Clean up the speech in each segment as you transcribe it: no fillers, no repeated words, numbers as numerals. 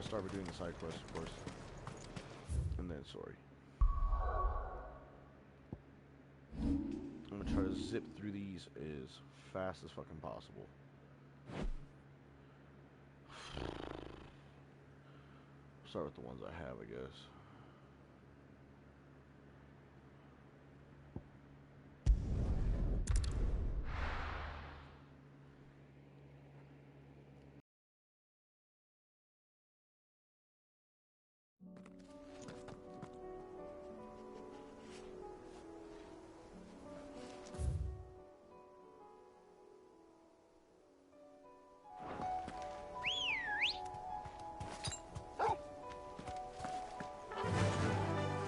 start by doing the side quest, of course. And then, sorry. I'm gonna try to zip through these as fast as fucking possible. Start with the ones I have, I guess.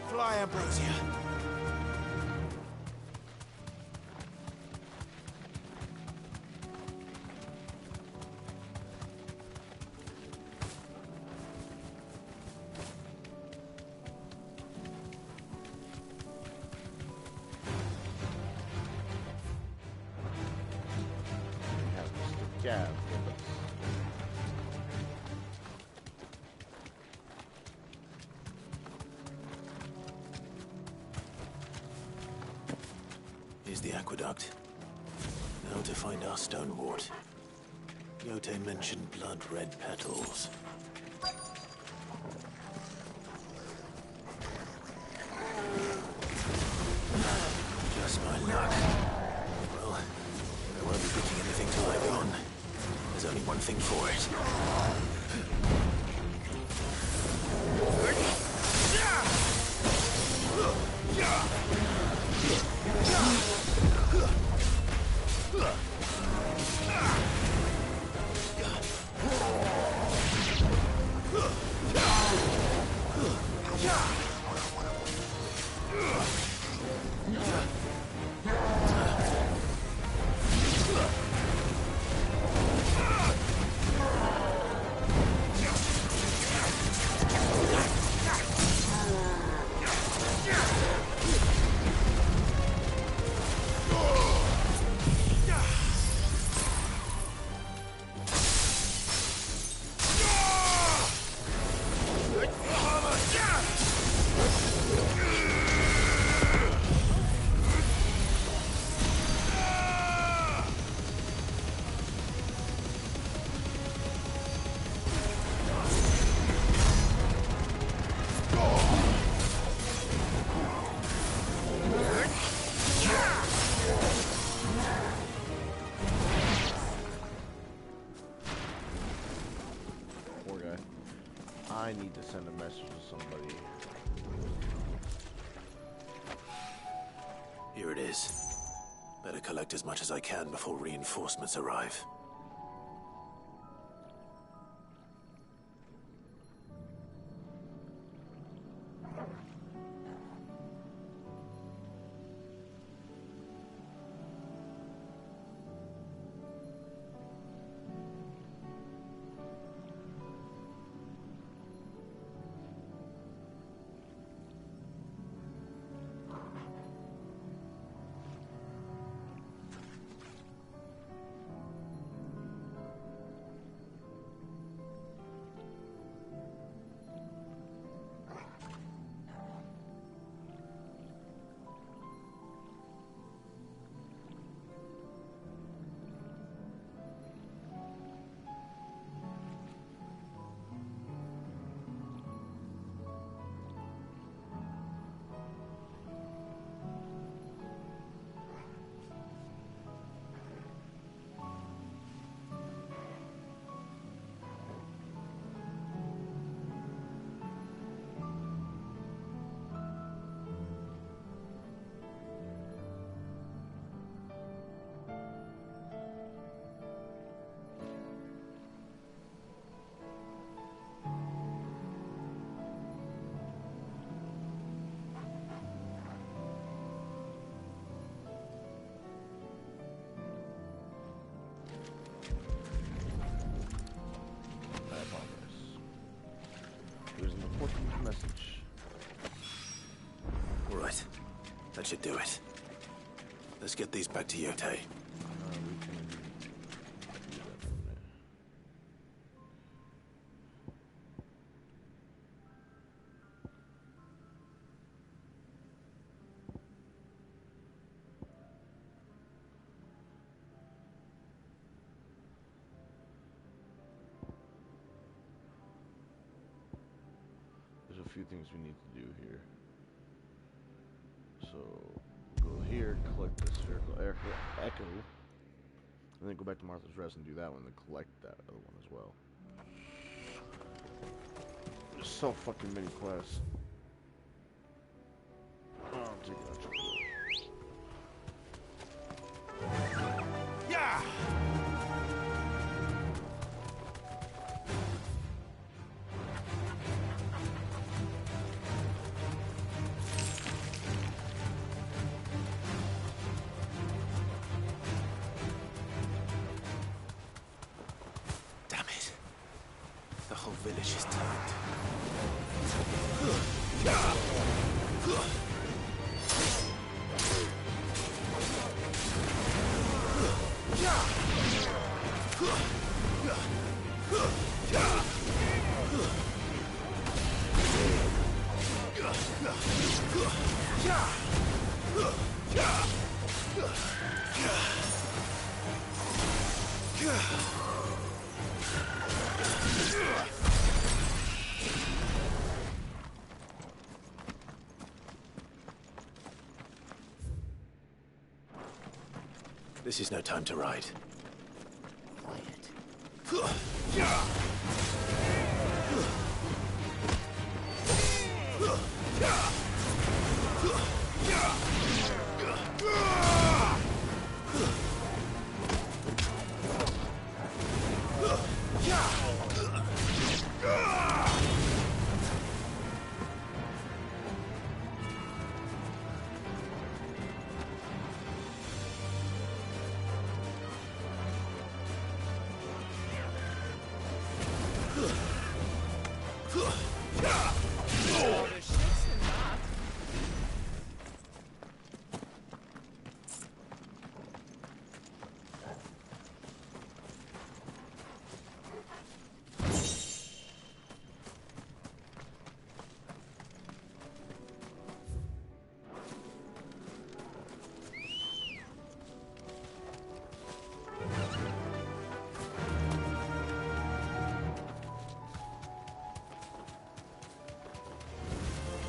Fly, Ambrosia. We have Mr. Gav with us. Here's the aqueduct. Now to find our stonewort. Yote mentioned blood-red petals. Just my luck. Well, I won't be picking anything till I'm gone. There's only one thing for it. Poor guy. I need to send a message to somebody. Here it is. Better collect as much as I can before reinforcements arrive. Message. All right. That should do it. Let's get these back to Yote. We can do that from there. few things we need to do here. So, go here, collect the spherical echo, and then go back to Martha's Rest and do that one, and collect that other one as well. There's so fucking many quests. Oh, I'm taking that chocolate. Yeah! Damn it. The whole village is turned. This is no time to ride. Quiet.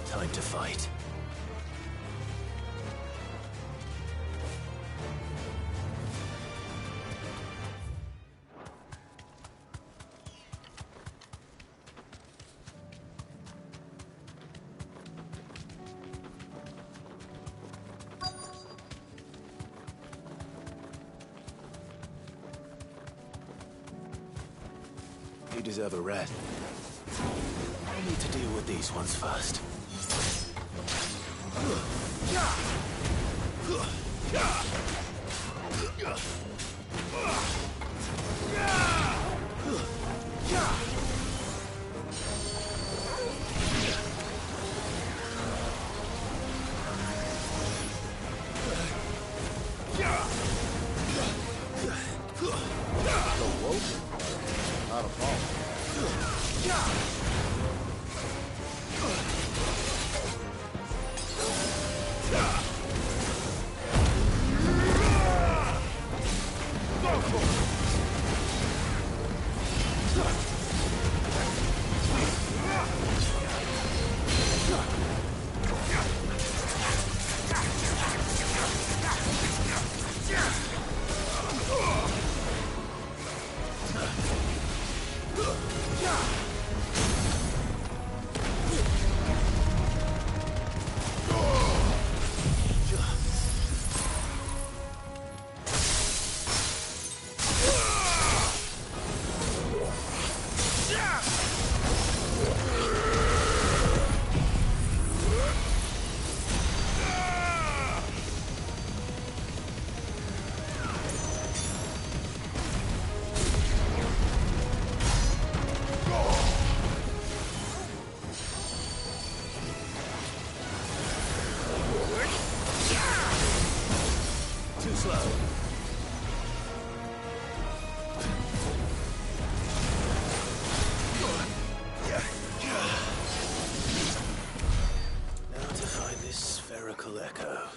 Time to fight. You deserve a rest. I need to deal with these ones first. Not a problem. Too slow. Now to find this spherical echo.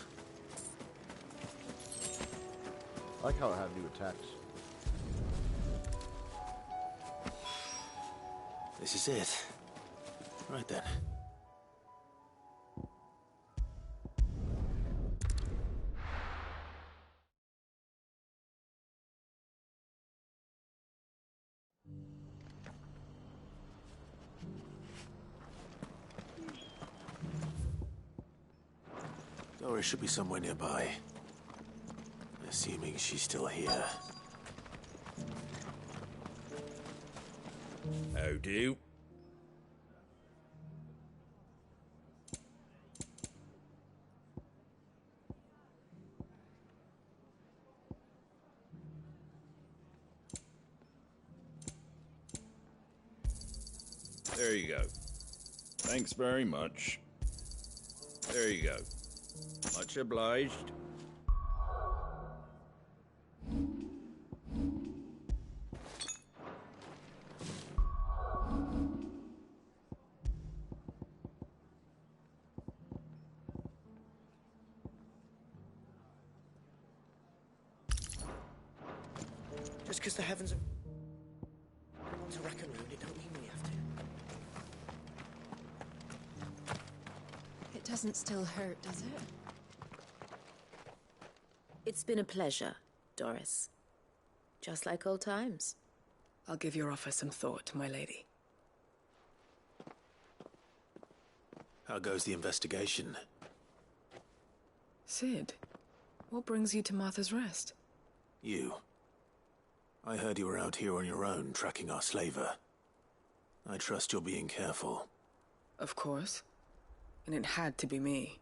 I like how it had new attacks. This is it. Right then. Beres should be somewhere nearby. Assuming she's still here. How do? There you go. Thanks very much. There you go. Much obliged. Just because the heavens are to reckon round, it don't mean we have to. It doesn't still hurt, does it? It's been a pleasure, Doris. Just like old times. I'll give your offer some thought, my lady. How goes the investigation? Cid, what brings you to Martha's Rest? You. I heard you were out here on your own, tracking our slaver. I trust you're being careful. Of course. And it had to be me.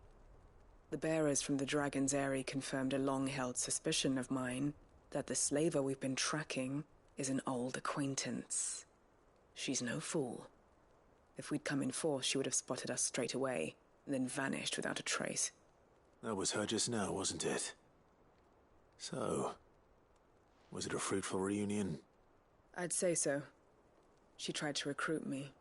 The bearers from the Dragon's Eyrie confirmed a long-held suspicion of mine that the slaver we've been tracking is an old acquaintance. She's no fool. If we'd come in force, she would have spotted us straight away, and then vanished without a trace. That was her just now, wasn't it? So, was it a fruitful reunion? I'd say so. She tried to recruit me.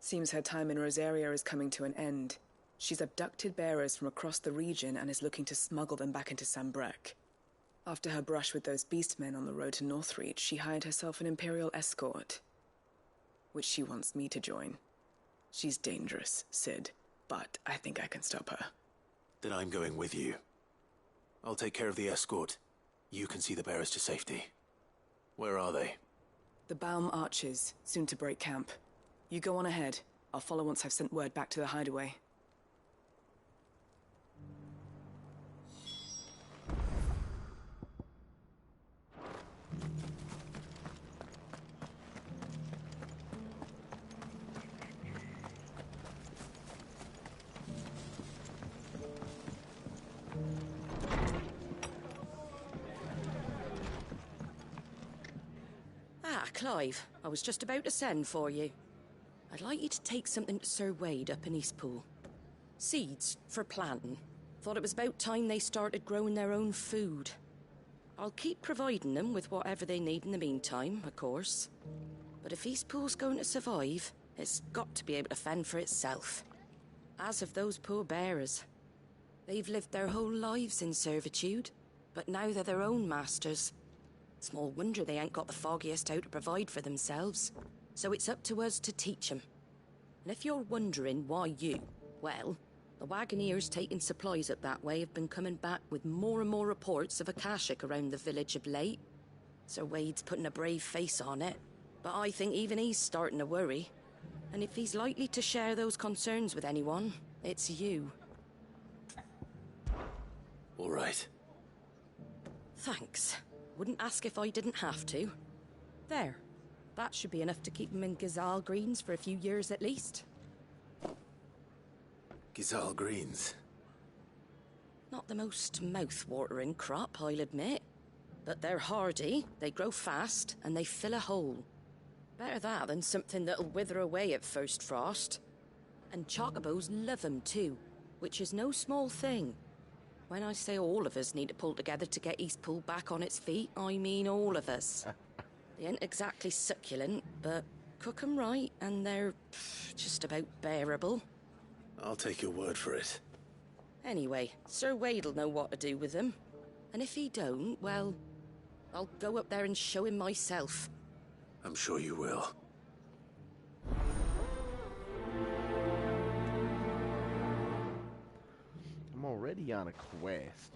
Seems her time in Rosaria is coming to an end. She's abducted bearers from across the region and is looking to smuggle them back into Sanbreque. After her brush with those beastmen on the road to Northreach, she hired herself an Imperial escort, which she wants me to join. She's dangerous, Cid, but I think I can stop her. Then I'm going with you. I'll take care of the escort. You can see the bearers to safety. Where are they? The Baum Archers, soon to break camp. You go on ahead. I'll follow once I've sent word back to the hideaway. Ah, Clive, I was just about to send for you. I'd like you to take something to Sir Wade up in Eastpool. Seeds for planting. Thought it was about time they started growing their own food. I'll keep providing them with whatever they need in the meantime, of course. But if Eastpool's going to survive, it's got to be able to fend for itself. As of those poor bearers. They've lived their whole lives in servitude, but now they're their own masters. Small wonder they ain't got the foggiest how to provide for themselves. So it's up to us to teach them. And if you're wondering why you, well, the Wagoneers taking supplies up that way have been coming back with more and more reports of Akashic around the village of late. Sir Wade's putting a brave face on it, but I think even he's starting to worry. And if he's likely to share those concerns with anyone, it's you. All right. Thanks. Wouldn't ask if I didn't have to. There. That should be enough to keep him in Gysahl Greens for a few years at least. Gysahl Greens. Not the most mouth-watering crop, I'll admit. But they're hardy, they grow fast, and they fill a hole. Better that than something that'll wither away at first frost. And chocobos love 'em too, which is no small thing. When I say all of us need to pull together to get Eastpool back on its feet, I mean all of us. They ain't exactly succulent, but cook 'em right and they're just about bearable. I'll take your word for it. Anyway, Sir Wade'll know what to do with them. And if he don't, well, I'll go up there and show him myself. I'm sure you will. I'm already on a quest.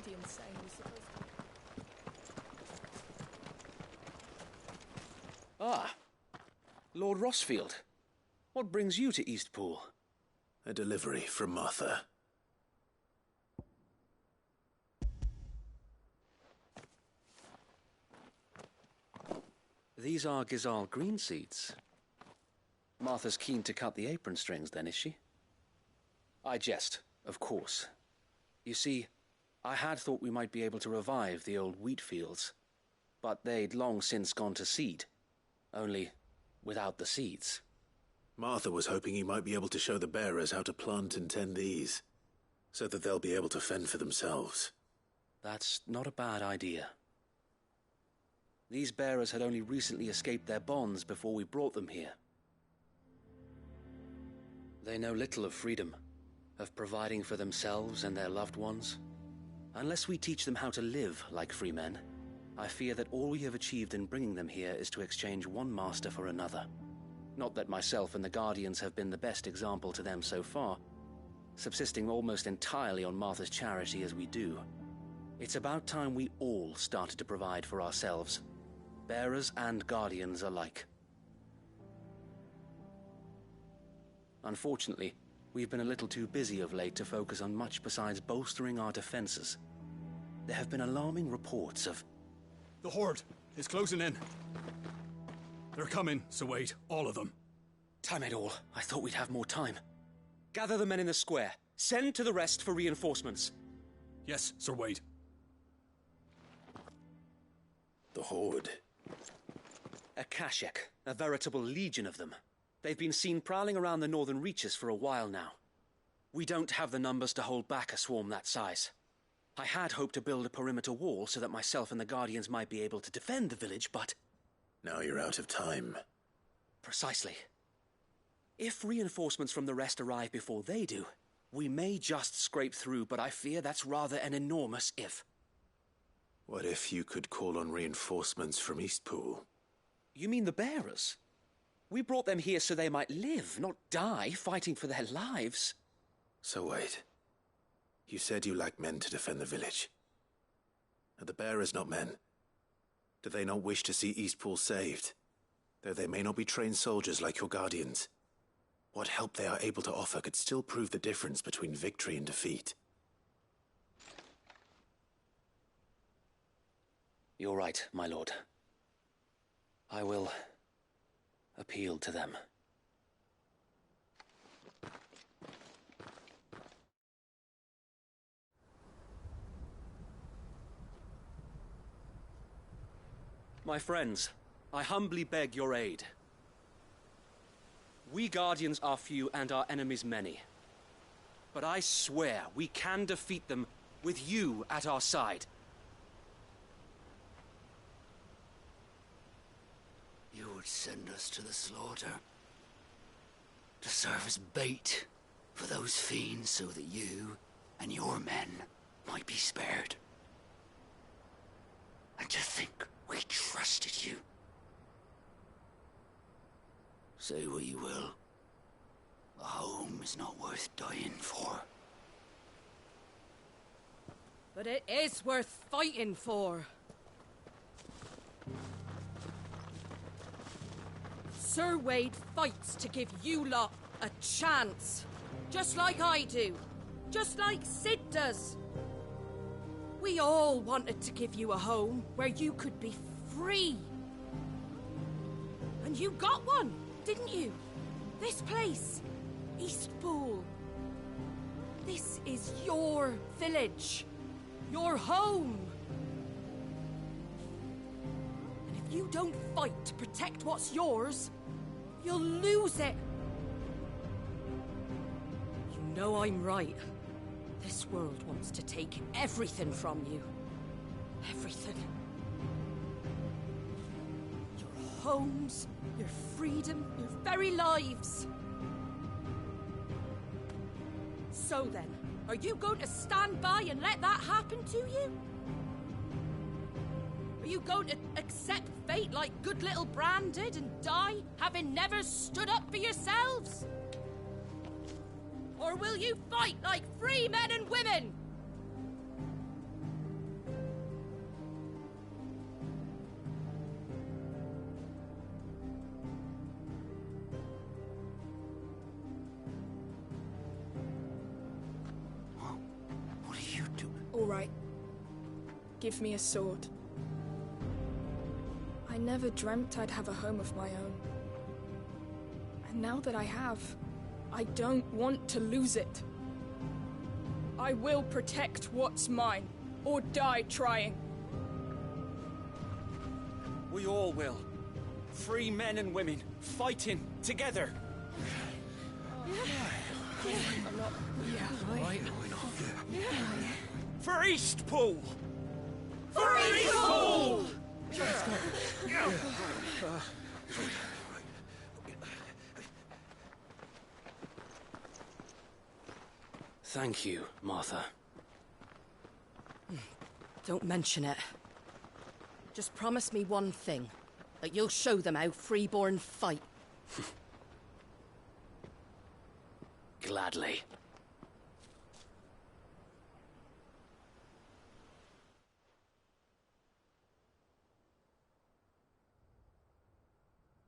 Guardians saying we're supposed to... Ah, Lord Rossfield. What brings you to Eastpool? A delivery from Martha. These are Gizal green seeds. Martha's keen to cut the apron strings, then, is she? I jest, of course. You see, I had thought we might be able to revive the old wheat fields, but they'd long since gone to seed, only without the seeds. Martha was hoping you might be able to show the bearers how to plant and tend these, so that they'll be able to fend for themselves. That's not a bad idea. These bearers had only recently escaped their bonds before we brought them here. They know little of freedom, of providing for themselves and their loved ones. Unless we teach them how to live like free men, I fear that all we have achieved in bringing them here is to exchange one master for another. Not that myself and the Guardians have been the best example to them so far, subsisting almost entirely on Martha's charity as we do. It's about time we all started to provide for ourselves, bearers and Guardians alike. Unfortunately, we've been a little too busy of late to focus on much besides bolstering our defenses. There have been alarming reports of... The Horde is closing in. They're coming, so wait, all of them. Damn it all, I thought we'd have more time. Gather the men in the square. Send to the rest for reinforcements. Yes, Sir Wade. The Horde. A Kashek, a veritable legion of them. They've been seen prowling around the northern reaches for a while now. We don't have the numbers to hold back a swarm that size. I had hoped to build a perimeter wall so that myself and the Guardians might be able to defend the village, but... Now you're out of time. Precisely. If reinforcements from the rest arrive before they do, we may just scrape through, but I fear that's rather an enormous if. What if you could call on reinforcements from Eastpool? You mean the bearers? We brought them here so they might live, not die fighting for their lives. So wait. You said you lack men to defend the village. Are the bearers not men? Do they not wish to see Eastpool saved? Though they may not be trained soldiers like your Guardians. What help they are able to offer could still prove the difference between victory and defeat. You're right, my lord. I will appeal to them. My friends, I humbly beg your aid. We Guardians are few and our enemies many. But I swear we can defeat them with you at our side. You would send us to the slaughter, to serve as bait for those fiends so that you and your men might be spared. And to think we trusted you. Say what you will, a home is not worth dying for. But it is worth fighting for. Sir Wade fights to give you lot a chance. Just like I do. Just like Sid does. We all wanted to give you a home where you could be free. And you got one, didn't you? This place, Eastpool. This is your village. Your home. And if you don't fight to protect what's yours, you'll lose it. You know I'm right. This world wants to take everything from you. Everything. Your homes, your freedom, your very lives. So then, are you going to stand by and let that happen to you? Are you going to accept fate like good little Bran did and die, having never stood up for yourselves? Or will you fight like free men and women? give me a sword. I never dreamt I'd have a home of my own. And now that I have, I don't want to lose it. I will protect what's mine, or die trying. We all will. Free men and women, fighting together. For Eastpool! For Eastpool! Thank you, Martha. Don't mention it. Just promise me one thing. That you'll show them how freeborn fight. Gladly.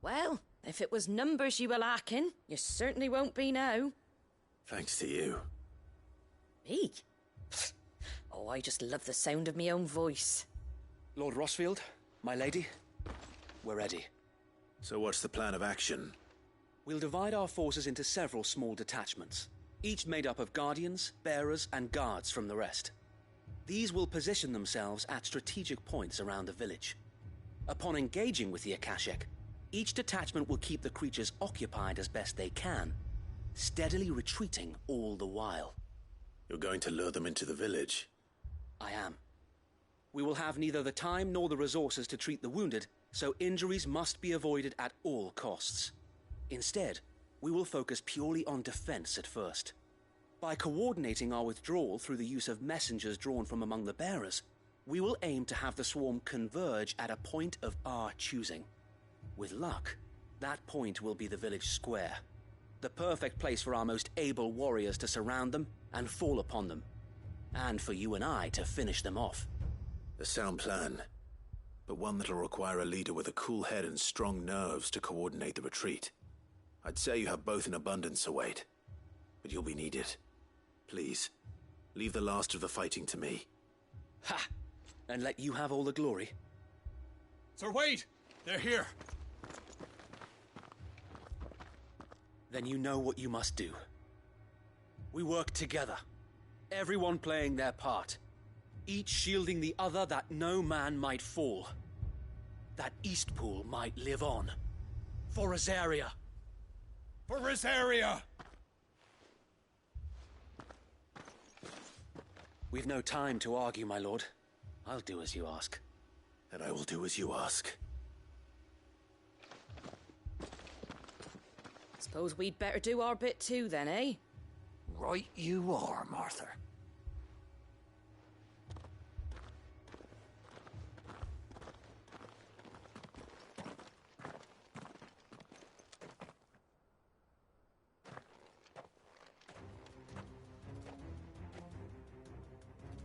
Well, if it was numbers you were lacking, you certainly won't be now. Thanks to you. Me? Oh, I just love the sound of my own voice. Lord Rosfield, my lady, we're ready. So what's the plan of action? We'll divide our forces into several small detachments, each made up of guardians, bearers, and guards from the rest. These will position themselves at strategic points around the village. Upon engaging with the Akashic, each detachment will keep the creatures occupied as best they can, steadily retreating all the while. You're going to lure them into the village? I am. We will have neither the time nor the resources to treat the wounded, so injuries must be avoided at all costs. Instead, we will focus purely on defense at first. By coordinating our withdrawal through the use of messengers drawn from among the bearers, we will aim to have the swarm converge at a point of our choosing. With luck, that point will be the village square, the perfect place for our most able warriors to surround them and fall upon them, and for you and I to finish them off. A sound plan, but one that'll require a leader with a cool head and strong nerves to coordinate the retreat. I'd say you have both in abundance, Await, but you'll be needed. Please, leave the last of the fighting to me. Ha! And let you have all the glory? Sir Wade! They're here! Then you know what you must do. We work together, everyone playing their part, each shielding the other that no man might fall, that Eastpool might live on. For Rosaria! For Rosaria! We've no time to argue, my lord. I'll do as you ask. And I will do as you ask. Suppose we'd better do our bit too then, eh? Right you are, Martha.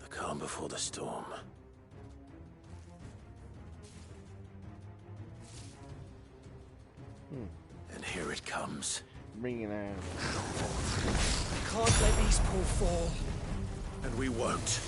The calm before the storm. And here it comes. Bring it on. Can't let Eastpool fall. And we won't.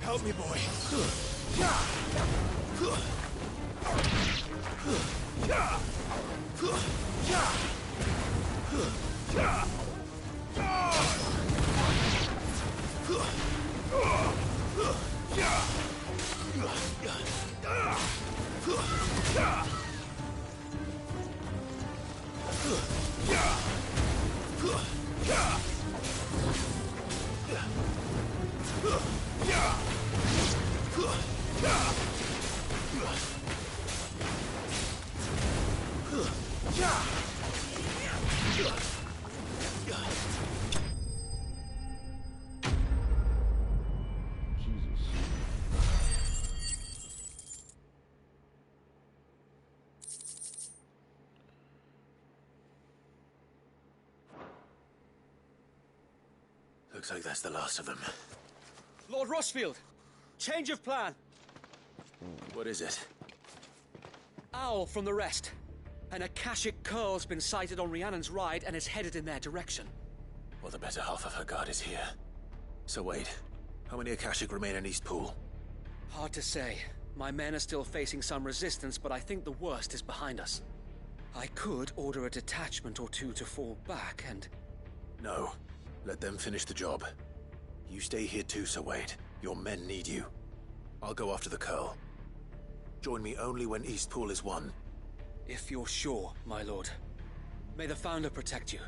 Help me, boy. Looks like that's the last of them. Lord Rosfield! Change of plan! What is it? Owl from the rest. An Akashic Curl's been sighted on Rhiannon's ride and is headed in their direction. Well, the better half of her guard is here. So wait, how many Akashic remain in Eastpool? Hard to say. My men are still facing some resistance, but I think the worst is behind us. I could order a detachment or two to fall back and... No. Let them finish the job. You stay here too, Sir Wade. Your men need you. I'll go after the Curl. Join me only when Eastpool is won. If you're sure, my lord. May the Founder protect you.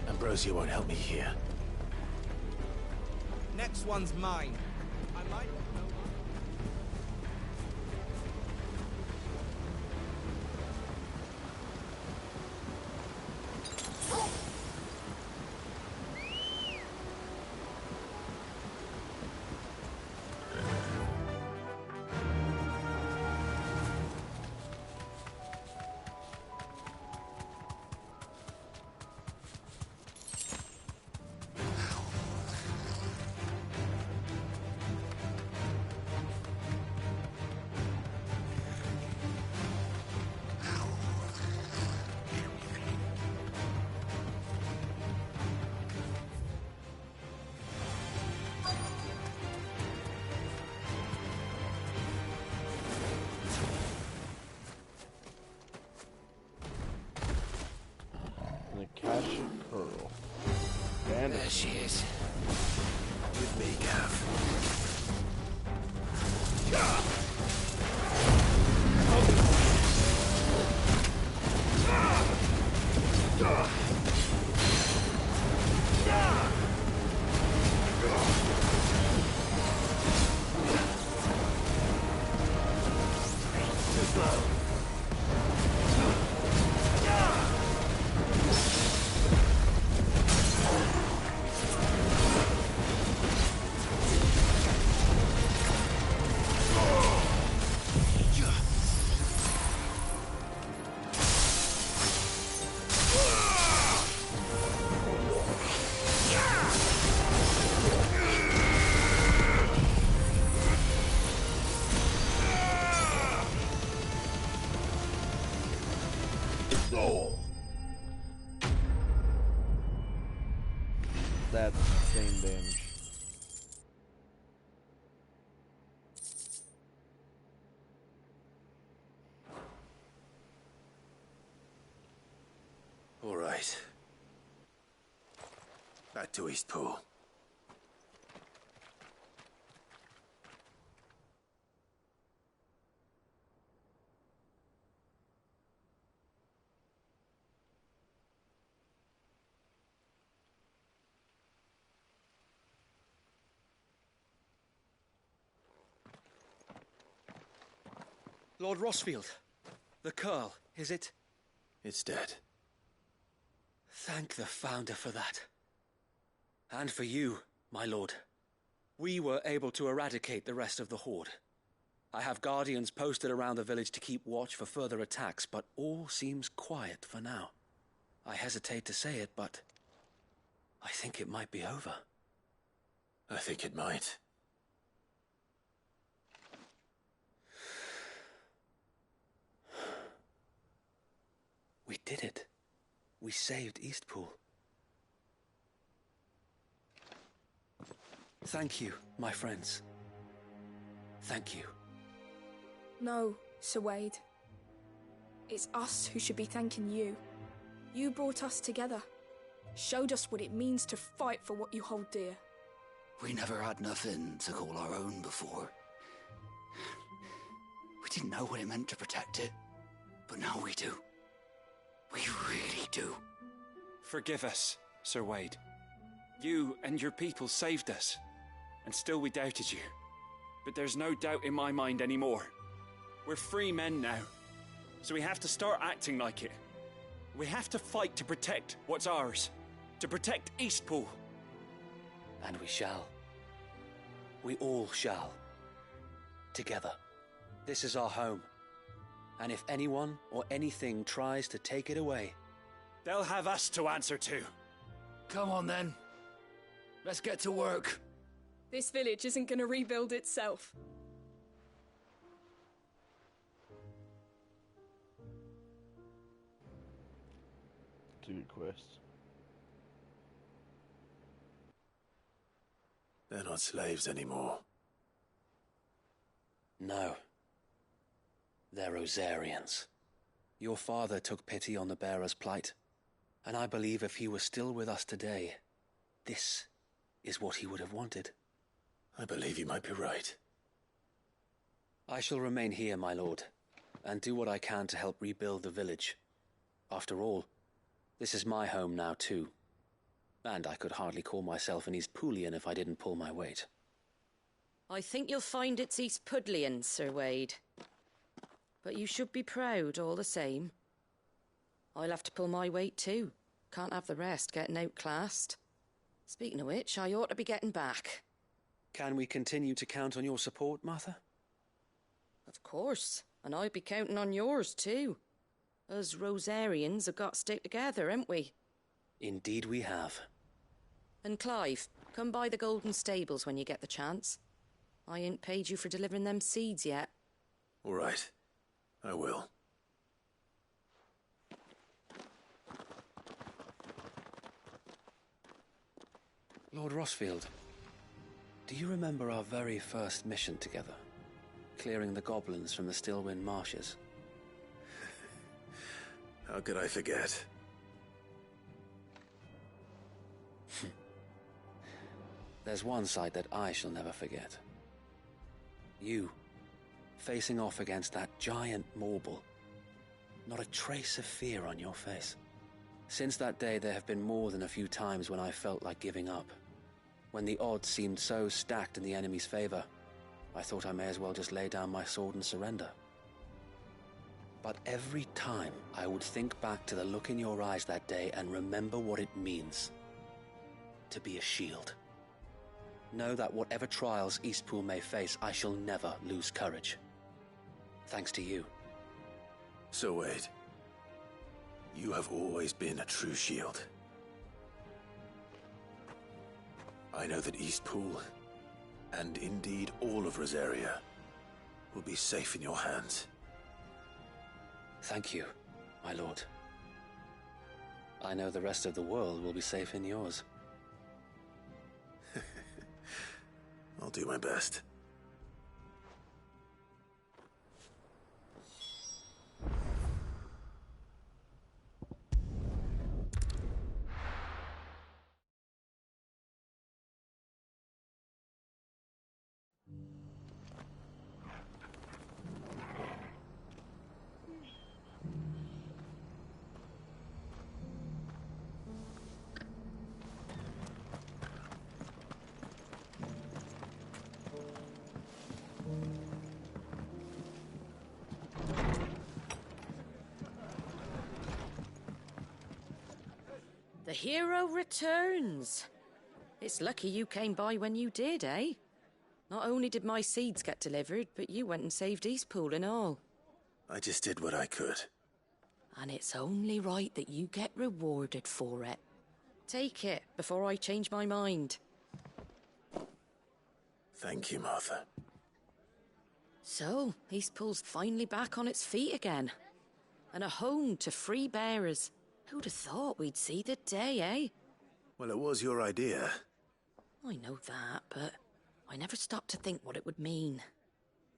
Ambrosia won't help me here. Next one's mine. I might not know. Akashic Pearl. There she is. With me, Gav. That's insane damage. All right. Back to Eastpool. Lord Rosfield, the Curl, is it? It's dead. Thank the Founder for that. And for you, my lord. We were able to eradicate the rest of the Horde. I have guardians posted around the village to keep watch for further attacks, but all seems quiet for now. I hesitate to say it, but I think it might be over. I think it might. We did it. We saved Eastpool. Thank you, my friends. Thank you. No, Sir Wade. It's us who should be thanking you. You brought us together. Showed us what it means to fight for what you hold dear. We never had nothing to call our own before. We didn't know what it meant to protect it, but now we do. We really do. Forgive us, Sir Wade. You and your people saved us, and still we doubted you. But there's no doubt in my mind anymore. We're free men now, so we have to start acting like it. We have to fight to protect what's ours, to protect Eastpool. And we shall. We all shall. Together. This is our home. And if anyone or anything tries to take it away, they'll have us to answer to. Come on then. Let's get to work. This village isn't going to rebuild itself. Two requests. They're not slaves anymore. No. They're Rosarians. Your father took pity on the bearer's plight, and I believe if he were still with us today, this is what he would have wanted. I believe you might be right. I shall remain here, my lord, and do what I can to help rebuild the village. After all, this is my home now too, and I could hardly call myself an Eastpoolian if I didn't pull my weight. I think you'll find it's Eastpudlian, Sir Wade. But you should be proud all the same. I'll have to pull my weight too. Can't have the rest getting outclassed. Speaking of which, I ought to be getting back. Can we continue to count on your support, Martha? Of course, and I'll be counting on yours too. Us Rosarians have got to stick together, haven't we? Indeed we have. And Clive, come by the Golden Stables when you get the chance. I ain't paid you for delivering them seeds yet. All right. I will. Lord Rosfield, do you remember our very first mission together? Clearing the goblins from the Stillwind marshes? How could I forget? There's one sight that I shall never forget. You, facing off against that giant Morble. Not a trace of fear on your face. Since that day, there have been more than a few times when I felt like giving up. When the odds seemed so stacked in the enemy's favor, I thought I may as well just lay down my sword and surrender. But every time I would think back to the look in your eyes that day and remember what it means to be a shield. Know that whatever trials Eastpool may face, I shall never lose courage. Thanks to you. So Wade, you have always been a true shield. I know that Eastpool, and indeed all of Rosaria, will be safe in your hands. Thank you, my lord. I know the rest of the world will be safe in yours. I'll do my best. The hero returns. It's lucky you came by when you did, eh? Not only did my seeds get delivered, but you went and saved Eastpool and all. I just did what I could. And it's only right that you get rewarded for it. Take it before I change my mind. Thank you, Martha. So, Eastpool's finally back on its feet again. And a home to free bearers. Who'd have thought we'd see the day, eh? Well, it was your idea. I know that, but I never stopped to think what it would mean.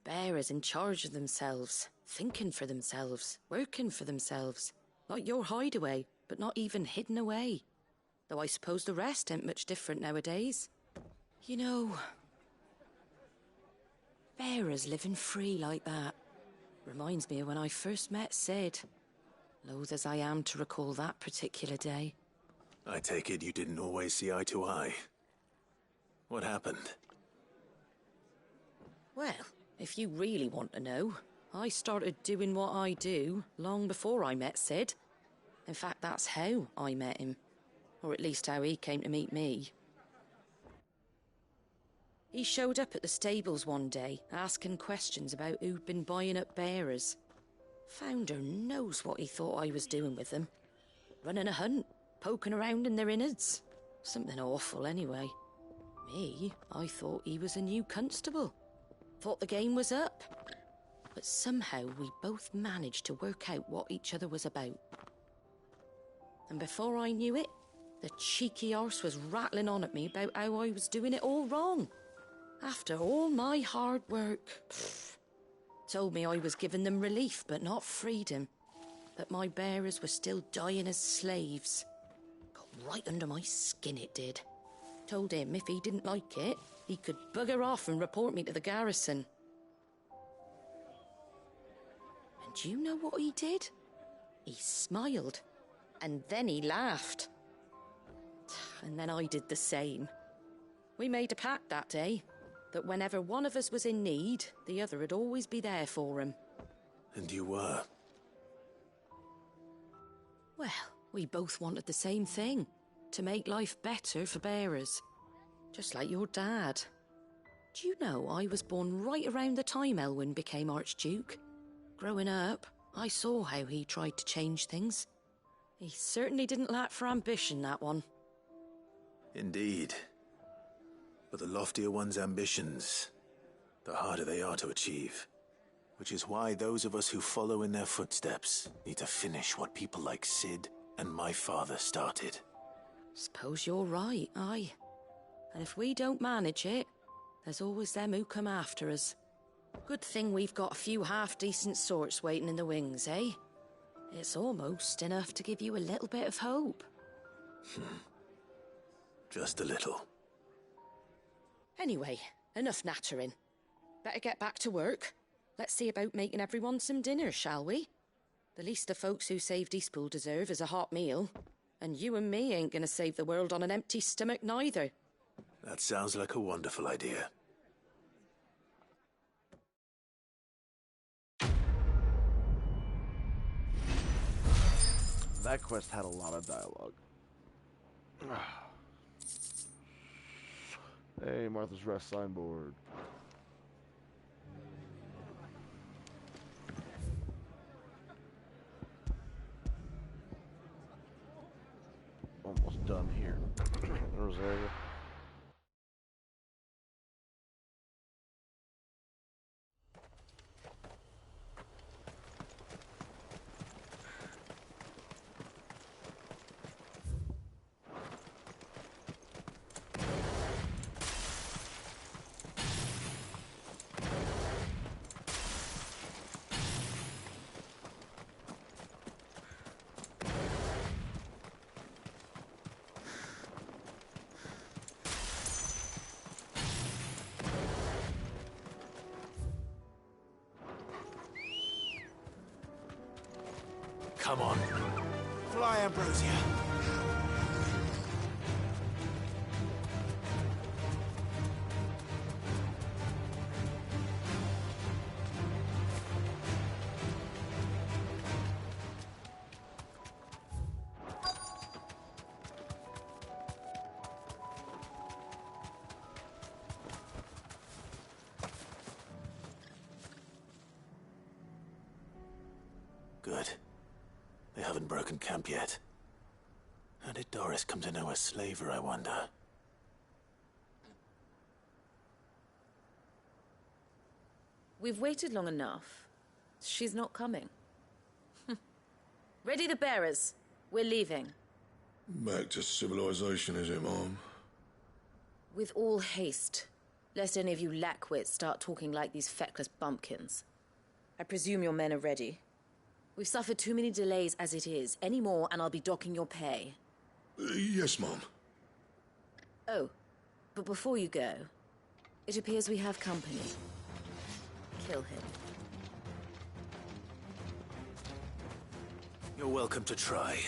Bearers in charge of themselves, thinking for themselves, working for themselves. Like your hideaway, but not even hidden away. Though I suppose the rest ain't much different nowadays. You know, bearers living free like that reminds me of when I first met Sid. Loath as I am to recall that particular day. I take it you didn't always see eye to eye. What happened? Well, if you really want to know, I started doing what I do long before I met Sid. In fact, that's how I met him. Or at least how he came to meet me. He showed up at the stables one day, asking questions about who'd been buying up bearers. Founder knows what he thought I was doing with them. Running a hunt, poking around in their innards. Something awful anyway. Me, I thought he was a new constable. Thought the game was up. But somehow we both managed to work out what each other was about. And before I knew it, the cheeky arse was rattling on at me about how I was doing it all wrong. After all my hard work. Told me I was giving them relief, but not freedom. That my bearers were still dying as slaves. Got right under my skin, it did. Told him if he didn't like it, he could bugger off and report me to the garrison. And you know what he did? He smiled. And then he laughed. And then I did the same. We made a pact that day, that whenever one of us was in need, the other would always be there for him. And you were? Well, we both wanted the same thing. To make life better for bearers. Just like your dad. Do you know I was born right around the time Elwyn became Archduke? Growing up, I saw how he tried to change things. He certainly didn't lack for ambition, that one. Indeed. But the loftier one's ambitions, the harder they are to achieve. Which is why those of us who follow in their footsteps need to finish what people like Sid and my father started. Suppose you're right, aye. And if we don't manage it, there's always them who come after us. Good thing we've got a few half-decent sorts waiting in the wings, eh? It's almost enough to give you a little bit of hope. Just a little. Anyway, enough nattering. Better get back to work. Let's see about making everyone some dinner, shall we? The least the folks who saved Eastpool deserve is a hot meal. And you and me ain't gonna save the world on an empty stomach neither. That sounds like a wonderful idea. That quest had a lot of dialogue. Hey, Martha's Rest signboard. Almost done here. Rosaria. Come on. Fly, Ambrosia. Good. They haven't broken camp yet. How did Doris come to know a slaver, I wonder? We've waited long enough. She's not coming. Ready the bearers. We're leaving. Back to civilization, is it, Mom? With all haste, lest any of you lackwits start talking like these feckless bumpkins. I presume your men are ready. We've suffered too many delays as it is. Any more, and I'll be docking your pay. Yes, Mom. Oh, but before you go, it appears we have company. Kill him. You're welcome to try.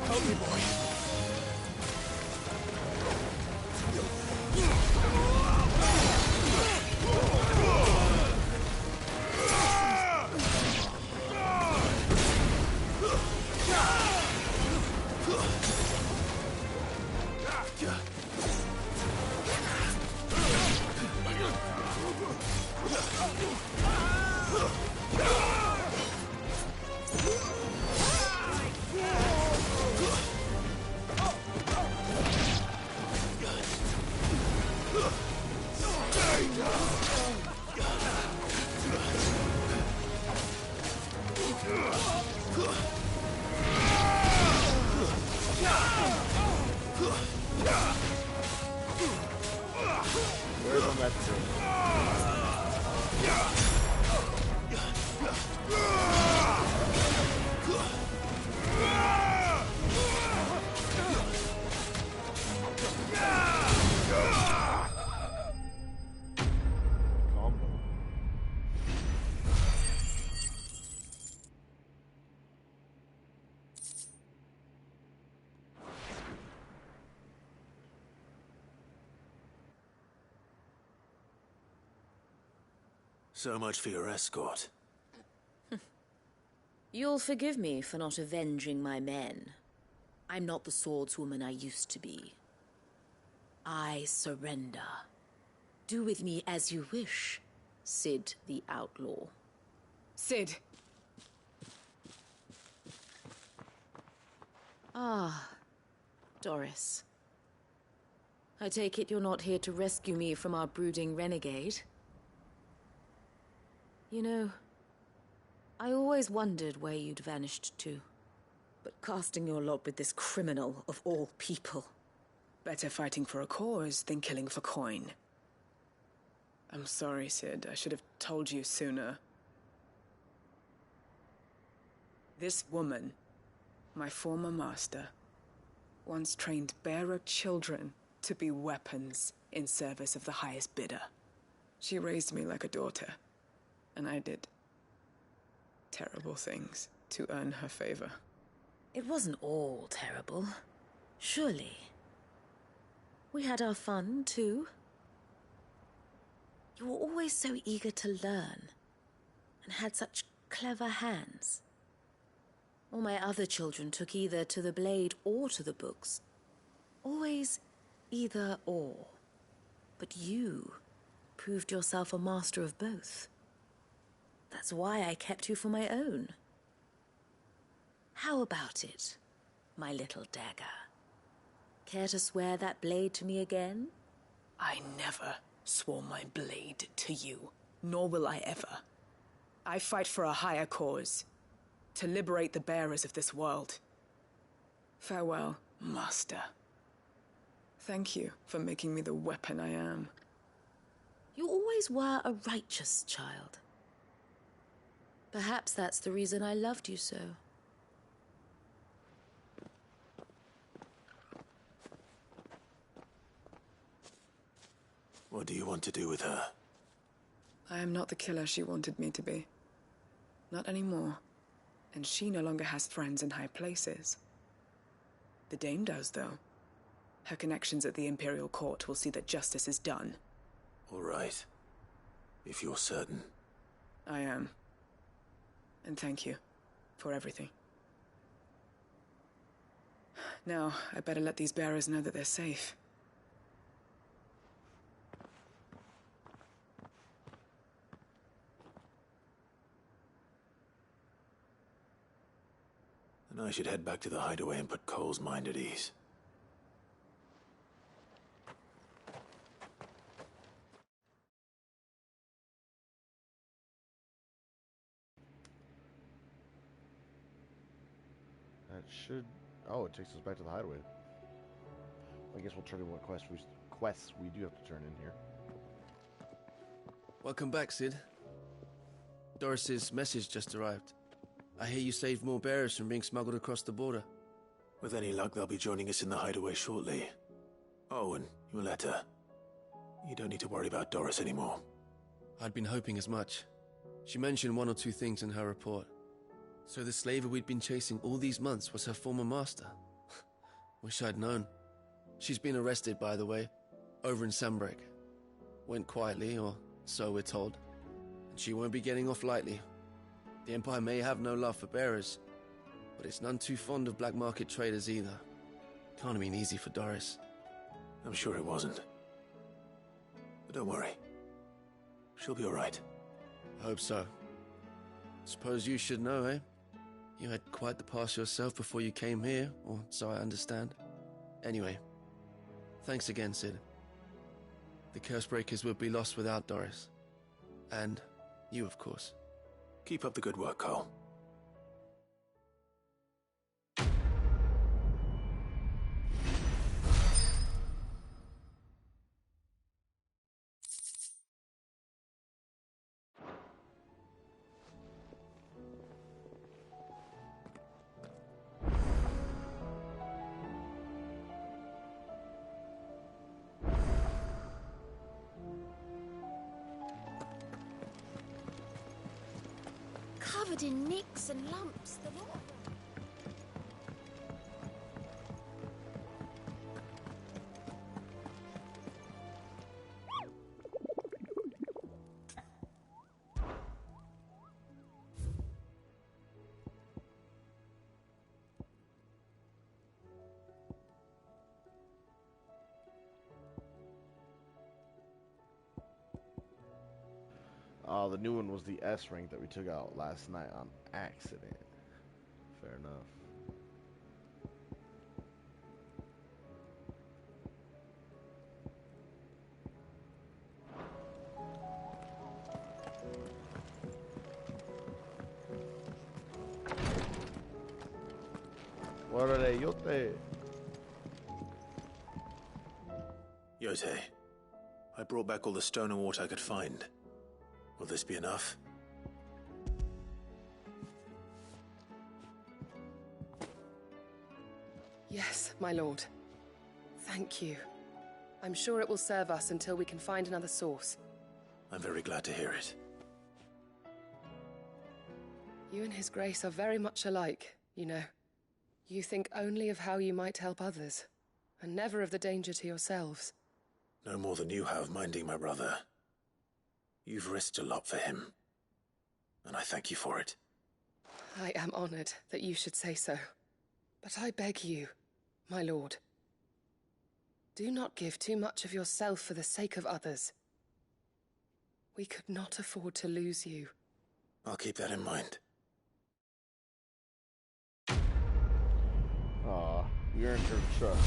Help me, boy. Where's my message? So much for your escort. You'll forgive me for not avenging my men. I'm not the swordswoman I used to be. I surrender. Do with me as you wish, Cid the Outlaw. Cid! Ah, Doris. I take it you're not here to rescue me from our brooding renegade? You know, I always wondered where you'd vanished to. But casting your lot with this criminal of all people... Better fighting for a cause than killing for coin. I'm sorry, Cid. I should have told you sooner. This woman, my former master, once trained bearer children to be weapons in service of the highest bidder. She raised me like a daughter, and I did terrible things to earn her favor. It wasn't all terrible, surely. We had our fun, too. You were always so eager to learn, and had such clever hands. All my other children took either to the blade or to the books. Always either or. But you proved yourself a master of both. That's why I kept you for my own. How about it, my little dagger? Care to swear that blade to me again? I never swore my blade to you, nor will I ever. I fight for a higher cause, to liberate the bearers of this world. Farewell, Master. Thank you for making me the weapon I am. You always were a righteous child. Perhaps that's the reason I loved you so. What do you want to do with her? I am not the killer she wanted me to be. Not anymore. And she no longer has friends in high places. The Dame does, though. Her connections at the Imperial Court will see that justice is done. All right. If you're certain. I am. And thank you for everything. Now, I better let these bearers know that they're safe. I should head back to the hideaway and put Cole's mind at ease. That should... Oh, it takes us back to the hideaway. I guess we'll turn in what quests we do have to turn in here. Welcome back, Cid. Doris's message just arrived. I hear you saved more bearers from being smuggled across the border. With any luck, they'll be joining us in the hideaway shortly. Oh, and your letter. You don't need to worry about Doris anymore. I'd been hoping as much. She mentioned one or two things in her report. So the slaver we'd been chasing all these months was her former master. Wish I'd known. She's been arrested, by the way, over in Sanbreque. Went quietly, or so we're told. And she won't be getting off lightly. The Empire may have no love for bearers, but it's none too fond of black market traders either. Can't have been easy for Doris. I'm sure it wasn't. But don't worry. She'll be all right. I hope so. Suppose you should know, eh? You had quite the past yourself before you came here, or so I understand. Anyway, thanks again, Cid. The Cursebreakers would be lost without Doris. And you, of course. Keep up the good work, Cole. Covered in nicks and lumps, the lot. The new one was the S rank that we took out last night on accident. Fair enough. Órale, Yote. Yote, I brought back all the stone and water I could find. Will this be enough? Yes, my lord. Thank you. I'm sure it will serve us until we can find another source. I'm very glad to hear it. You and His Grace are very much alike, you know. You think only of how you might help others, and never of the danger to yourselves. No more than you have minding my brother. You've risked a lot for him, and I thank you for it. I am honored that you should say so. But I beg you, my lord, do not give too much of yourself for the sake of others. We could not afford to lose you. I'll keep that in mind. Aw, we earned her trust.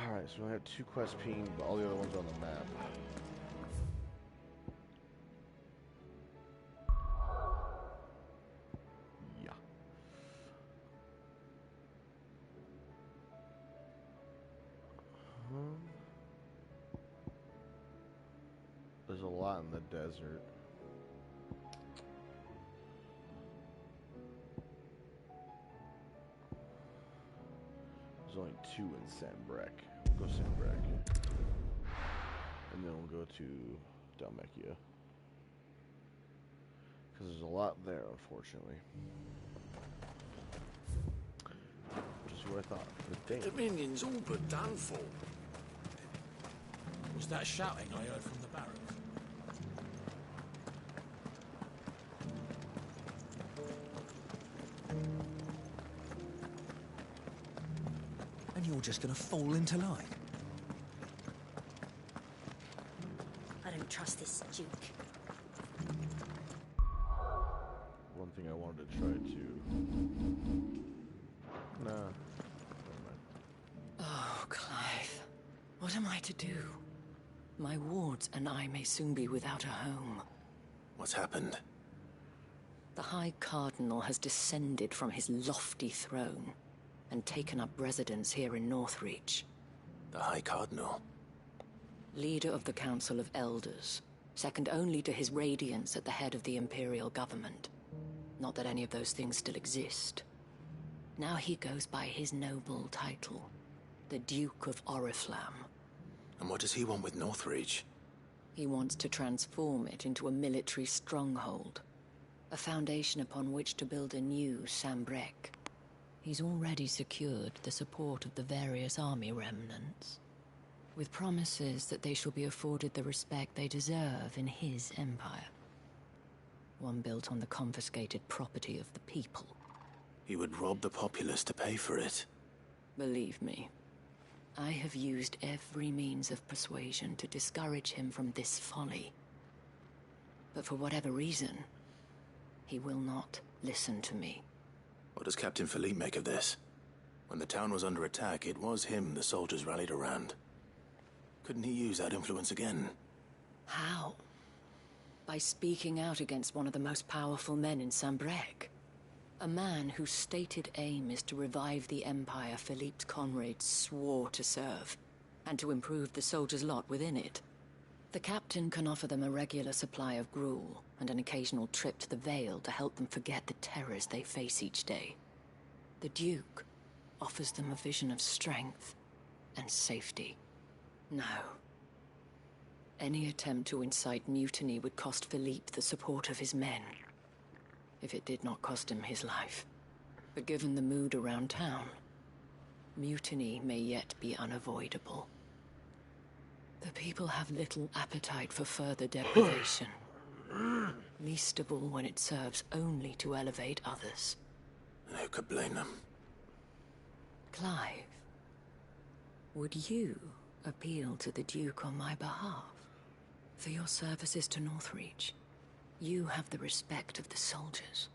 Alright, so I have 2 quests pinged, but all the other ones are on the map. Yeah. There's a lot in the desert. There's only 2 in Sanbreque. We'll go Sanbreque. And then we'll go to Dhalmekia. Because there's a lot there, unfortunately. Which is what I thought. The Dominion's all but done for. Was that shouting I heard from the barracks? And you're just gonna fall into line? I don't trust this Duke. One thing I wanted to try to... Nah. Never mind. Oh, Clive. What am I to do? My wards and I may soon be without a home. What's happened? The High Cardinal has descended from his lofty throne and taken up residence here in Northreach. The High Cardinal? Leader of the Council of Elders, second only to his Radiance at the head of the Imperial government. Not that any of those things still exist. Now he goes by his noble title, the Duke of Oriflamme. And what does he want with Northreach? He wants to transform it into a military stronghold, a foundation upon which to build a new Sambrec. He's already secured the support of the various army remnants, with promises that they shall be afforded the respect they deserve in his empire. One built on the confiscated property of the people. He would rob the populace to pay for it. Believe me, I have used every means of persuasion to discourage him from this folly. But for whatever reason, he will not listen to me. What does Captain Philippe make of this? When the town was under attack, it was him the soldiers rallied around. Couldn't he use that influence again? How? By speaking out against one of the most powerful men in Sambrec. A man whose stated aim is to revive the empire Philippe's comrades swore to serve, and to improve the soldiers' lot within it. The captain can offer them a regular supply of gruel, and an occasional trip to the Vale to help them forget the terrors they face each day. The Duke offers them a vision of strength and safety. No. Any attempt to incite mutiny would cost Philippe the support of his men, if it did not cost him his life. But given the mood around town, mutiny may yet be unavoidable. The people have little appetite for further deprivation, least of all when it serves only to elevate others. And who could blame them? Clive, would you appeal to the Duke on my behalf? For your services to Northreach, you have the respect of the soldiers,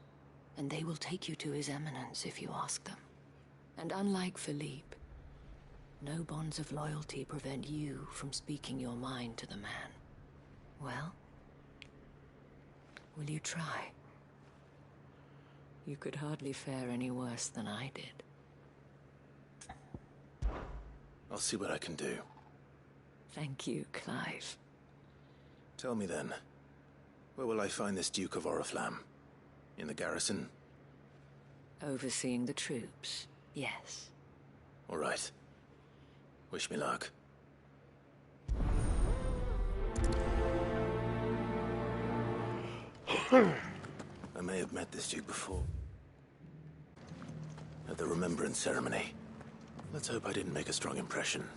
and they will take you to His Eminence if you ask them. And unlike Philippe, no bonds of loyalty prevent you from speaking your mind to the man. Well, will you try? You could hardly fare any worse than I did. I'll see what I can do. Thank you, Clive. Tell me then, where will I find this Duke of Oriflamme? In the garrison? Overseeing the troops, yes. All right. Wish me luck. I may have met this Duke before. At the Remembrance Ceremony. Let's hope I didn't make a strong impression.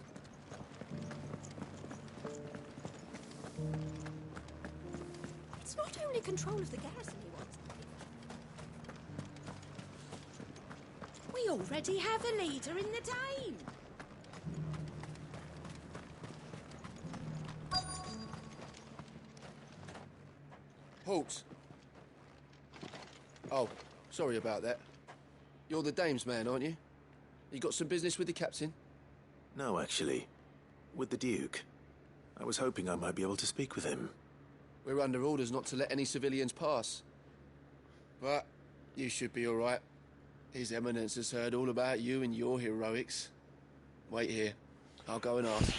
It's not only control of the garrison he wants. We already have a leader in the Dane. Halt! Oh, sorry about that. You're the dame's man, aren't you? You got some business with the captain? No, actually. With the Duke. I was hoping I might be able to speak with him. We're under orders not to let any civilians pass. But you should be all right. His Eminence has heard all about you and your heroics. Wait here. I'll go and ask.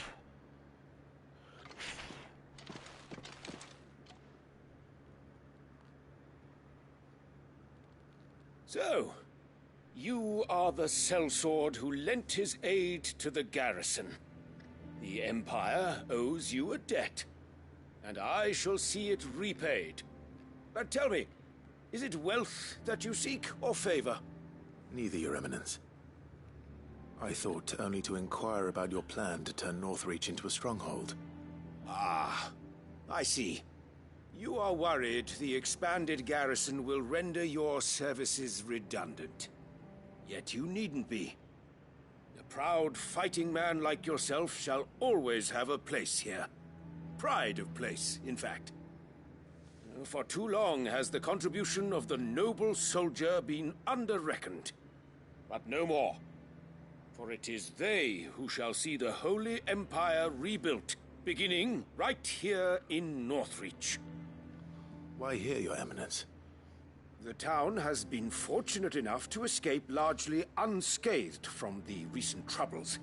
So, you are the sellsword who lent his aid to the garrison. The Empire owes you a debt, and I shall see it repaid. But tell me, is it wealth that you seek, or favor? Neither, Your Eminence. I thought only to inquire about your plan to turn Northreach into a stronghold. Ah, I see. You are worried the expanded garrison will render your services redundant. Yet you needn't be. The proud fighting man like yourself shall always have a place here. Pride of place, in fact. For too long has the contribution of the noble soldier been under-reckoned. But no more. For it is they who shall see the Holy Empire rebuilt, beginning right here in Northreach. Why here, Your Eminence? The town has been fortunate enough to escape largely unscathed from the recent troubles.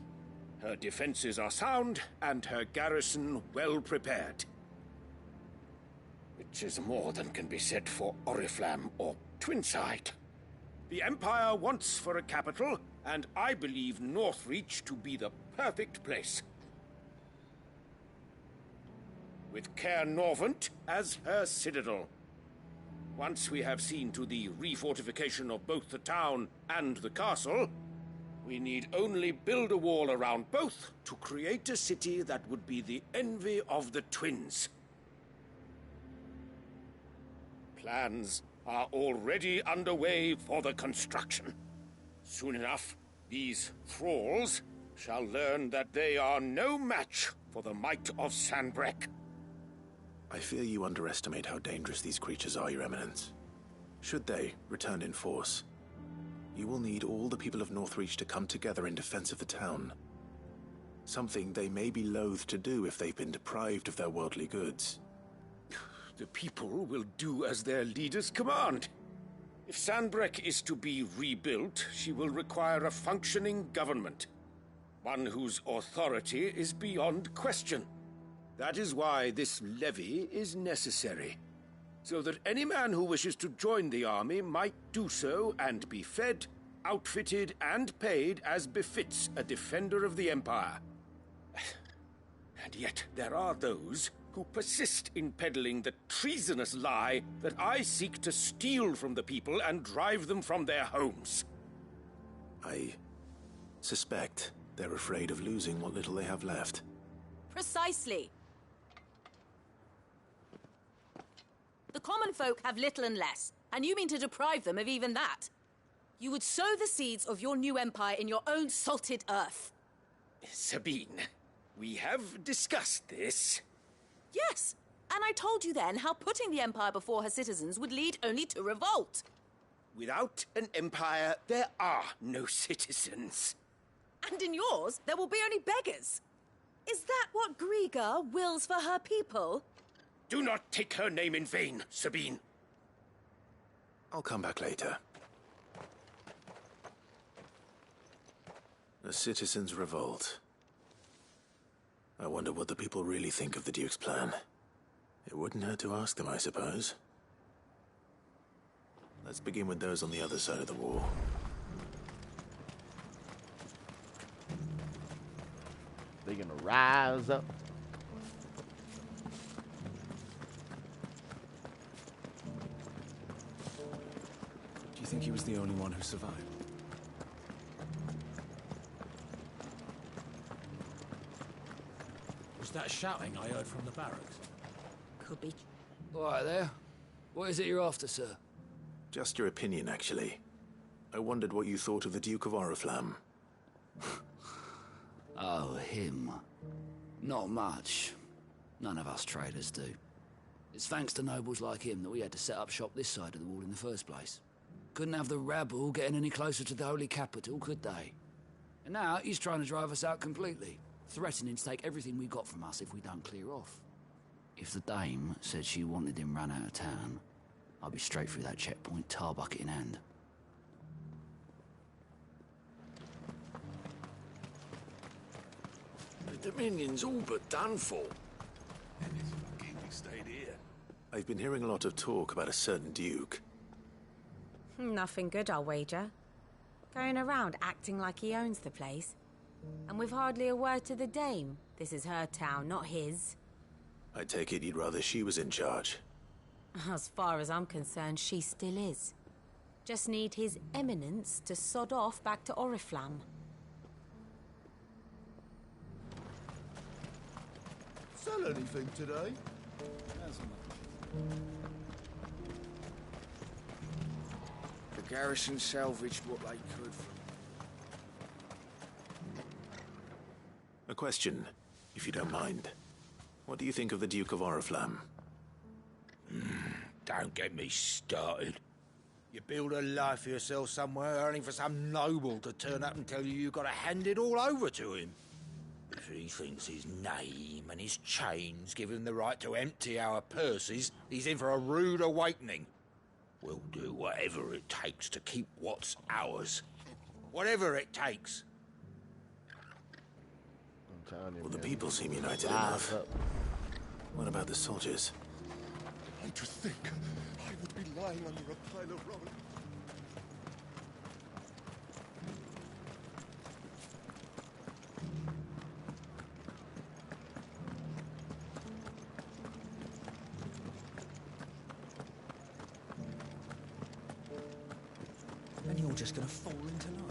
Her defenses are sound, and her garrison well prepared. Which is more than can be said for Oriflamme or Twinside. The Empire wants for a capital, and I believe Northreach to be the perfect place. With Caer Norvent as her citadel. Once we have seen to the refortification of both the town and the castle, we need only build a wall around both to create a city that would be the envy of the twins. Plans are already underway for the construction. Soon enough, these thralls shall learn that they are no match for the might of Sanbreque. I fear you underestimate how dangerous these creatures are, Your Eminence. Should they return in force, you will need all the people of Northreach to come together in defense of the town. Something they may be loath to do if they've been deprived of their worldly goods. The people will do as their leaders command. If Sanbreque is to be rebuilt, she will require a functioning government. One whose authority is beyond question. That is why this levy is necessary. So that any man who wishes to join the army might do so and be fed, outfitted, and paid as befits a defender of the Empire. And yet there are those who persist in peddling the treasonous lie that I seek to steal from the people and drive them from their homes. I suspect they're afraid of losing what little they have left. Precisely. The common folk have little and less, and you mean to deprive them of even that. You would sow the seeds of your new empire in your own salted earth. Sabine, we have discussed this. Yes, and I told you then how putting the empire before her citizens would lead only to revolt. Without an empire, there are no citizens. And in yours, there will be only beggars. Is that what Griga wills for her people? Do not take her name in vain, Sabine. I'll come back later. The citizens revolt. I wonder what the people really think of the Duke's plan. It wouldn't hurt to ask them, I suppose. Let's begin with those on the other side of the wall. They're gonna rise up. Do you think he was the only one who survived? Was that shouting I heard from the barracks? Could be. All right there. What is it you're after, sir? Just your opinion, actually. I wondered what you thought of the Duke of Oriflamme. Oh, him. Not much. None of us traders do. It's thanks to nobles like him that we had to set up shop this side of the wall in the first place. Couldn't have the rabble getting any closer to the holy capital, could they? And now he's trying to drive us out completely, threatening to take everything we got from us if we don't clear off. If the dame said she wanted him run out of town, I'd be straight through that checkpoint, tar bucket in hand. The Dominion's all but done for. And it's fucking we stayed here. I've been hearing a lot of talk about a certain Duke. Nothing good, I'll wager. Going around acting like he owns the place. And with hardly a word to the dame. This is her town, not his. I take it you'd rather she was in charge. As far as I'm concerned, she still is. Just need his eminence to sod off back to Oriflamme. Sell anything today? The garrison salvaged what they could from question, if you don't mind. What do you think of the Duke of Oriflamme? Don't get me started. You build a life for yourself somewhere, only for some noble to turn up and tell you you've got to hand it all over to him. If he thinks his name and his chains give him the right to empty our purses, he's in for a rude awakening. We'll do whatever it takes to keep what's ours. Whatever it takes. Well, the people seem united enough. What about the soldiers? And to think I would be lying under a pile of rubble. And you're just gonna fall in tonight.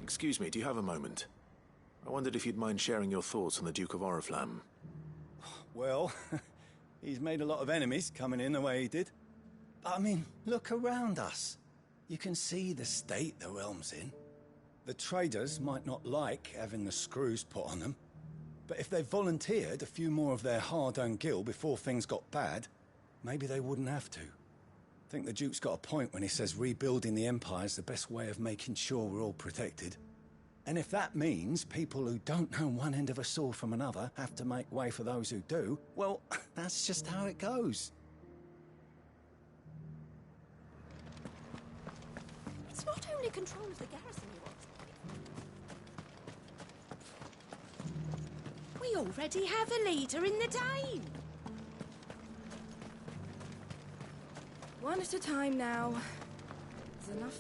Excuse me, do you have a moment? I wondered if you'd mind sharing your thoughts on the Duke of Oriflamme. Well, he's made a lot of enemies coming in the way he did. But I mean, look around us. You can see the state the realm's in. The traders might not like having the screws put on them, but if they volunteered a few more of their hard-earned gil before things got bad, maybe they wouldn't have to. I think the Duke's got a point when he says rebuilding the Empire's the best way of making sure we're all protected. And if that means people who don't know one end of a sword from another have to make way for those who do, well, that's just how it goes. It's not only control of the garrison he wants. We already have a leader in the Dane. One at a time now. Is enough.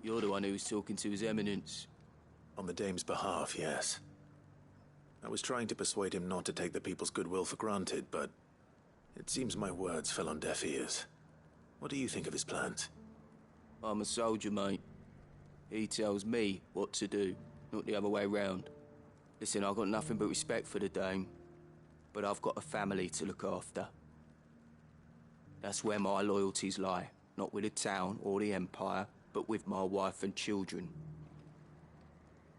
You're the one who was talking to His Eminence. On the Dame's behalf, yes. I was trying to persuade him not to take the people's goodwill for granted, but it seems my words fell on deaf ears. What do you think of his plans? I'm a soldier, mate. He tells me what to do, not the other way round. Listen, I've got nothing but respect for the Dame, but I've got a family to look after. That's where my loyalties lie, not with the town or the Empire, but with my wife and children.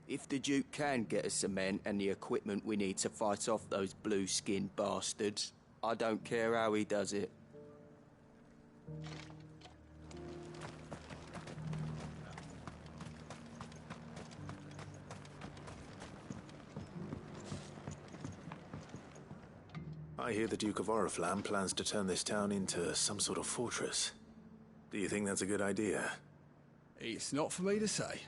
If the Duke can get us the men and the equipment we need to fight off those blue-skinned bastards, I don't care how he does it. I hear the Duke of Oriflamme plans to turn this town into some sort of fortress. Do you think that's a good idea? It's not for me to say.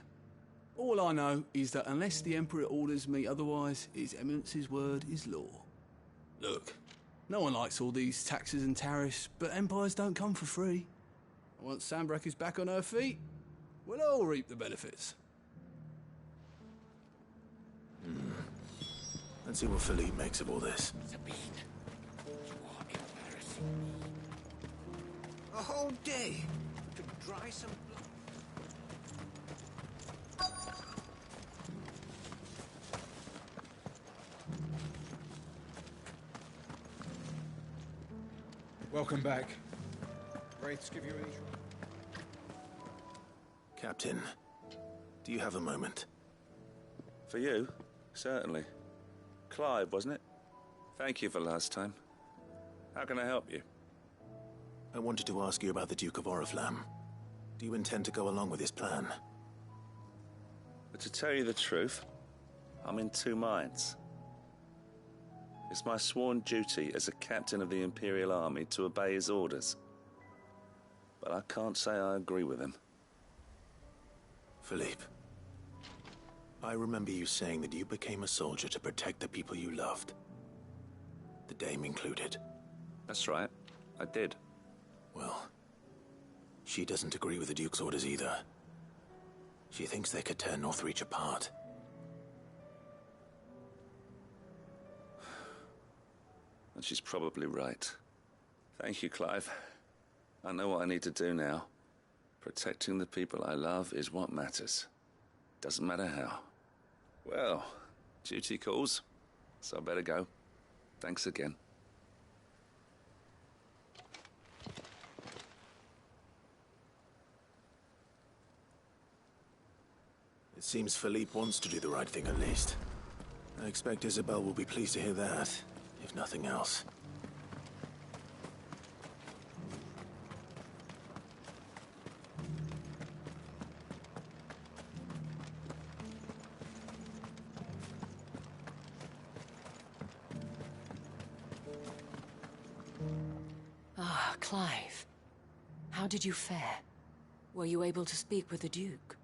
All I know is that unless the Emperor orders me otherwise, His Eminence's word is law. Look, no one likes all these taxes and tariffs, but empires don't come for free. Once Sanbreque is back on her feet, we'll all reap the benefits. Let's see what Philippe makes of all this. Sabine, you are embarrassing me. A whole day to dry some blood. Welcome back. Wraiths give you any... Captain, do you have a moment? For you? Certainly. Clive, wasn't it? Thank you for last time. How can I help you? I wanted to ask you about the Duke of Oriflamme. Do you intend to go along with his plan? But to tell you the truth, I'm in two minds. It's my sworn duty as a captain of the Imperial Army to obey his orders. But I can't say I agree with him. Philippe, I remember you saying that you became a soldier to protect the people you loved. The Dame included. That's right, I did. Well, she doesn't agree with the Duke's orders either. She thinks they could tear Northreach apart. And she's probably right. Thank you, Clive. I know what I need to do now. Protecting the people I love is what matters. Doesn't matter how. Well, duty calls, so I better go. Thanks again. Seems Philippe wants to do the right thing at least. I expect Isabel will be pleased to hear that, if nothing else. Ah, Clive. How did you fare? Were you able to speak with the Duke?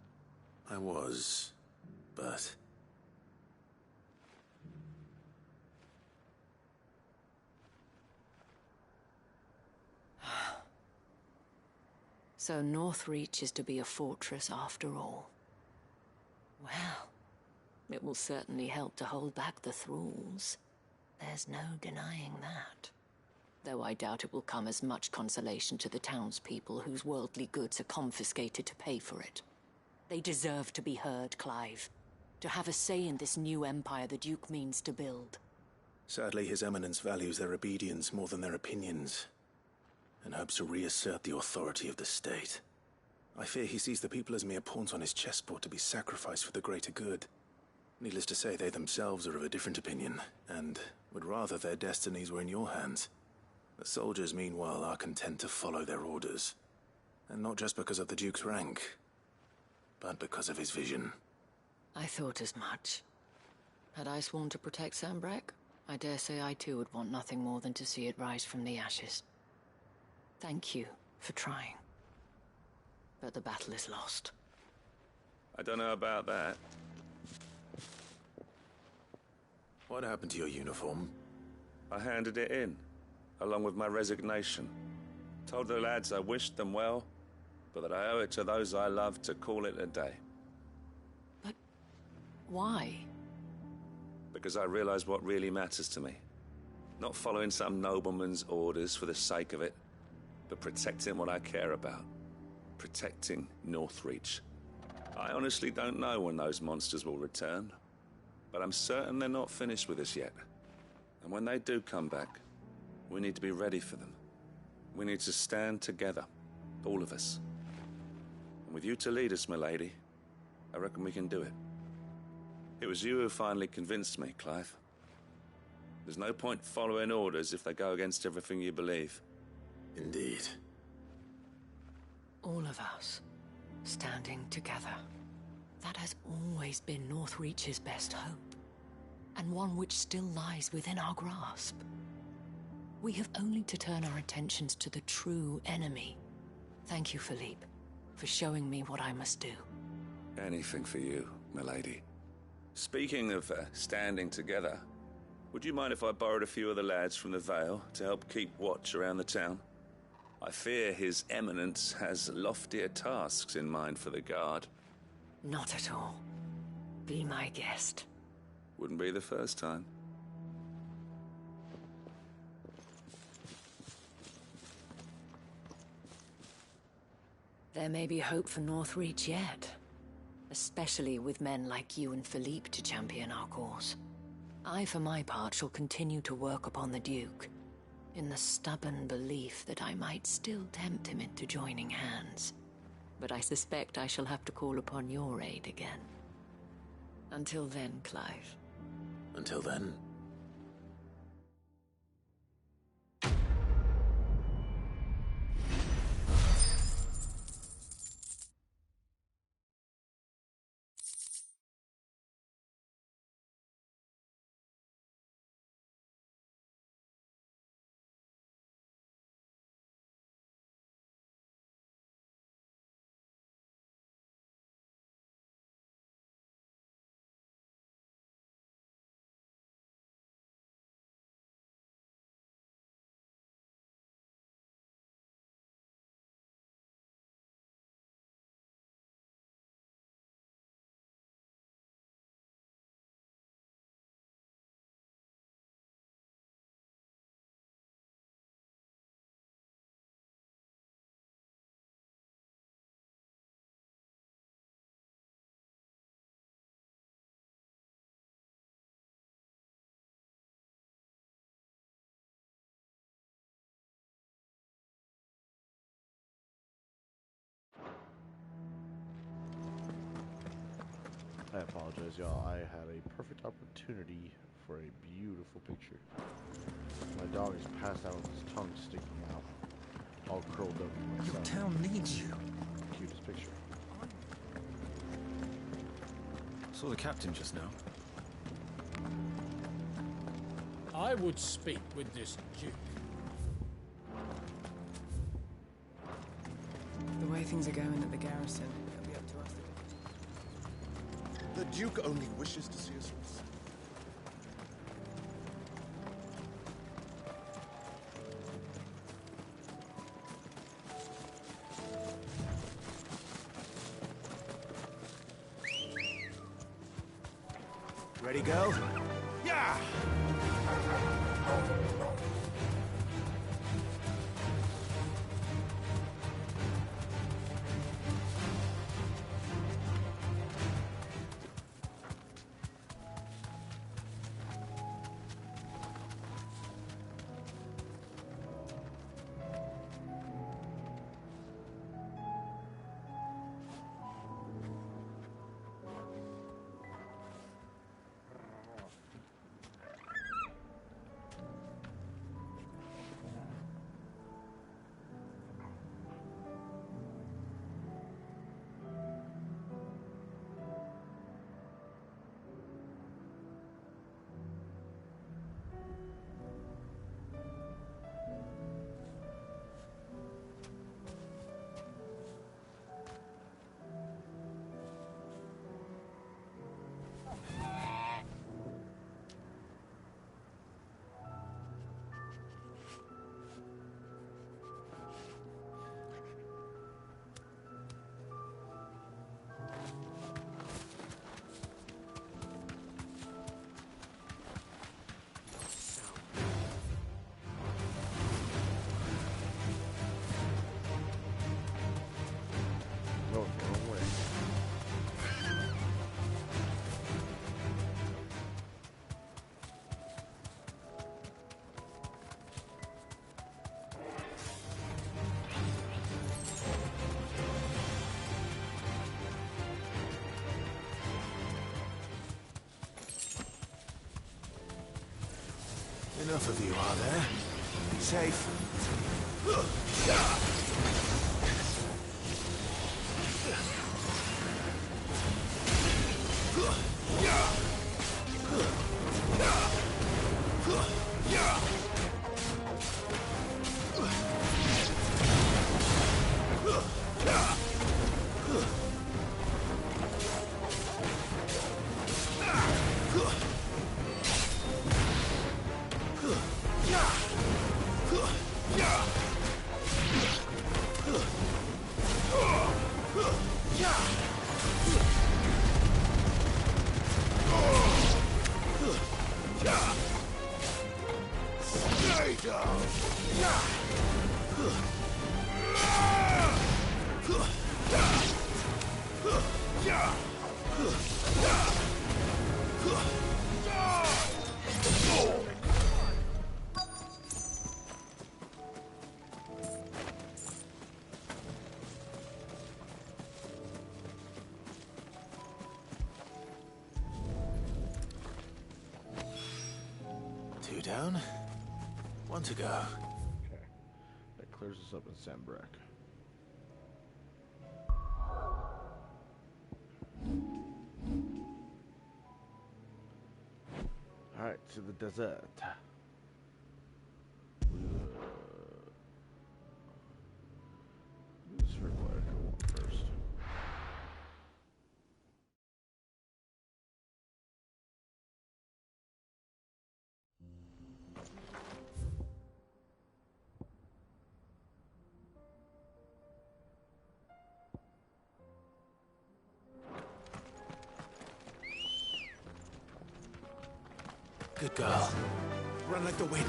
I was, but... So Northreach is to be a fortress after all. Well, it will certainly help to hold back the thralls. There's no denying that. Though I doubt it will come as much consolation to the townspeople whose worldly goods are confiscated to pay for it. They deserve to be heard, Clive. To have a say in this new empire the Duke means to build. Sadly, His Eminence values their obedience more than their opinions, and hopes to reassert the authority of the state. I fear he sees the people as mere pawns on his chessboard to be sacrificed for the greater good. Needless to say, they themselves are of a different opinion, and would rather their destinies were in your hands. The soldiers, meanwhile, are content to follow their orders. And not just because of the Duke's rank, but because of his vision. I thought as much. Had I sworn to protect Sanbreque, I dare say I too would want nothing more than to see it rise from the ashes. Thank you for trying. But the battle is lost. I don't know about that. What happened to your uniform? I handed it in, along with my resignation. Told the lads I wished them well, but that I owe it to those I love to call it a day. But why? Because I realize what really matters to me. Not following some nobleman's orders for the sake of it, but protecting what I care about. Protecting Northreach. I honestly don't know when those monsters will return, but I'm certain they're not finished with us yet. And when they do come back, we need to be ready for them. We need to stand together, all of us. And with you to lead us, milady, I reckon we can do it. It was you who finally convinced me, Clive. There's no point following orders if they go against everything you believe. Indeed. All of us, standing together. That has always been Northreach's best hope, and one which still lies within our grasp. We have only to turn our attentions to the true enemy. Thank you, Philippe, for showing me what I must do. Anything for you, milady. Speaking of standing together, would you mind if I borrowed a few of the lads from the Vale to help keep watch around the town? I fear His Eminence has loftier tasks in mind for the guard. Not at all. Be my guest. Wouldn't be the first time. There may be hope for Northreach yet. Especially with men like you and Philippe to champion our cause. I, for my part, shall continue to work upon the Duke, in the stubborn belief that I might still tempt him into joining hands. But I suspect I shall have to call upon your aid again. Until then, Clive. Until then... I apologize, y'all. I had a perfect opportunity for a beautiful picture. My dog is passed out with his tongue sticking out, all curled up. Your town needs you. Cutest picture. Saw the captain just now. I would speak with this Duke. The way things are going at the garrison, it'll be up to us to... The Duke only wishes to see us all safe. Ready, go? Yeah! Enough of you, are there? Safe. Two down, one to go. Okay, that clears us up in Sanbreque. All right, to the desert. This required to go on first. Good girl. Run like the wind.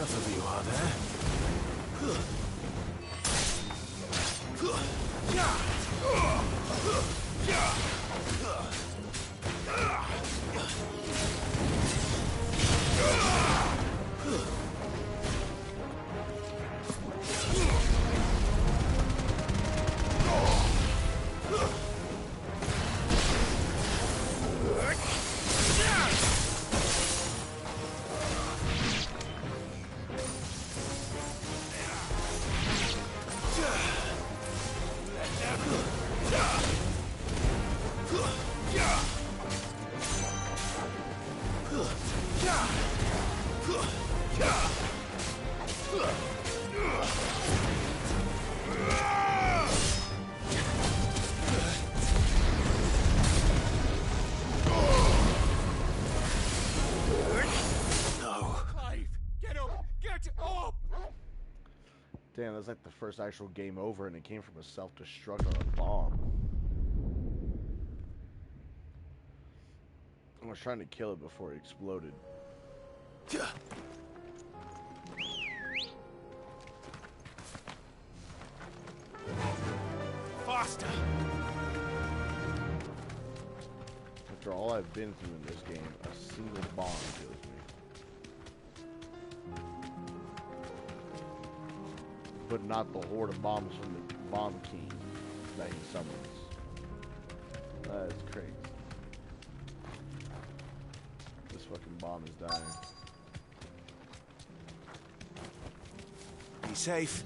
enough of you, are there? Damn, that's like the first actual game over, and it came from a self-destruct on a bomb. I was trying to kill it before it exploded. Faster! After all I've been through in this game, a single bomb kills me. But not the horde of bombs from the Bomb King that he summons. That is crazy. This fucking bomb is dying. Be safe.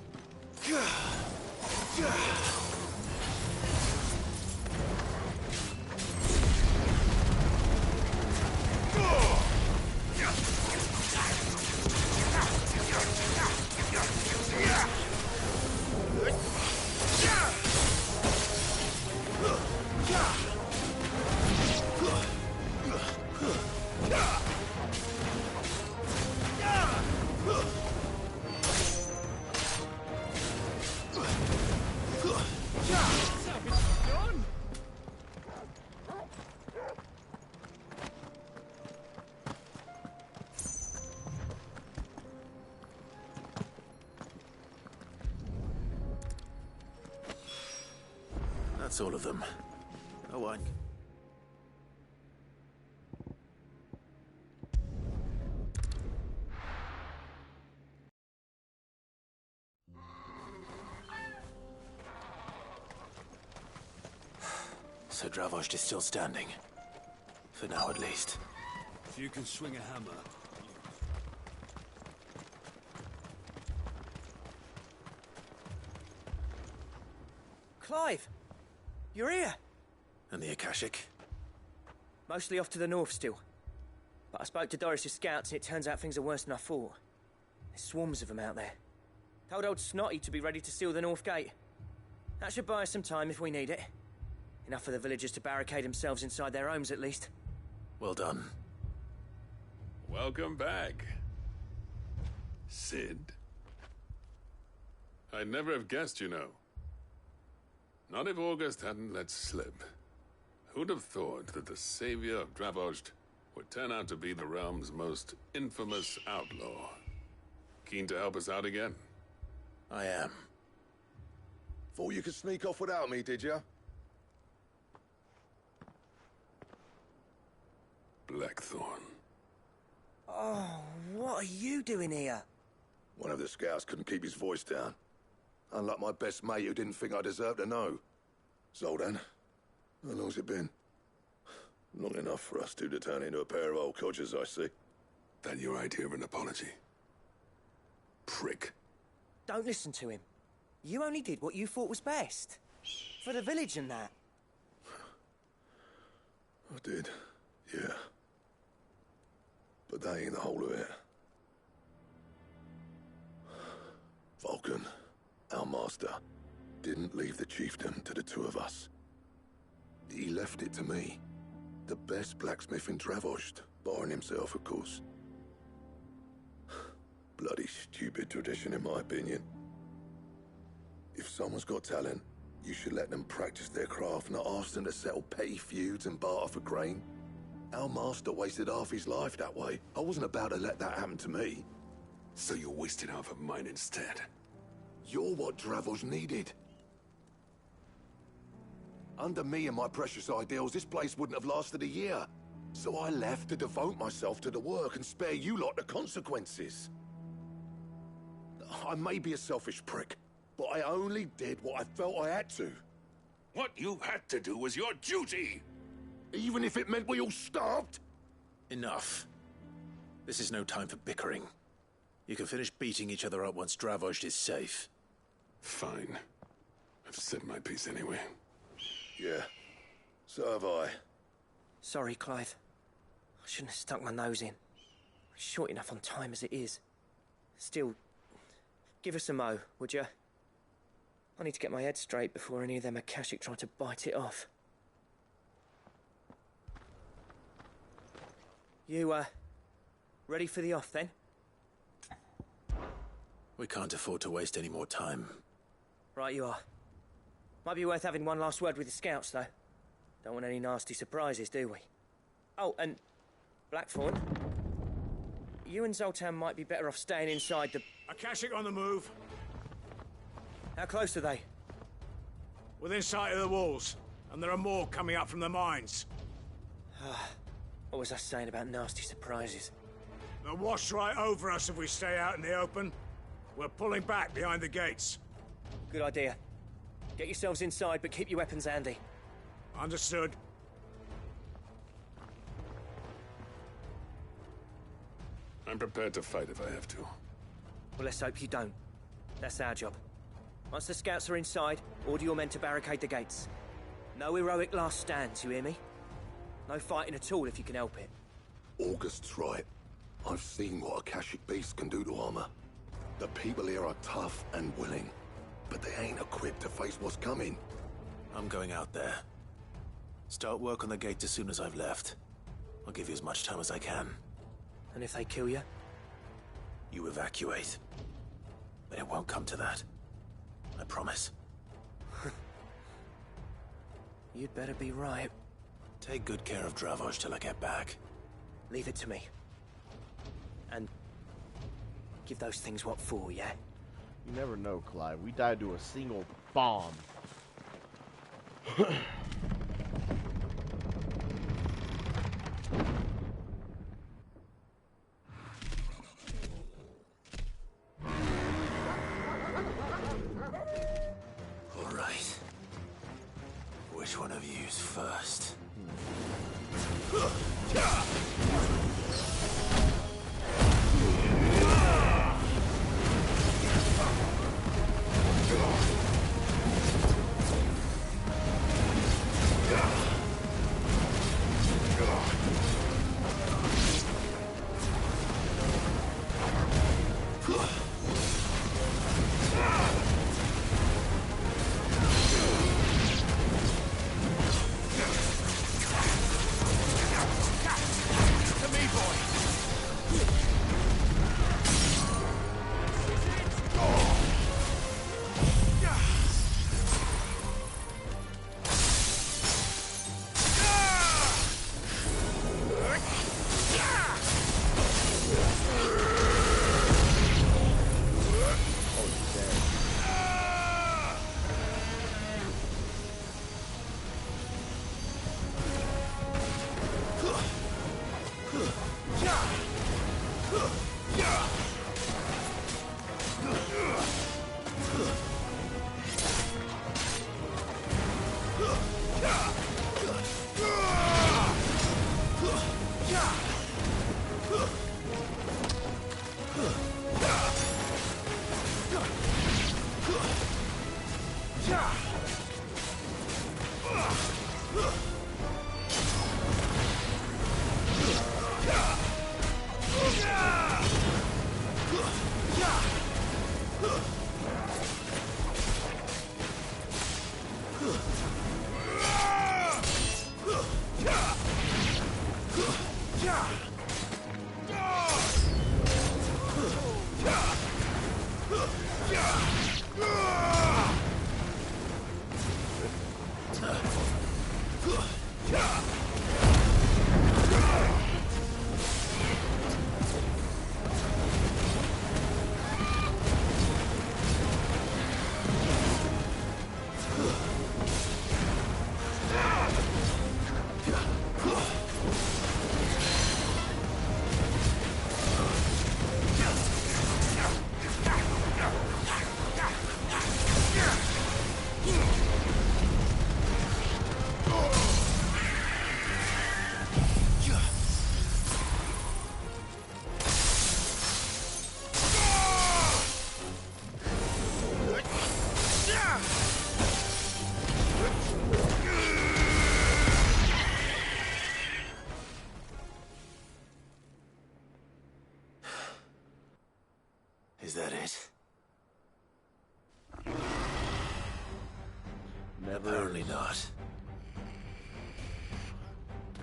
That's all of them. No one. So Dravost is still standing. For now, at least. If you can swing a hammer. Clive! You're here! And the Akashic? Mostly off to the north still. But I spoke to Doris' scouts and it turns out things are worse than I thought. There's swarms of them out there. Told old Snotty to be ready to seal the north gate. That should buy us some time if we need it. Enough for the villagers to barricade themselves inside their homes at least. Well done. Welcome back, Sid. I'd never have guessed, you know. Not if August hadn't let slip. Who'd have thought that the savior of Dravost would turn out to be the realm's most infamous outlaw? Keen to help us out again? I am. Thought you could sneak off without me, did you? Blackthorn. Oh, what are you doing here? One of the scouts couldn't keep his voice down. Unlike my best mate who didn't think I deserved to know. Zoldan, how long's it been? Long enough for us two to turn into a pair of old codgers, I see. That your idea of an apology? Prick. Don't listen to him. You only did what you thought was best. For the village and that. I did, yeah. But that ain't the whole of it. Vulcan, our master, didn't leave the chieftain to the two of us. He left it to me. The best blacksmith in Dravost, barring himself, of course. Bloody stupid tradition, in my opinion. If someone's got talent, you should let them practice their craft, not ask them to settle petty feuds and barter for grain. Our master wasted half his life that way. I wasn't about to let that happen to me. So you're wasting half of mine instead. You're what Dravos needed. Under me and my precious ideals, this place wouldn't have lasted a year. So I left to devote myself to the work and spare you lot the consequences. I may be a selfish prick, but I only did what I felt I had to. What you had to do was your duty! Even if it meant we all starved? Enough. This is no time for bickering. You can finish beating each other up once Dravozd is safe. Fine. I've said my piece anyway. Yeah, so have I. Sorry, Clive. I shouldn't have stuck my nose in. We're short enough on time as it is. Still, give us a mo, would you? I need to get my head straight before any of them Akashic try to bite it off. You, ready for the off, then? We can't afford to waste any more time. Right you are. Might be worth having one last word with the scouts, though. Don't want any nasty surprises, do we? Oh, and Blackthorn, you and Zoltan might be better off staying inside the... Akashic on the move. How close are they? Within sight of the walls, and there are more coming up from the mines. What was I saying about nasty surprises? They'll wash right over us if we stay out in the open. We're pulling back behind the gates. Good idea. Get yourselves inside, but keep your weapons handy. Understood. I'm prepared to fight if I have to. Well, let's hope you don't. That's our job. Once the scouts are inside, order your men to barricade the gates. No heroic last stands, you hear me? No fighting at all if you can help it. August's right. I've seen what Akashic beasts can do to armor. The people here are tough and willing, but they ain't equipped to face what's coming. I'm going out there. Start work on the gate as soon as I've left. I'll give you as much time as I can. And if they kill you? You evacuate. But it won't come to that. I promise. You'd better be right. Take good care of Dravozd till I get back. Leave it to me. And give those things what for, yeah? You never know, Clive. We died to a single bomb. All right. Which one of you's first?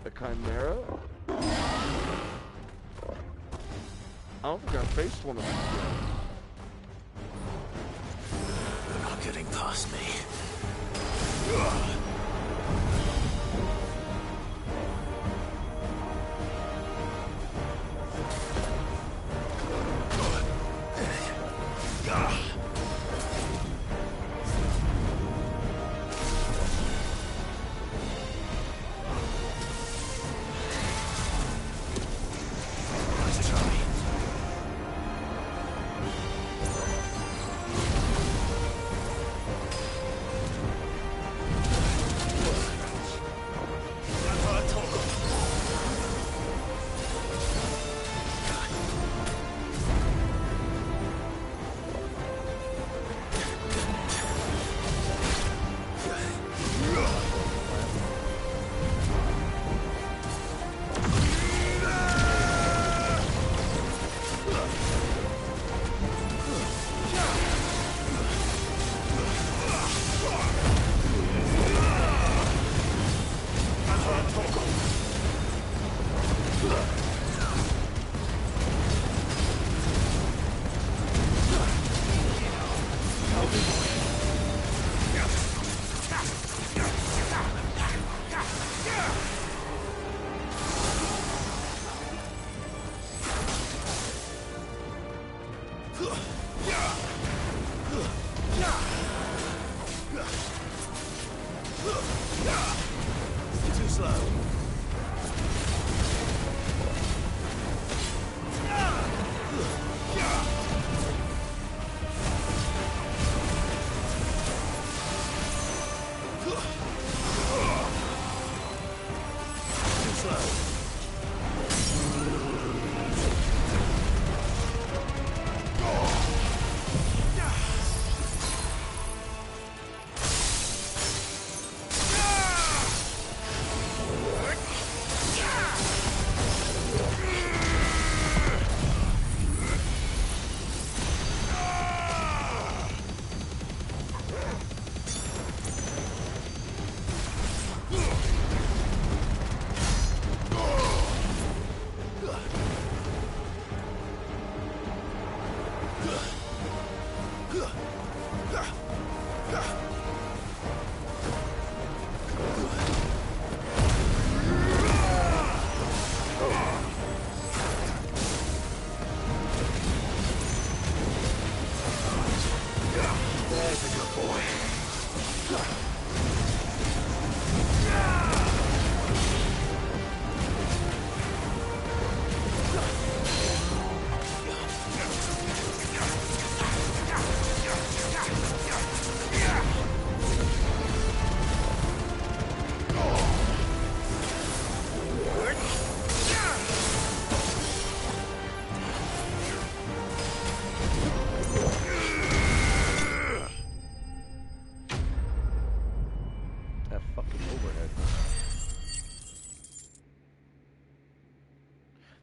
A chimera? I don't think I faced one of these yet. They're not getting past me. Too slow.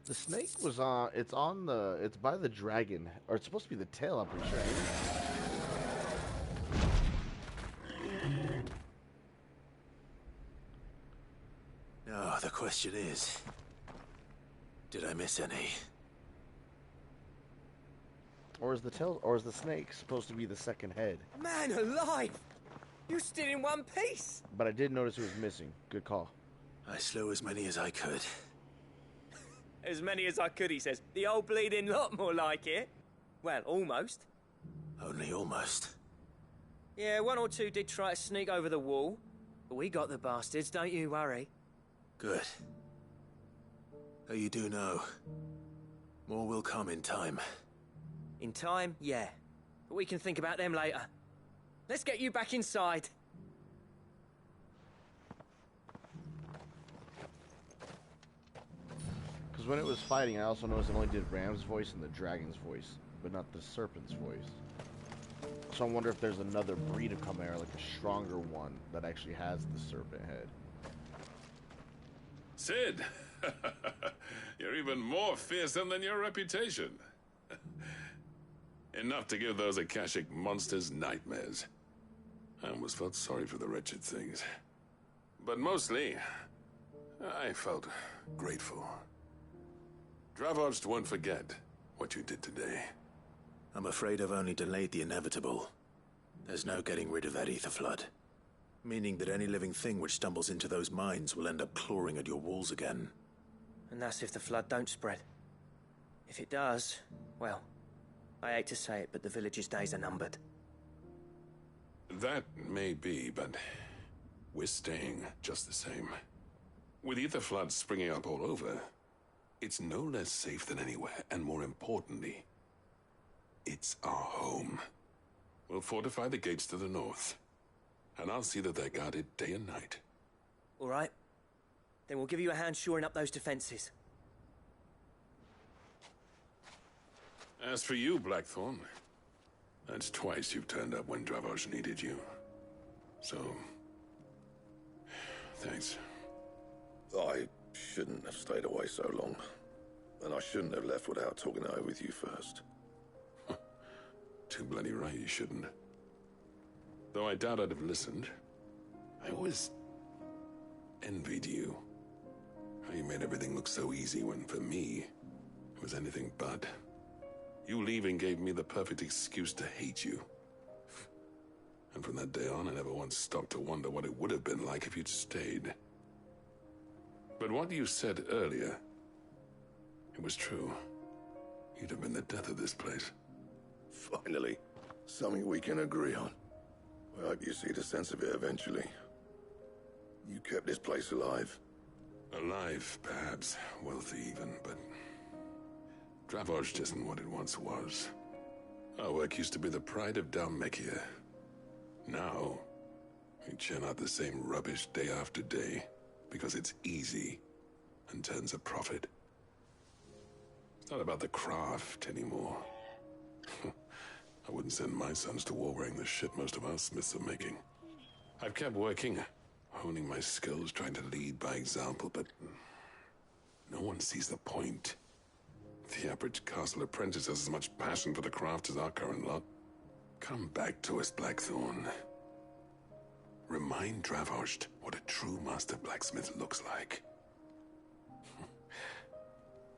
The snake was on. It's on the. It's by the dragon, or it's supposed to be the tail. I'm pretty sure. No, the question is, did I miss any? Or is the tail? Or is the snake supposed to be the second head? Man alive! You're still in one piece. But I did notice it was missing. Good call. I slew as many as I could. As many as I could, he says. The old bleeding lot, more like it. Well, almost. Only almost. Yeah, one or two did try to sneak over the wall. But we got the bastards, don't you worry. Good. Though you do know, more will come in time. In time, yeah. But we can think about them later. Let's get you back inside. Because when it was fighting, I also noticed it only did Ram's voice and the dragon's voice, but not the serpent's voice. So I wonder if there's another breed of Chimera, like a stronger one, that actually has the serpent head. Sid! You're even more fearsome than your reputation. Enough to give those Akashic monsters nightmares. I almost felt sorry for the wretched things. But mostly, I felt grateful. Dravoged won't forget what you did today. I'm afraid I've only delayed the inevitable. There's no getting rid of that ether flood. Meaning that any living thing which stumbles into those mines will end up clawing at your walls again. And that's if the flood don't spread. If it does, well, I hate to say it, but the village's days are numbered. That may be, but we're staying just the same. With ether floods springing up all over, it's no less safe than anywhere, and more importantly, it's our home. We'll fortify the gates to the north, and I'll see that they're guarded day and night. All right. Then we'll give you a hand shoring up those defenses. As for you, Blackthorn, that's twice you've turned up when Dravoj needed you. So, thanks. I shouldn't have stayed away so long. And I shouldn't have left without talking it over with you first. Too bloody right you shouldn't. Though I doubt I'd have listened. I always envied you. How you made everything look so easy when, for me, it was anything but. You leaving gave me the perfect excuse to hate you. And from that day on, I never once stopped to wonder what it would have been like if you'd stayed. But what you said earlier, it was true. You'd have been the death of this place. Finally, something we can agree on. I hope you see the sense of it eventually. You kept this place alive. Alive, perhaps. Wealthy even, but Dravoj isn't what it once was. Our work used to be the pride of Dhalmekia. Now, we churn out the same rubbish day after day because it's easy and turns a profit. It's not about the craft anymore. I wouldn't send my sons to war wearing the shit most of our smiths are making. I've kept working, honing my skills, trying to lead by example, but no one sees the point. The average castle apprentice has as much passion for the craft as our current lot. Come back to us, Blackthorn. Remind Dravoj what a true master blacksmith looks like.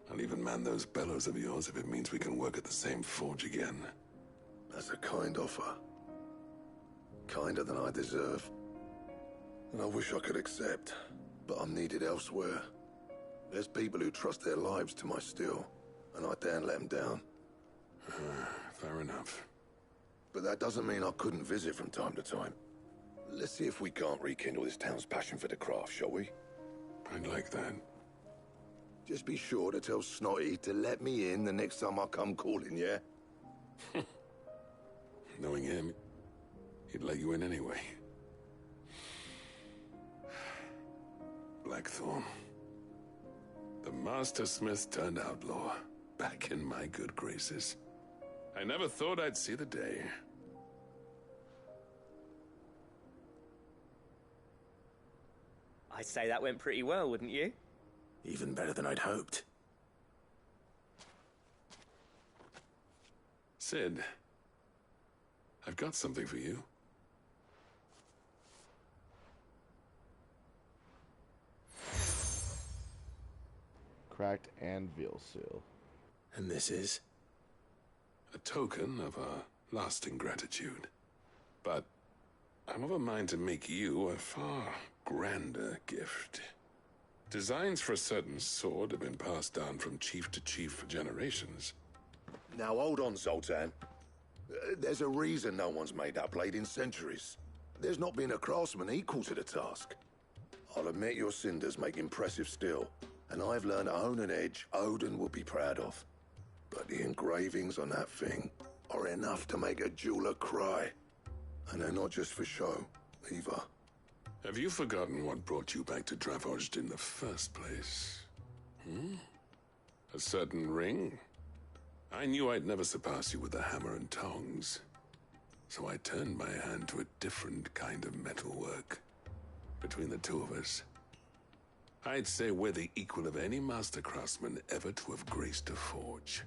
I'll even man those bellows of yours if it means we can work at the same forge again. That's a kind offer. Kinder than I deserve. And I wish I could accept, but I'm needed elsewhere. There's people who trust their lives to my steel, and I daren't let them down. Fair enough. But that doesn't mean I couldn't visit from time to time. Let's see if we can't rekindle this town's passion for the craft, shall we? I'd like that. Just be sure to tell Snotty to let me in the next time I come calling, yeah? Knowing him, he'd let you in anyway. Blackthorn. The Master Smith turned outlaw, back in my good graces. I never thought I'd see the day. I'd say that went pretty well, wouldn't you? Even better than I'd hoped. Sid, I've got something for you. Cracked anvil seal. And this is? A token of our lasting gratitude. But I'm of a mind to make you a far grander gift. Designs for a certain sword have been passed down from chief to chief for generations. Now hold on, Zoltan. There's a reason no one's made that blade in centuries. There's not been a craftsman equal to the task. I'll admit your cinders make impressive steel, and I've learned to own an edge Odin will be proud of. But the engravings on that thing are enough to make a jeweler cry. And they're not just for show, either. Have you forgotten what brought you back to Dravoj in the first place? A certain ring? I knew I'd never surpass you with the hammer and tongs. So I turned my hand to a different kind of metalwork. Between the two of us, I'd say we're the equal of any master craftsman ever to have graced a forge.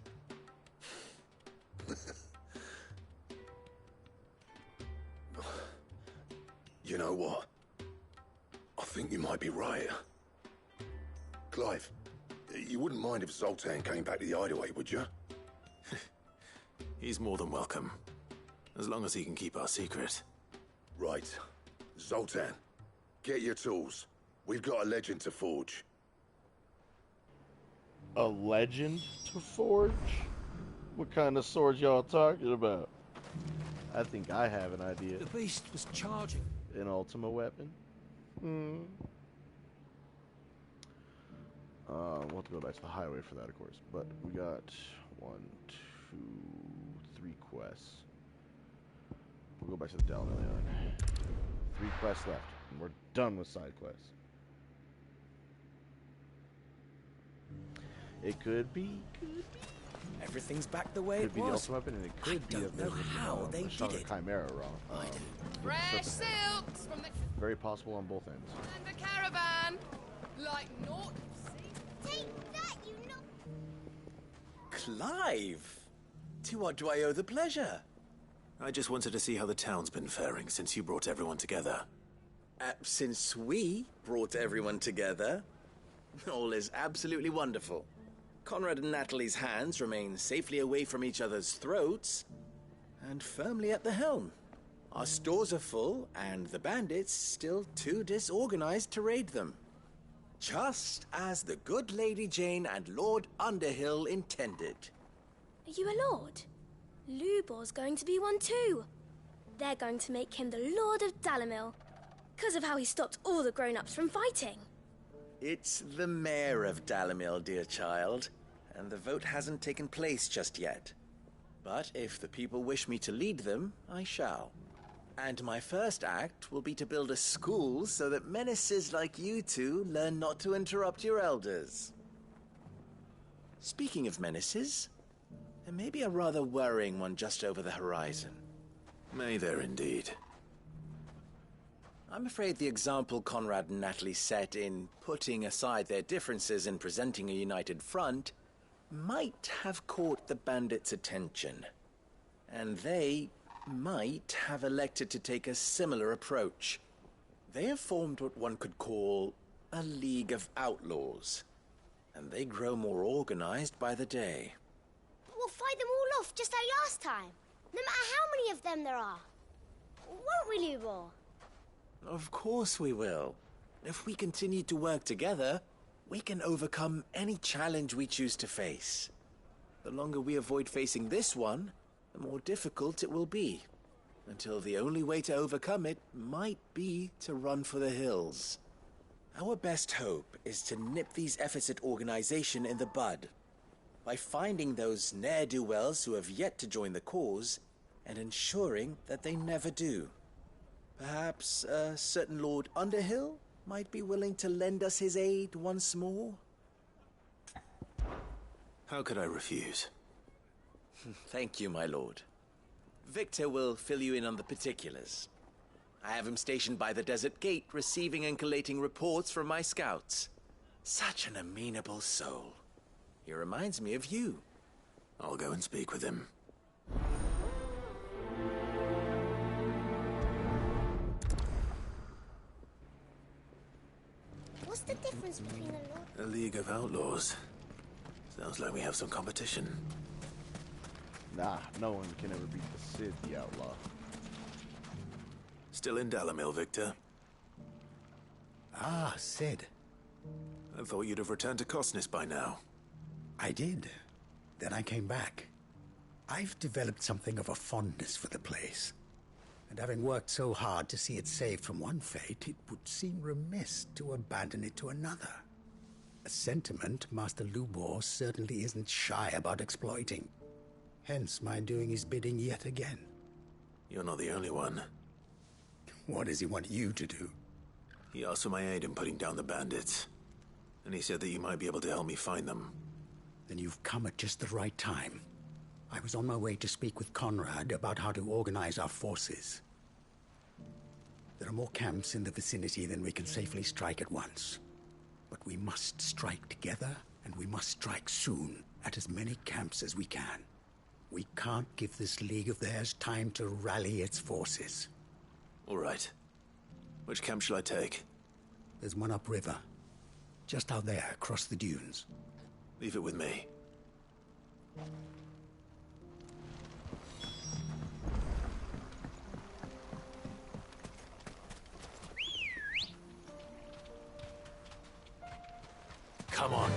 You know what? I think you might be right. Clive, you wouldn't mind if Zoltan came back to the hideaway, would you? He's more than welcome. As long as he can keep our secret. Right. Zoltan, get your tools. We've got a legend to forge. A legend to forge? What kind of sword y'all talking about? I think I have an idea. The beast was charging. An ultimate weapon? We'll have to go back to the highway for that, of course. But we got 1, 2, 3 quests. We'll go back to the Dalimil Yard. 3 quests left, and we're done with side quests. It could be. Everything's back the way Could it be the was. ultimate weapon, and it could be I that don't know there's how they a stronger did it. Chimera wrong. Fresh silks from the Very possible on both ends. and the caravan. Like naught. Take that, you know. Clive! To what do I owe the pleasure? I just wanted to see how the town's been faring since you brought everyone together. Since we brought everyone together, all is absolutely wonderful. Conrad and Natalie's hands remain safely away from each other's throats and firmly at the helm. Our stores are full, and the bandits still too disorganized to raid them. Just as the good Lady Jane and Lord Underhill intended. Are you a lord? Lubor's going to be one too. They're going to make him the Lord of Dalimil, because of how he stopped all the grown-ups from fighting. It's the mayor of Dalimil, dear child, and the vote hasn't taken place just yet. But if the people wish me to lead them, I shall. And my first act will be to build a school so that menaces like you two learn not to interrupt your elders. Speaking of menaces, there may be a rather worrying one just over the horizon. May there indeed. I'm afraid the example Conrad and Natalie set in putting aside their differences and presenting a united front might have caught the bandits' attention. And they might have elected to take a similar approach. They have formed what one could call a League of Outlaws, and they grow more organized by the day. We'll fight them all off just like last time, no matter how many of them there are. Won't we, Lubor? Of course we will. If we continue to work together, we can overcome any challenge we choose to face. The longer we avoid facing this one, the more difficult it will be, until the only way to overcome it might be to run for the hills. Our best hope is to nip these efforts at organization in the bud, by finding those ne'er-do-wells who have yet to join the cause, and ensuring that they never do. Perhaps a certain Lord Underhill might be willing to lend us his aid once more? How could I refuse? Thank you, my lord. Victor will fill you in on the particulars. I have him stationed by the Desert Gate, receiving and collating reports from my scouts. Such an amenable soul. He reminds me of you. I'll go and speak with him. What's the difference between a lord? A League of Outlaws. Sounds like we have some competition. Nah, no one can ever beat the Cid, the outlaw. Still in Dalimil, Victor? Ah, Cid. I thought you'd have returned to Cosnis by now. I did. Then I came back. I've developed something of a fondness for the place. And having worked so hard to see it saved from one fate, it would seem remiss to abandon it to another. A sentiment Master Lubor certainly isn't shy about exploiting. Hence my doing his bidding yet again. You're not the only one. What does he want you to do? He asked for my aid in putting down the bandits. And he said that you might be able to help me find them. Then you've come at just the right time. I was on my way to speak with Conrad about how to organize our forces. There are more camps in the vicinity than we can safely strike at once. But we must strike together, and we must strike soon at as many camps as we can. We can't give this league of theirs time to rally its forces. All right. Which camp shall I take? There's one upriver. Just out there, across the dunes. Leave it with me. Come on.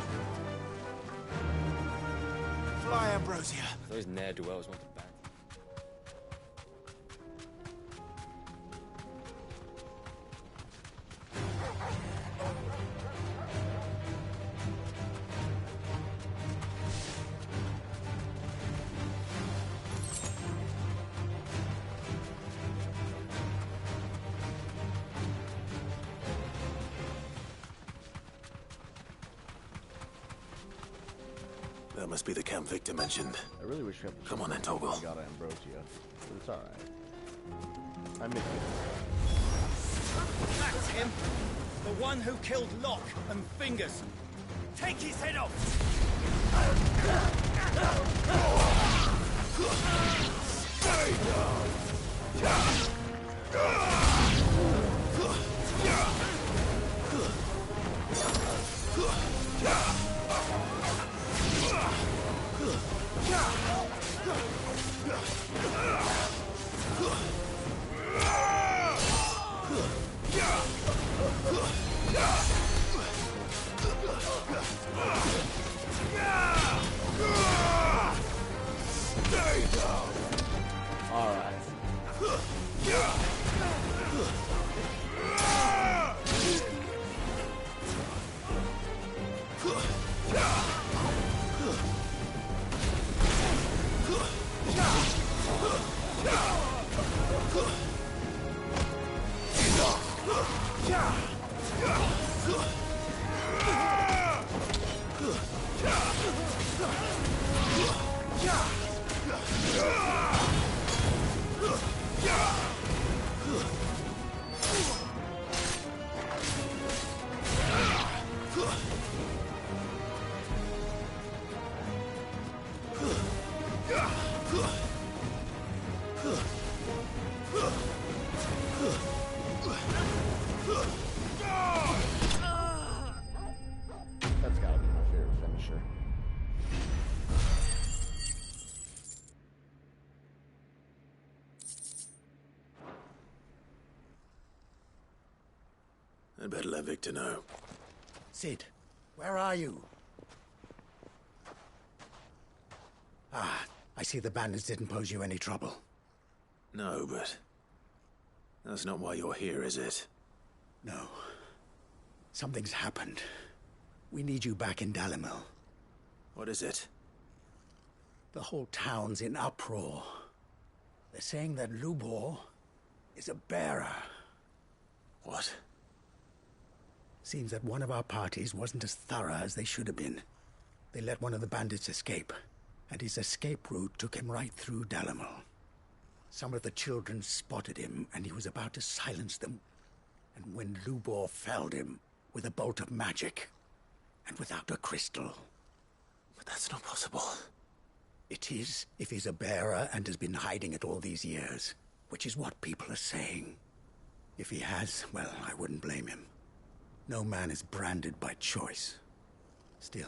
Fly, Ambrosia. Those ne'er-do-wells want to back. That must be the camp Victor mentioned. I really wish we had Come on then, Toggle. I got Ambrosia, but it's alright. I miss it. That's him! The one who killed Locke and Fingers! Take his head off! Stay down! That's gotta be my favorite finisher. I'd better let Victor know. Cid, where are you? Ah, I see the bandits didn't pose you any trouble. No, but that's not why you're here, is it? No. Something's happened. We need you back in Dalimil. What is it? The whole town's in uproar. They're saying that Lubor is a bearer. What? Seems that one of our parties wasn't as thorough as they should have been. They let one of the bandits escape, and his escape route took him right through Dalimil. Some of the children spotted him, and he was about to silence them. And when Lubor felled him with a bolt of magic, and without a crystal. But that's not possible. It is, if he's a bearer and has been hiding it all these years, which is what people are saying. If he has, well, I wouldn't blame him. No man is branded by choice. Still,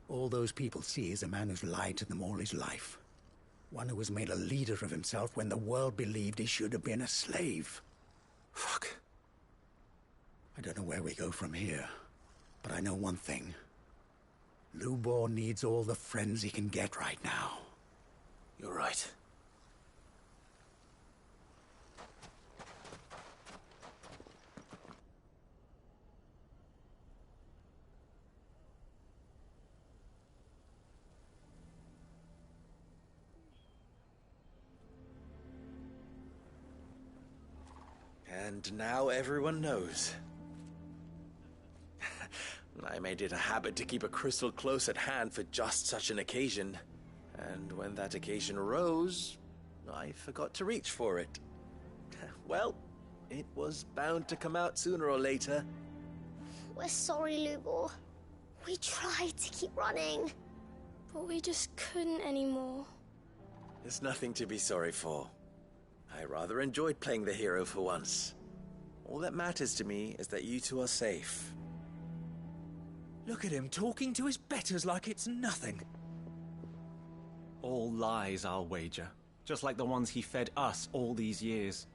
all those people see is a man who's lied to them all his life. One who was made a leader of himself when the world believed he should have been a slave. Fuck. I don't know where we go from here, but I know one thing. Lubor needs all the friends he can get right now. You're right. And now everyone knows. I made it a habit to keep a crystal close at hand for just such an occasion. And when that occasion arose, I forgot to reach for it. Well, it was bound to come out sooner or later. We're sorry, Lubor. We tried to keep running, but we just couldn't anymore. There's nothing to be sorry for. I rather enjoyed playing the hero for once. All that matters to me is that you two are safe. Look at him talking to his betters like it's nothing. All lies, I'll wager. Just like the ones he fed us all these years.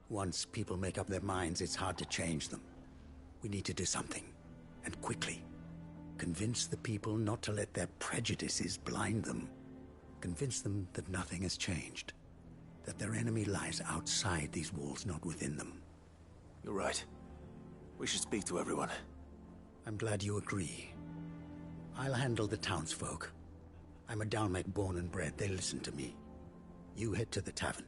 Once people make up their minds, it's hard to change them. We need to do something, and quickly. Convince the people not to let their prejudices blind them. Convince them that nothing has changed. That their enemy lies outside these walls, not within them. You're right. We should speak to everyone. I'm glad you agree. I'll handle the townsfolk. I'm a Dalmec born and bred. They listen to me. You head to the tavern.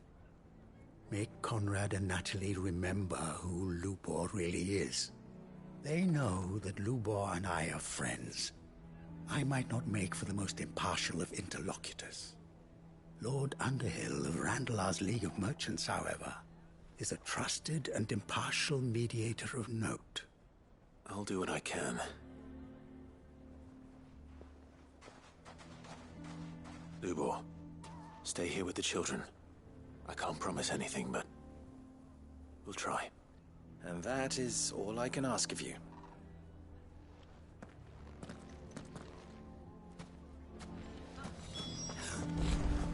Make Conrad and Natalie remember who Lubor really is. They know that Lubor and I are friends. I might not make for the most impartial of interlocutors. Lord Underhill of Randalar's League of Merchants, however, is a trusted and impartial mediator of note. I'll do what I can. Lubor, stay here with the children. I can't promise anything, but we'll try. And that is all I can ask of you.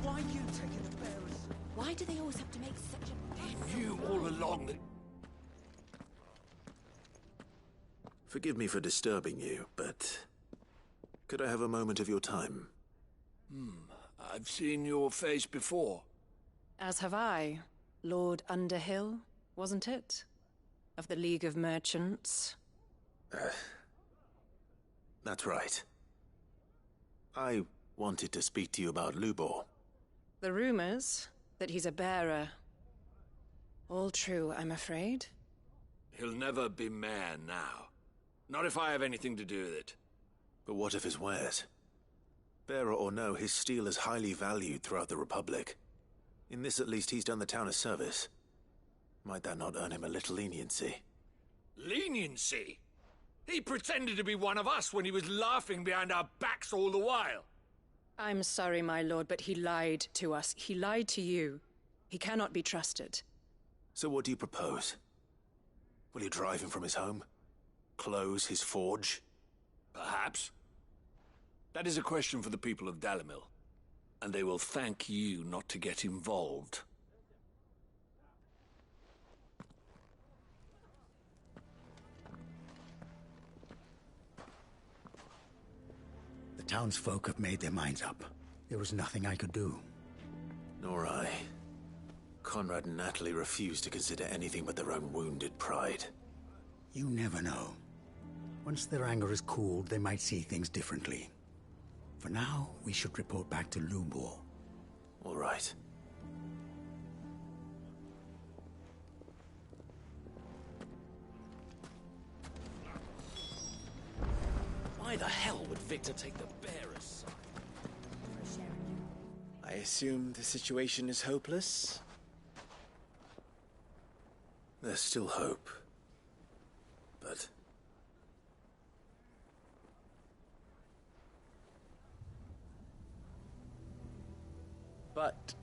Why are you taking the bearers? Why do they always have to make such a... You all along that... Forgive me for disturbing you, but could I have a moment of your time? I've seen your face before. As have I. Lord Underhill, wasn't it? Of the League of Merchants. That's right. I wanted to speak to you about Lubor. The rumors that he's a bearer. All true, I'm afraid. He'll never be mayor now. Not if I have anything to do with it. But what of his wares? Bearer or no, his steel is highly valued throughout the Republic. In this at least he's done the town a service. Might that not earn him a little leniency? Leniency? He pretended to be one of us when he was laughing behind our backs all the while. I'm sorry, my lord, but he lied to us. He lied to you. He cannot be trusted. So what do you propose? Will you drive him from his home? Close his forge? Perhaps. That is a question for the people of Dalimil. And they will thank you not to get involved. The townsfolk have made their minds up. There was nothing I could do. Nor I. Conrad and Natalie refused to consider anything but their own wounded pride. You never know. Once their anger is cooled, they might see things differently. For now, we should report back to Lubor. All right. Why the hell would Victor take the bearer's side? I assume the situation is hopeless? There's still hope. But... But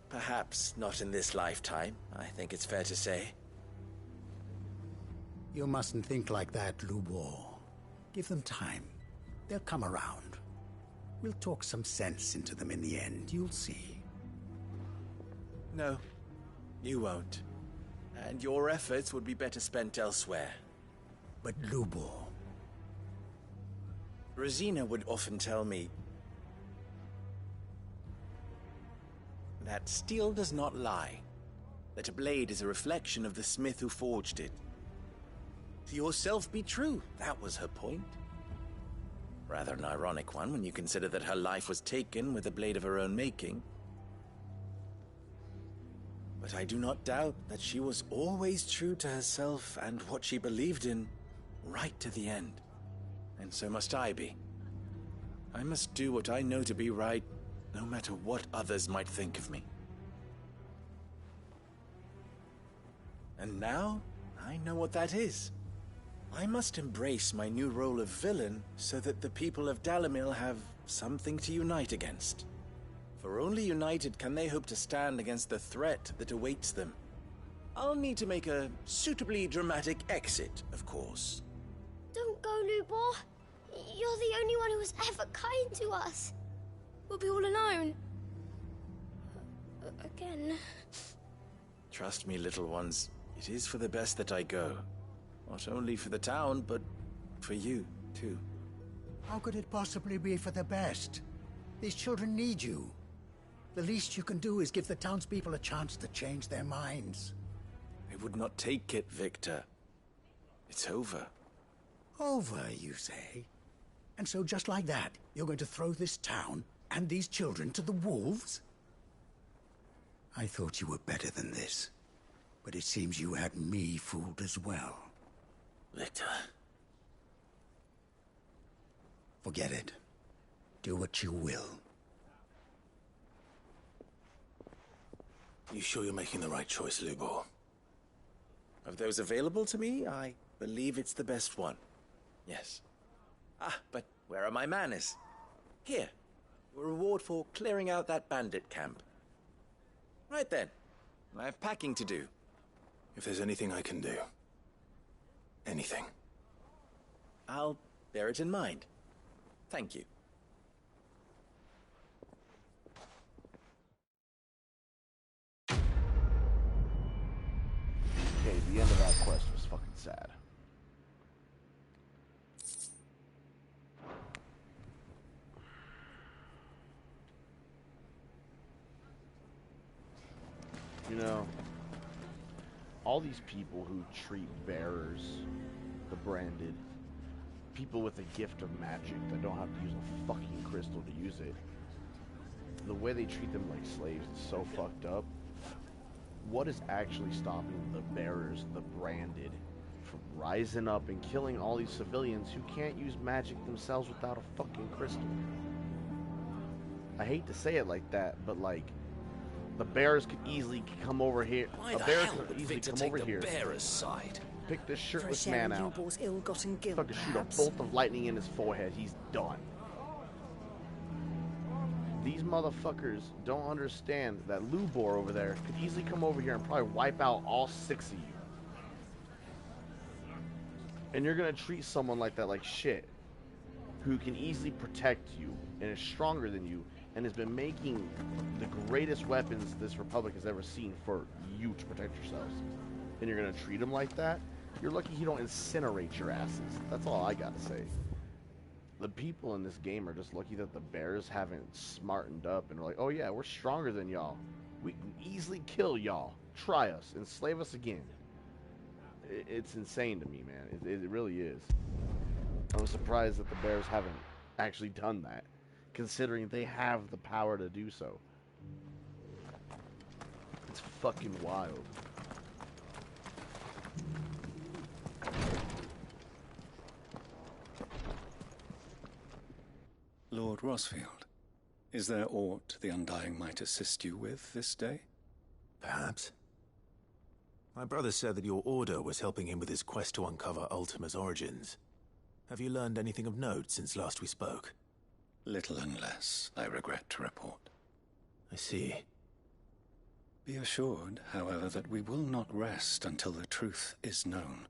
perhaps not in this lifetime, I think it's fair to say. You mustn't think like that, Lubor. Give them time. They'll come around. We'll talk some sense into them in the end, you'll see. No, you won't. And your efforts would be better spent elsewhere. But Lubor... Rosina would often tell me that steel does not lie. That a blade is a reflection of the smith who forged it. To yourself be true, that was her point. Rather an ironic one when you consider that her life was taken with a blade of her own making. But I do not doubt that she was always true to herself and what she believed in, right to the end. And so must I be. I must do what I know to be right, no matter what others might think of me. And now, I know what that is. I must embrace my new role of villain so that the people of Dalimil have something to unite against. For only united can they hope to stand against the threat that awaits them. I'll need to make a suitably dramatic exit, of course. Don't go Lubor. You're the only one who was ever kind to us. We'll be all alone. Again. Trust me, little ones. It is for the best that I go. Not only for the town, but for you, too. How could it possibly be for the best? These children need you. The least you can do is give the townspeople a chance to change their minds. I would not take it, Victor. It's over. Over, you say? And so just like that, you're going to throw this town and these children to the wolves? I thought you were better than this. But it seems you had me fooled as well. Victor. Forget it. Do what you will. You sure you're making the right choice, Lubor? Of those available to me, I believe it's the best one. Yes. Ah, but where are my manners? Here. A reward for clearing out that bandit camp. Right then. I have packing to do. If there's anything I can do. Anything. I'll bear it in mind. Thank you. Okay, the end of that quest was fucking sad. You know, all these people who treat bearers, the branded, people with a gift of magic that don't have to use a fucking crystal to use it, the way they treat them like slaves is so fucked up. What is actually stopping the bearers, the branded, from rising up and killing all these civilians who can't use magic themselves without a fucking crystal? I hate to say it like that, but like, the bearers could easily come over here. Why the hell would Victor take the bearer's side? Pick this shirtless man out. Ill-gotten guilt, Fucking shoot a bolt of lightning in his forehead. He's done. These motherfuckers don't understand that Lubor over there could easily come over here and probably wipe out all 6 of you. And you're gonna treat someone like that like shit, who can easily protect you and is stronger than you and has been making the greatest weapons this Republic has ever seen for you to protect yourselves. And you're gonna treat him like that? You're lucky he don't incinerate your asses. That's all I gotta say. The people in this game are just lucky that the bears haven't smartened up and are like, oh yeah, we're stronger than y'all. We can easily kill y'all. Try us. Enslave us again. It's insane to me, man. It really is. I'm surprised that the bears haven't actually done that, considering they have the power to do so. It's fucking wild. Lord Rosfield, is there aught the Undying might assist you with this day? Perhaps. My brother said that your order was helping him with his quest to uncover Ultima's origins. Have you learned anything of note since last we spoke? Little and less, I regret to report. I see. Be assured, however, that we will not rest until the truth is known.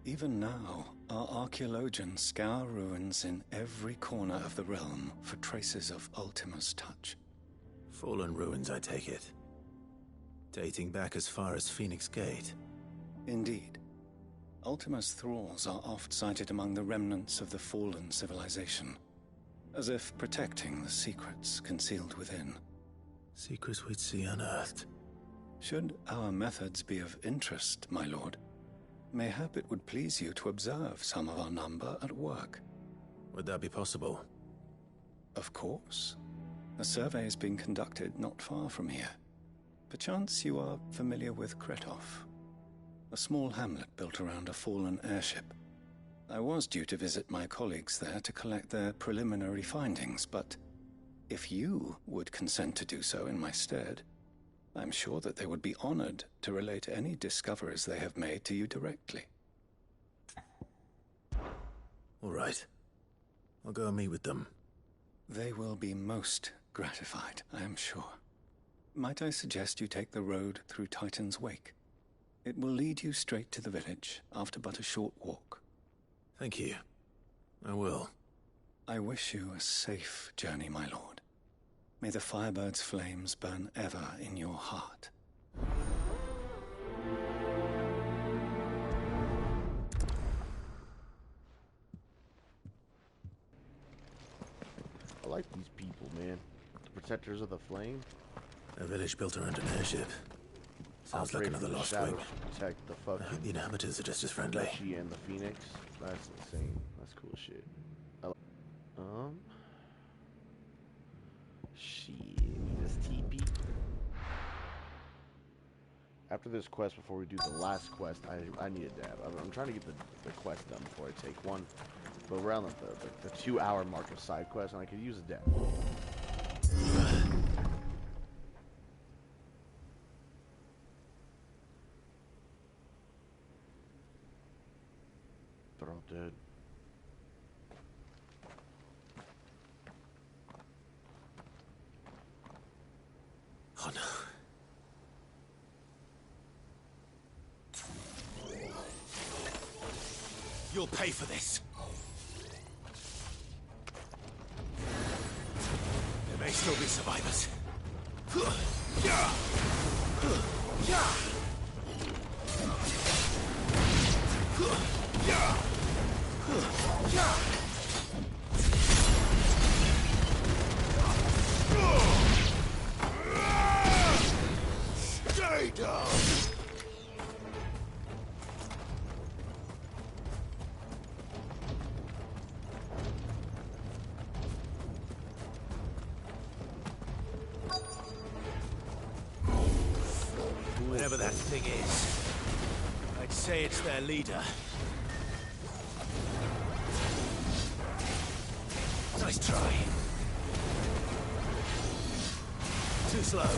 Even now, our archaeologians scour ruins in every corner of the realm for traces of Ultima's touch. Fallen ruins, I take it. Dating back as far as Phoenix Gate. Indeed. Ultima's thralls are oft sighted among the remnants of the fallen civilization, as if protecting the secrets concealed within. Secrets we'd see unearthed. Should our methods be of interest, my lord, mayhap it would please you to observe some of our number at work. Would that be possible? Of course. A survey is being conducted not far from here. Perchance you are familiar with Kretov, a small hamlet built around a fallen airship. I was due to visit my colleagues there to collect their preliminary findings, but if you would consent to do so in my stead, I'm sure that they would be honored to relate any discoveries they have made to you directly. All right. I'll go and meet with them. They will be most gratified, I am sure. Might I suggest you take the road through Titan's Wake? It will lead you straight to the village after but a short walk. Thank you. I will. I wish you a safe journey, my lord. May the Firebird's flames burn ever in your heart. I like these people, man. The Protectors of the Flame. A village built around an airship. Sounds like another lost wing. Protect the I fucking. hope the inhabitants are just as friendly. Duchy and the Phoenix. That's insane. That's cool shit. Shit. Need this TP. After this quest, before we do the last quest, I need a dab. I'm trying to get the quest done before I take one. But we're on the 2-hour mark of side quest, and I could use a dab. They're all dead. Oh no. You'll pay for this. There may still be survivors. Stay down! Whatever that thing is, I'd say it's their leader. Nice try. Too slow.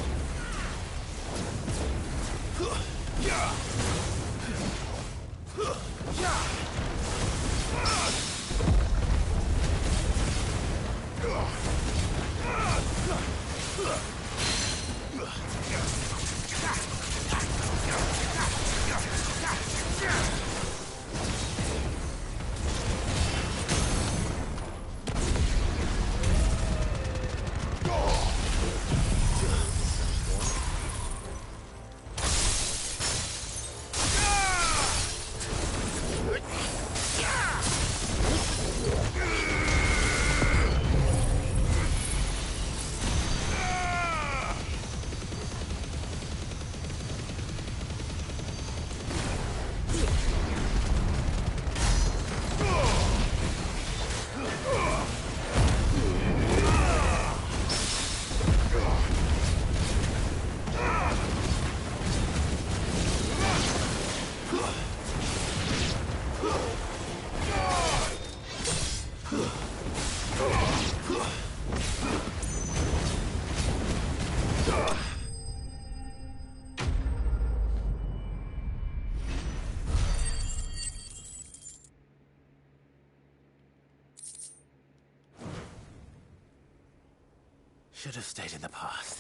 Should have stayed in the past.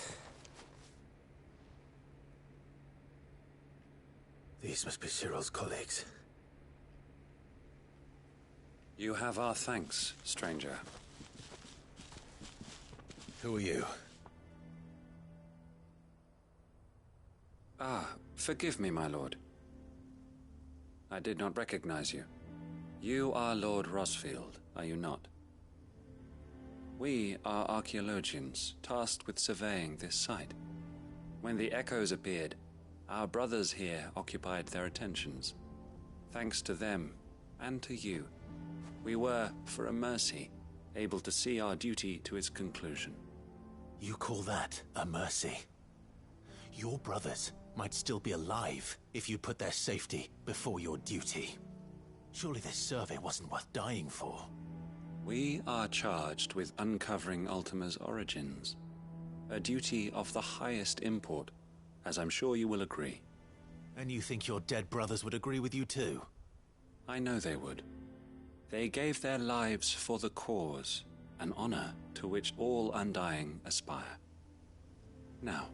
These must be Cyril's colleagues. You have our thanks, stranger. Who are you? Ah, forgive me, my lord. I did not recognize you. You are Lord Rosfield, are you not? We are archaeologians, tasked with surveying this site. When the echoes appeared, our brothers here occupied their attentions. Thanks to them, and to you, we were, for a mercy, able to see our duty to its conclusion. You call that a mercy? Your brothers might still be alive if you put their safety before your duty. Surely this survey wasn't worth dying for. We are charged with uncovering Ultima's origins. A duty of the highest import, as I'm sure you will agree. And you think your dead brothers would agree with you too? I know they would. They gave their lives for the cause, an honor to which all Undying aspire. Now,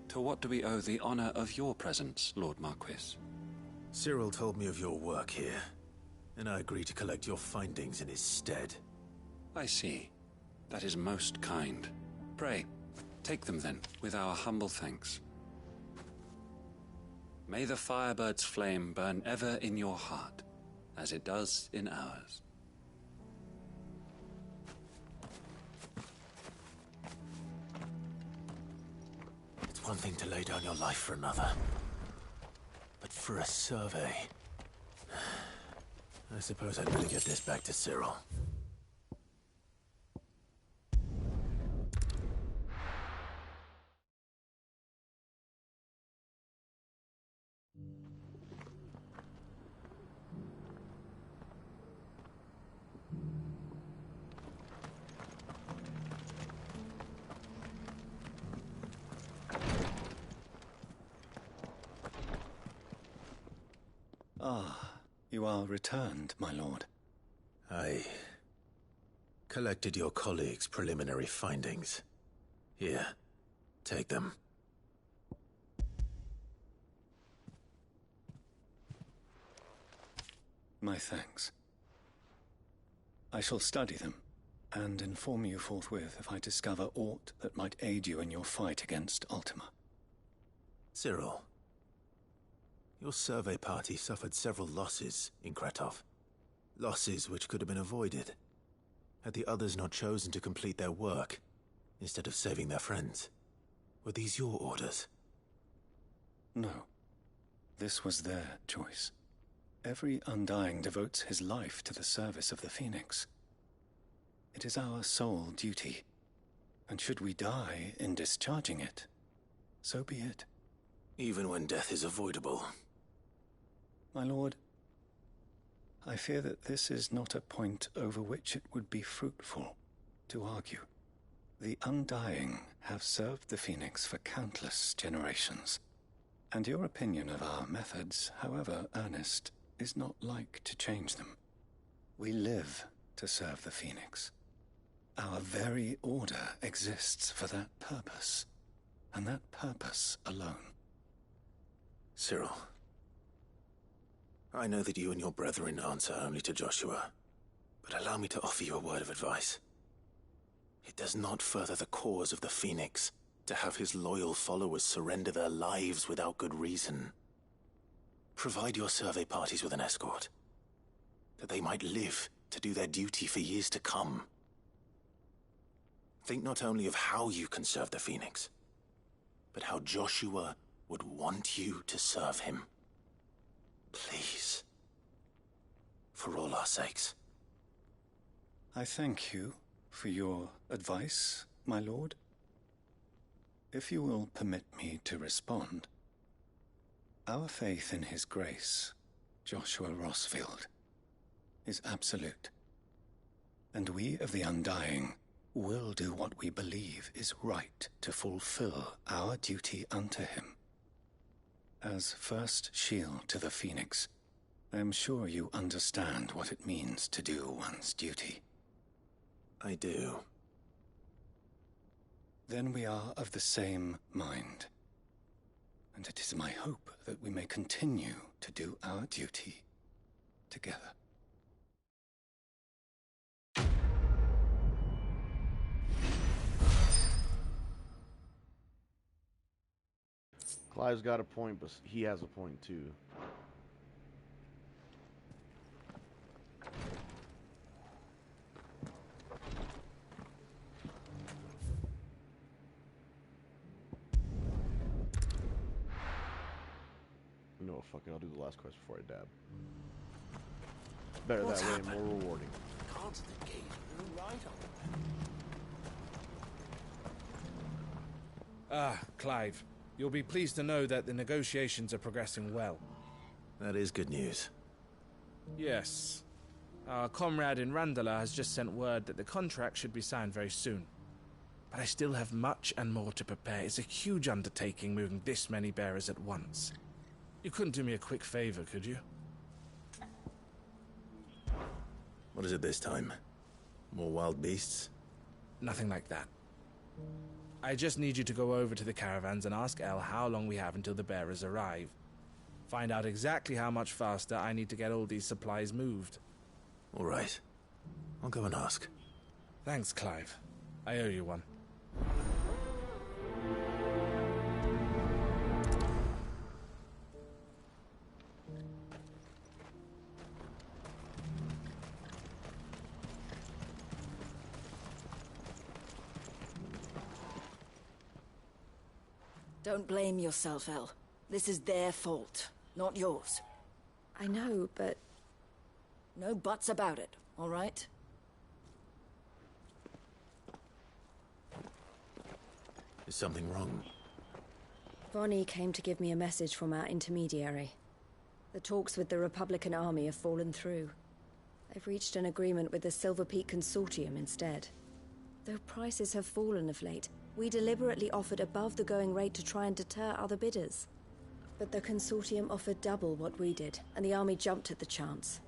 to what do we owe the honor of your presence, Lord Marquis? Cyril told me of your work here, and I agree to collect your findings in his stead. I see. That is most kind. Pray, take them then, with our humble thanks. May the Firebird's flame burn ever in your heart, as it does in ours. It's one thing to lay down your life for another, but for a survey... I suppose I'd better get this back to Cyril. You are returned, my lord. I collected your colleagues' preliminary findings. Here, take them. My thanks. I shall study them, and inform you forthwith if I discover aught that might aid you in your fight against Ultima. Cyril, your survey party suffered several losses in Kratov. Losses which could have been avoided, had the others not chosen to complete their work, instead of saving their friends. Were these your orders? No. This was their choice. Every Undying devotes his life to the service of the Phoenix. It is our sole duty, and should we die in discharging it, so be it. Even when death is avoidable. My lord, I fear that this is not a point over which it would be fruitful to argue. The Undying have served the Phoenix for countless generations, and your opinion of our methods, however earnest, is not like to change them. We live to serve the Phoenix. Our very order exists for that purpose, and that purpose alone. Cyril, I know that you and your brethren answer only to Joshua, but allow me to offer you a word of advice. It does not further the cause of the Phoenix to have his loyal followers surrender their lives without good reason. Provide your survey parties with an escort, that they might live to do their duty for years to come. Think not only of how you can serve the Phoenix, but how Joshua would want you to serve him. Please. For all our sakes. I thank you for your advice, my lord. If you will permit me to respond, our faith in his grace, Joshua Rossfield, is absolute. And we of the Undying will do what we believe is right to fulfill our duty unto him. As first shield to the Phoenix, I am sure you understand what it means to do one's duty. I do. Then we are of the same mind. And it is my hope that we may continue to do our duty together. Clive's got a point, but he has a point too. No, fuck it, I'll do the last quest before I dab. Better that way and more rewarding. Cards at the gate are right on. Clive. You'll be pleased to know that the negotiations are progressing well. That is good news. Yes. Our comrade in Randala has just sent word that the contract should be signed very soon. But I still have much and more to prepare. It's a huge undertaking moving this many bearers at once. You couldn't do me a quick favor, could you? What is it this time? More wild beasts? Nothing like that. I just need you to go over to the caravans and ask El how long we have until the bearers arrive. Find out exactly how much faster I need to get all these supplies moved. All right. I'll go and ask. Thanks, Clive. I owe you one. Don't blame yourself, El. This is their fault, not yours. I know, but... No buts about it, all right? Is something wrong? Vonnie came to give me a message from our intermediary. The talks with the Republican army have fallen through. They've reached an agreement with the Silver Peak Consortium instead. Though prices have fallen of late, we deliberately offered above the going rate to try and deter other bidders. But the Consortium offered double what we did, and the army jumped at the chance.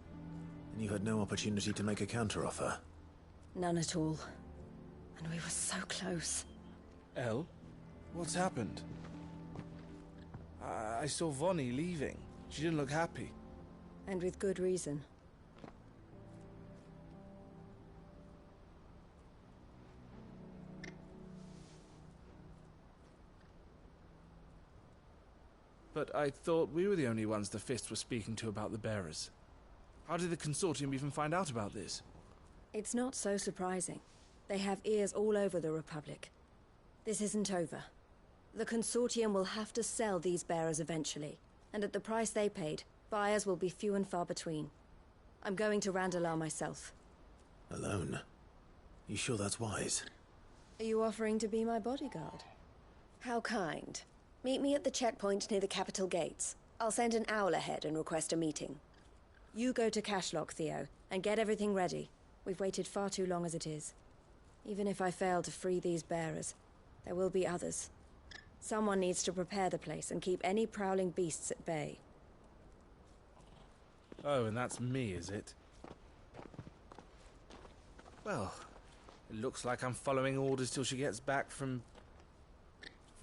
And you had no opportunity to make a counteroffer? None at all. And we were so close. El? What's happened? I saw Vonnie leaving. She didn't look happy. And with good reason. But I thought we were the only ones the Fist were speaking to about the bearers. How did the Consortium even find out about this? It's not so surprising. They have ears all over the Republic. This isn't over. The Consortium will have to sell these bearers eventually, and at the price they paid, buyers will be few and far between. I'm going to Randalar myself. Alone? You sure that's wise? Are you offering to be my bodyguard? How kind. Meet me at the checkpoint near the capital gates. I'll send an owl ahead and request a meeting. You go to Cashlock, Theo, and get everything ready. We've waited far too long as it is. Even if I fail to free these bearers, there will be others. Someone needs to prepare the place and keep any prowling beasts at bay. Oh, and that's me, is it? Well, it looks like I'm following orders till she gets back from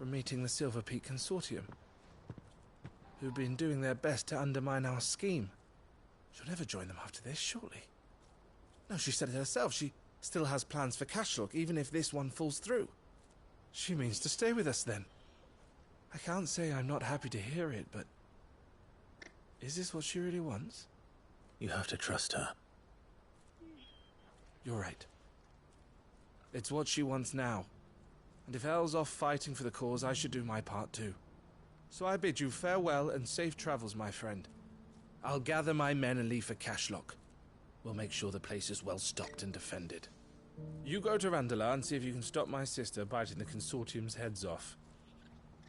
meeting the Silver Peak Consortium, who've been doing their best to undermine our scheme. She'll never join them after this, surely. No, she said it herself. She still has plans for Cashlock, even if this one falls through. She means to stay with us, then. I can't say I'm not happy to hear it, but... is this what she really wants? You have to trust her. You're right. It's what she wants now. And if El's off fighting for the cause, I should do my part too. So I bid you farewell and safe travels, my friend. I'll gather my men and leave for Cashlock. We'll make sure the place is well stocked and defended. You go to Randalar and see if you can stop my sister biting the Consortium's heads off.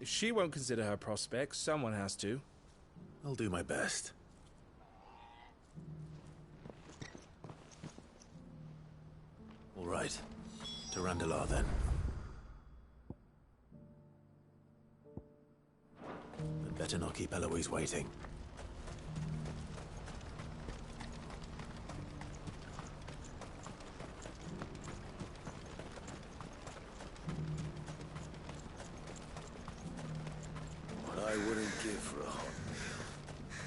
If she won't consider her prospects, someone has to. I'll do my best. All right. To Randalar, then. I'd better not keep Eloise waiting. What I wouldn't give for a hot meal.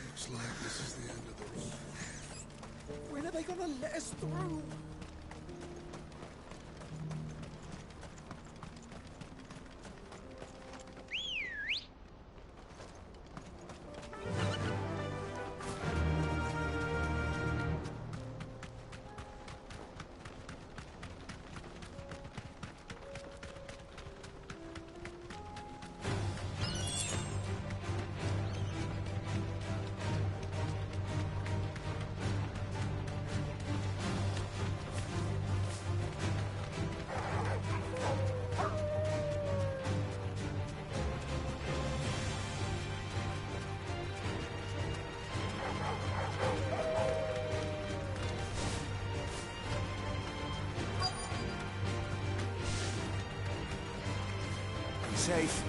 Looks like this is the end of the road. When are they gonna let us through? Safe.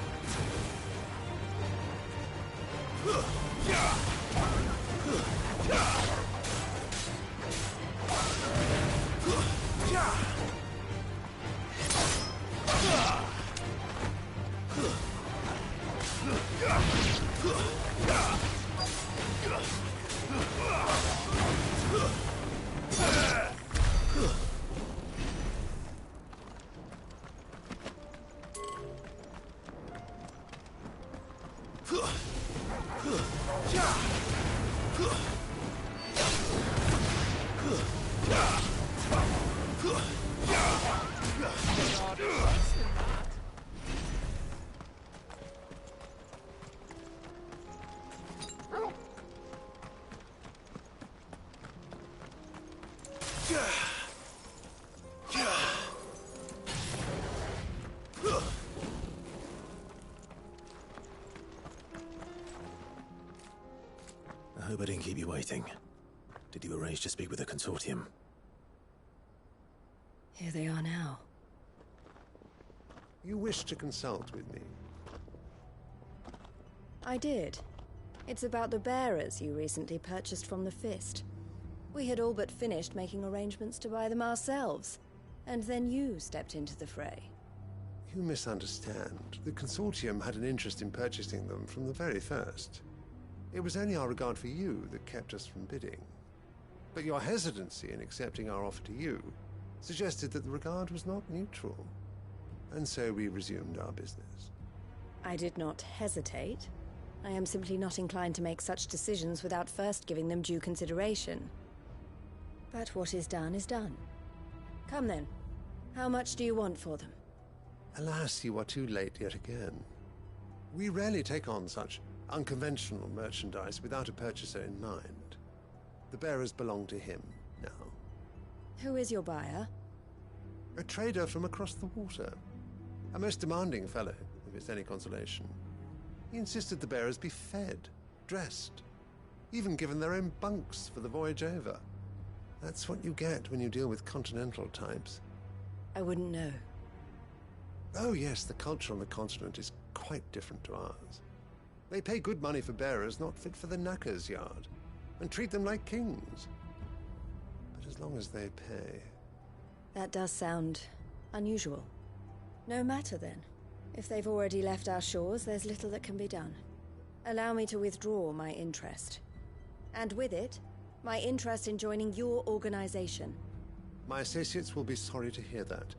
hope I didn't keep you waiting. Did you arrange to speak with the Consortium? Here they are now. You wish to consult with me? I did. It's about the bearers you recently purchased from the Fist. We had all but finished making arrangements to buy them ourselves, and then you stepped into the fray. You misunderstand. The Consortium had an interest in purchasing them from the very first. It was only our regard for you that kept us from bidding. But your hesitancy in accepting our offer to you suggested that the regard was not neutral. And so we resumed our business. I did not hesitate. I am simply not inclined to make such decisions without first giving them due consideration. But what is done is done. Come then. How much do you want for them? Alas, you are too late yet again. We rarely take on such unconventional merchandise without a purchaser in mind. The bearers belong to him now. Who is your buyer? A trader from across the water. A most demanding fellow, if it's any consolation. He insisted the bearers be fed, dressed, even given their own bunks for the voyage over. That's what you get when you deal with continental types. I wouldn't know. Oh yes, the culture on the continent is quite different to ours. They pay good money for bearers not fit for the knacker's yard, and treat them like kings. But as long as they pay... That does sound unusual. No matter then. If they've already left our shores, there's little that can be done. Allow me to withdraw my interest. And with it, my interest in joining your organization. My associates will be sorry to hear that.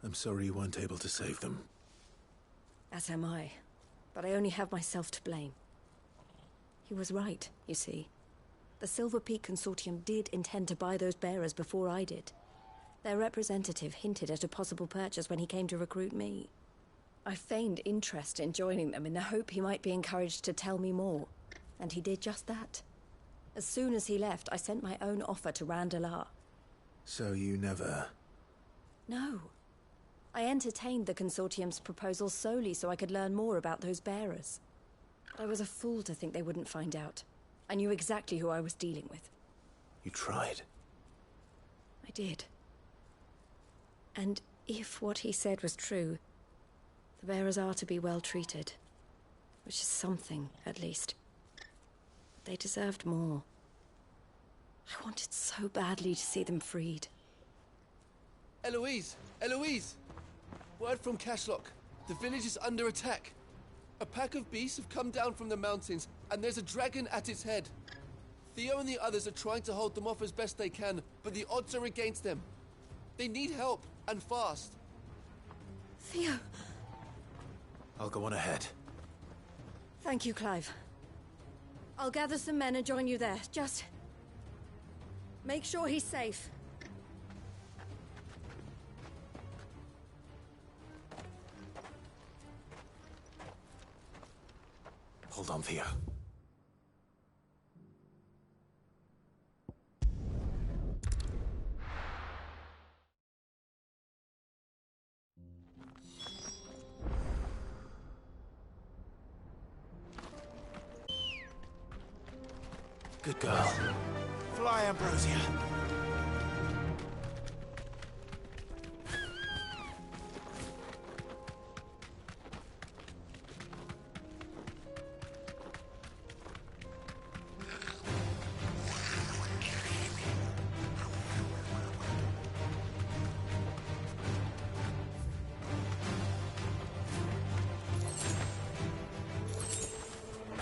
I'm sorry you weren't able to save them. As am I. But I only have myself to blame. He was right, you see. The Silver Peak Consortium did intend to buy those bearers before I did. Their representative hinted at a possible purchase when he came to recruit me. I feigned interest in joining them in the hope he might be encouraged to tell me more, and he did just that. As soon as he left, I sent my own offer to Randalar. So you never... No. I entertained the Consortium's proposal solely so I could learn more about those bearers. I was a fool to think they wouldn't find out. I knew exactly who I was dealing with. You tried. I did. And if what he said was true, the bearers are to be well treated. Which is something, at least. They deserved more. I wanted so badly to see them freed. Eloise! Eloise! Word from Cashlock. The village is under attack. A pack of beasts have come down from the mountains, and there's a dragon at its head. Theo and the others are trying to hold them off as best they can, but the odds are against them. They need help, and fast. Theo! I'll go on ahead. Thank you, Clive. I'll gather some men and join you there. Just... make sure he's safe. Hold on, Theo. Good girl. Fly, Ambrosia.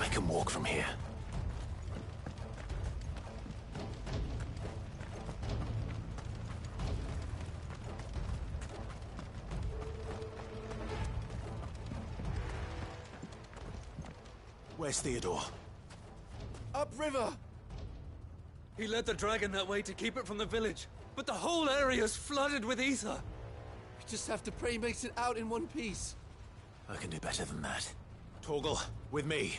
I can walk from here. Where's Theodore? Upriver! He led the dragon that way to keep it from the village, but the whole area's flooded with ether. We just have to pray he makes it out in one piece. I can do better than that. Torgal, with me.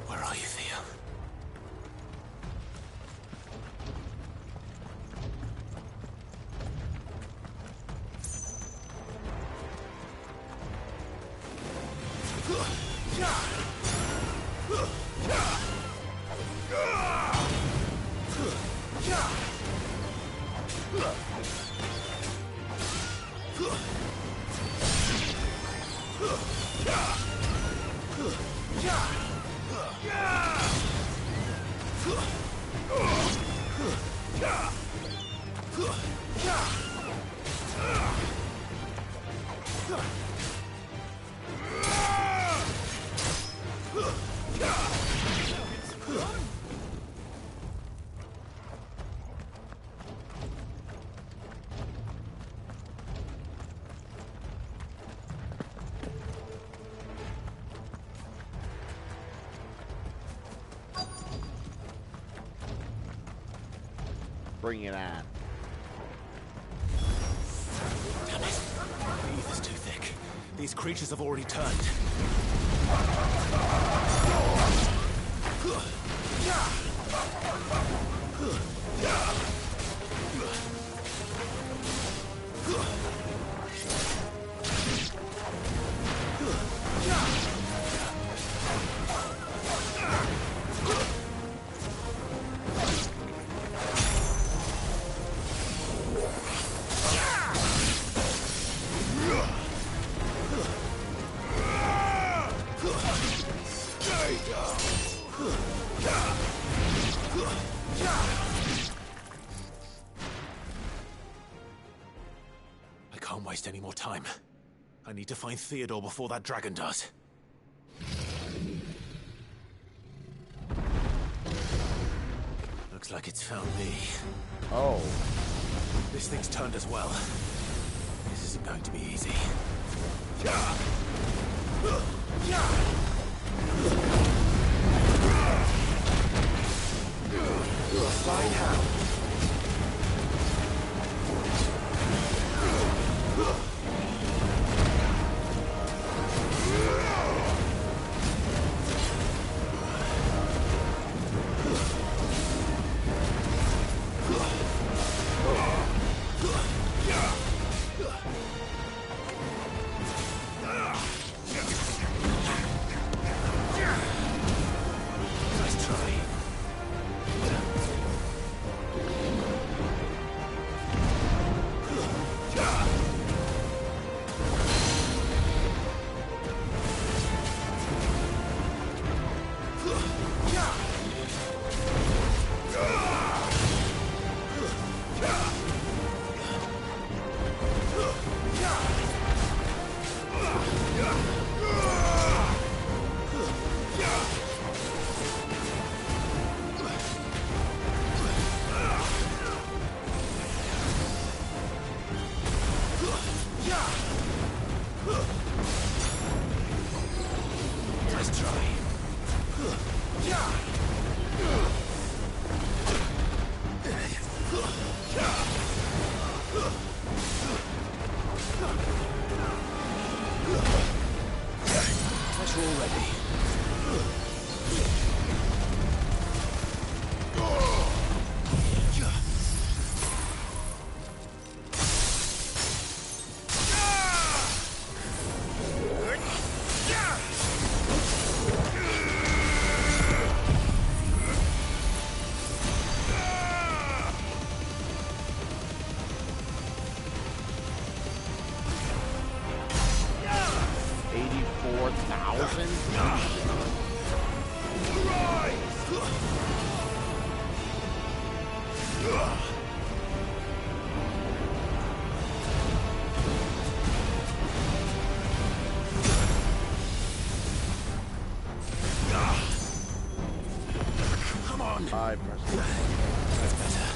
Where are you, Theo? Bring it on. Damn it. The ether's too thick. These creatures have already turned. I can't waste any more time. I need to find Theodore before that dragon does. Looks like it's found me. Oh. This thing's turned as well. This isn't going to be easy. You're a fine hound. Nice try. Nice try. That's all ready. 1,000? Come on. I pressed it. That's better.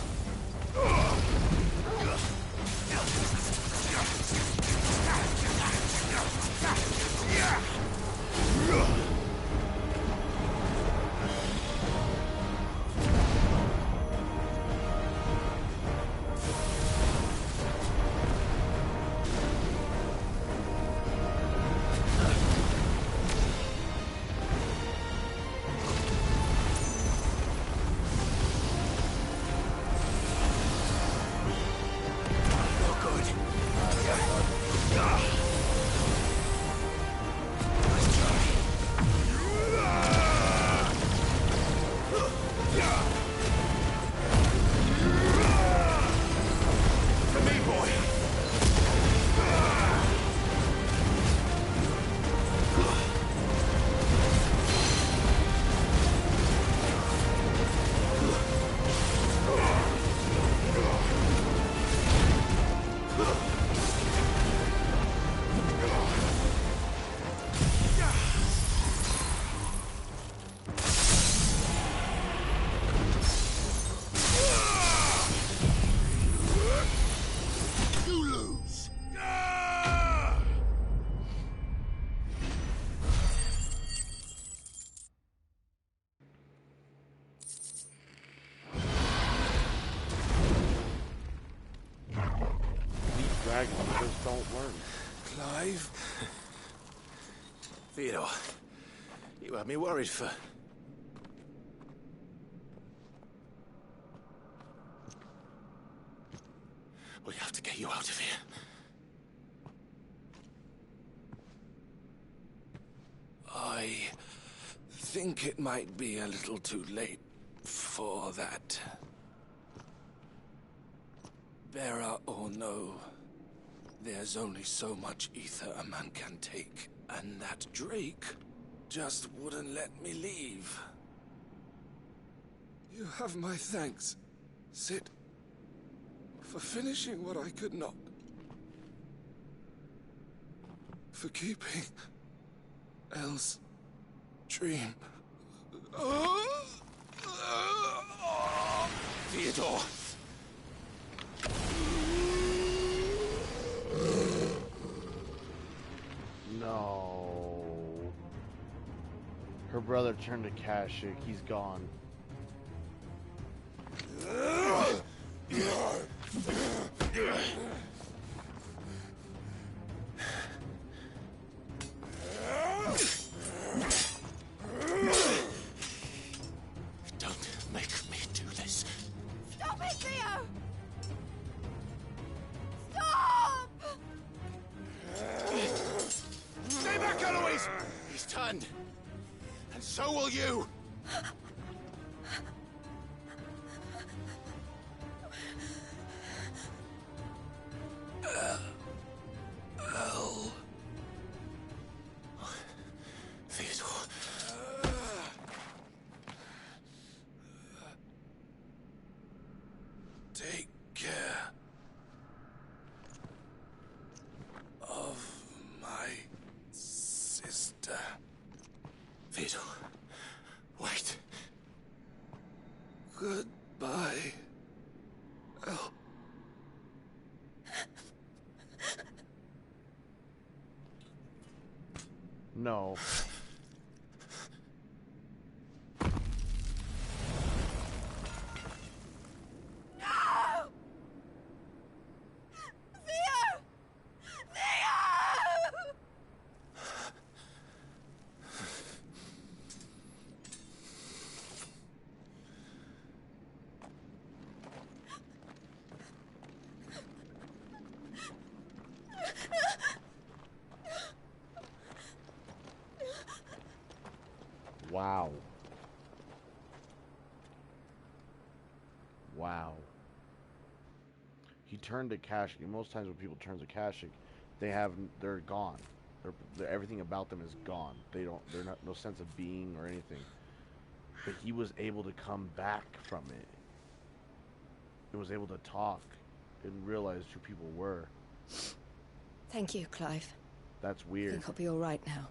Dragons just don't learn. Clive? Theodore, you had me worried for... We have to get you out of here. I think it might be a little too late for that. Bearer or no, there's only so much ether a man can take, and that Drake just wouldn't let me leave. You have my thanks, Sid, for finishing what I could not. For keeping Elle's dream. Theodore! No. Her brother turned to Kashyyyk. He's gone. Don't make me do this. Stop it, Theo! Stop! Stay back, Eloise! He's turned. And so will you! Elle. Theodore. Take care of my sister. Theodore, wait. Goodbye, Elle. No. No! Theo! Theo! Wow. Wow. He turned to Kashyyyk. Most times when people turn to Kashyyyk, they're gone. Everything about them is gone. They're not no sense of being or anything. But he was able to come back from it. He was able to talk and realize who people were. Thank you, Clive. That's I weird. think I'll be all right now.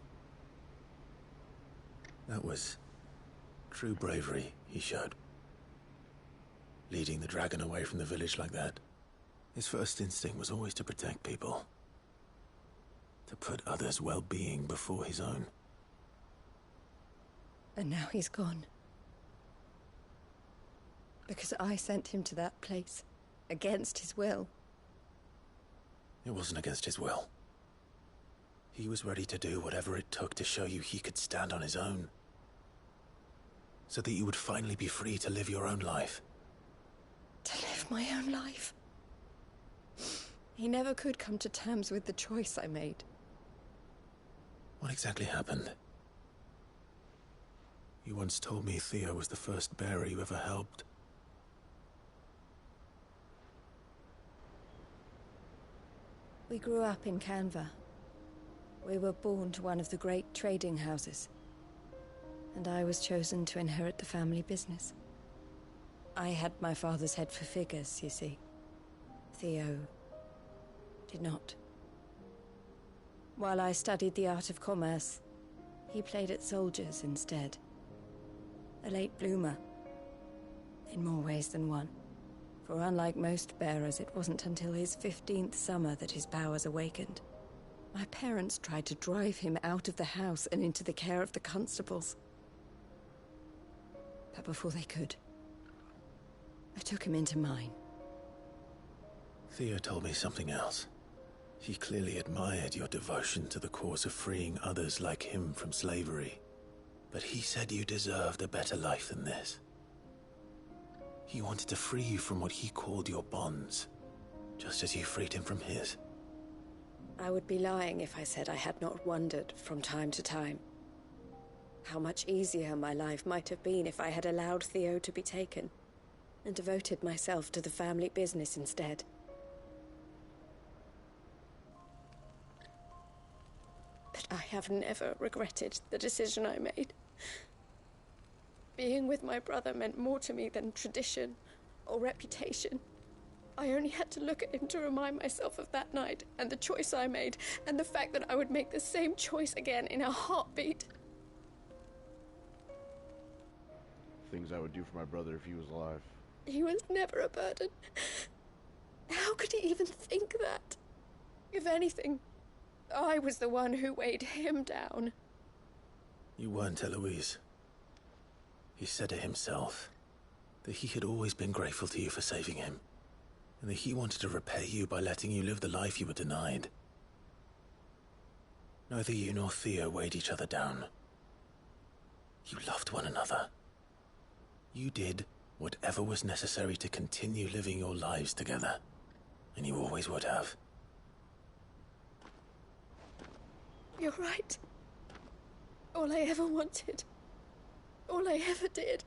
That was true bravery he showed. Leading the dragon away from the village like that. His first instinct was always to protect people. To put others' well-being before his own. And now he's gone. Because I sent him to that place. Against his will. It wasn't against his will. He was ready to do whatever it took to show you he could stand on his own. So that you would finally be free to live your own life. To live my own life. He never could come to terms with the choice I made. What exactly happened? You once told me Theo was the first bearer you ever helped. We grew up in Canva. We were born to one of the great trading houses. And I was chosen to inherit the family business. I had my father's head for figures, you see. Theo did not. While I studied the art of commerce, he played at soldiers instead. A late bloomer. In more ways than one. For unlike most bearers, it wasn't until his 15th summer that his powers awakened. My parents tried to drive him out of the house and into the care of the constables. But before they could, I took him into mine. Theo told me something else. He clearly admired your devotion to the cause of freeing others like him from slavery. But he said you deserved a better life than this. He wanted to free you from what he called your bonds, just as you freed him from his. I would be lying if I said I had not wondered from time to time how much easier my life might have been if I had allowed Theo to be taken and devoted myself to the family business instead. But I have never regretted the decision I made. Being with my brother meant more to me than tradition or reputation. I only had to look at him to remind myself of that night and the choice I made and the fact that I would make the same choice again in a heartbeat. Things I would do for my brother if he was alive. He was never a burden. How could he even think that? If anything, I was the one who weighed him down. You weren't, Eloise. He said it himself, that he had always been grateful to you for saving him, and that he wanted to repay you by letting you live the life you were denied. Neither you nor Theo weighed each other down. You loved one another. You did whatever was necessary to continue living your lives together, and you always would have. You're right. All I ever wanted, all I ever did,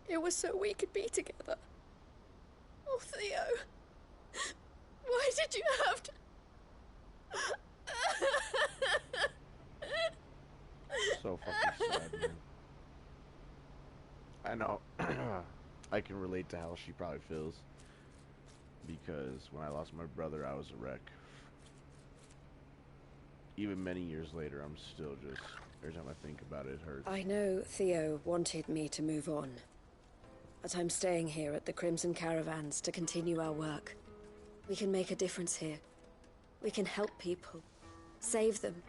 it was so we could be together. Oh, Theo, why did you have to... So fucking sad, man. I know. I can relate to how she probably feels. Because when I lost my brother, I was a wreck. Even many years later, I'm still just... Every time I think about it, it hurts. I know Theo wanted me to move on. But I'm staying here at the Crimson Caravans to continue our work. We can make a difference here. We can help people. Save them.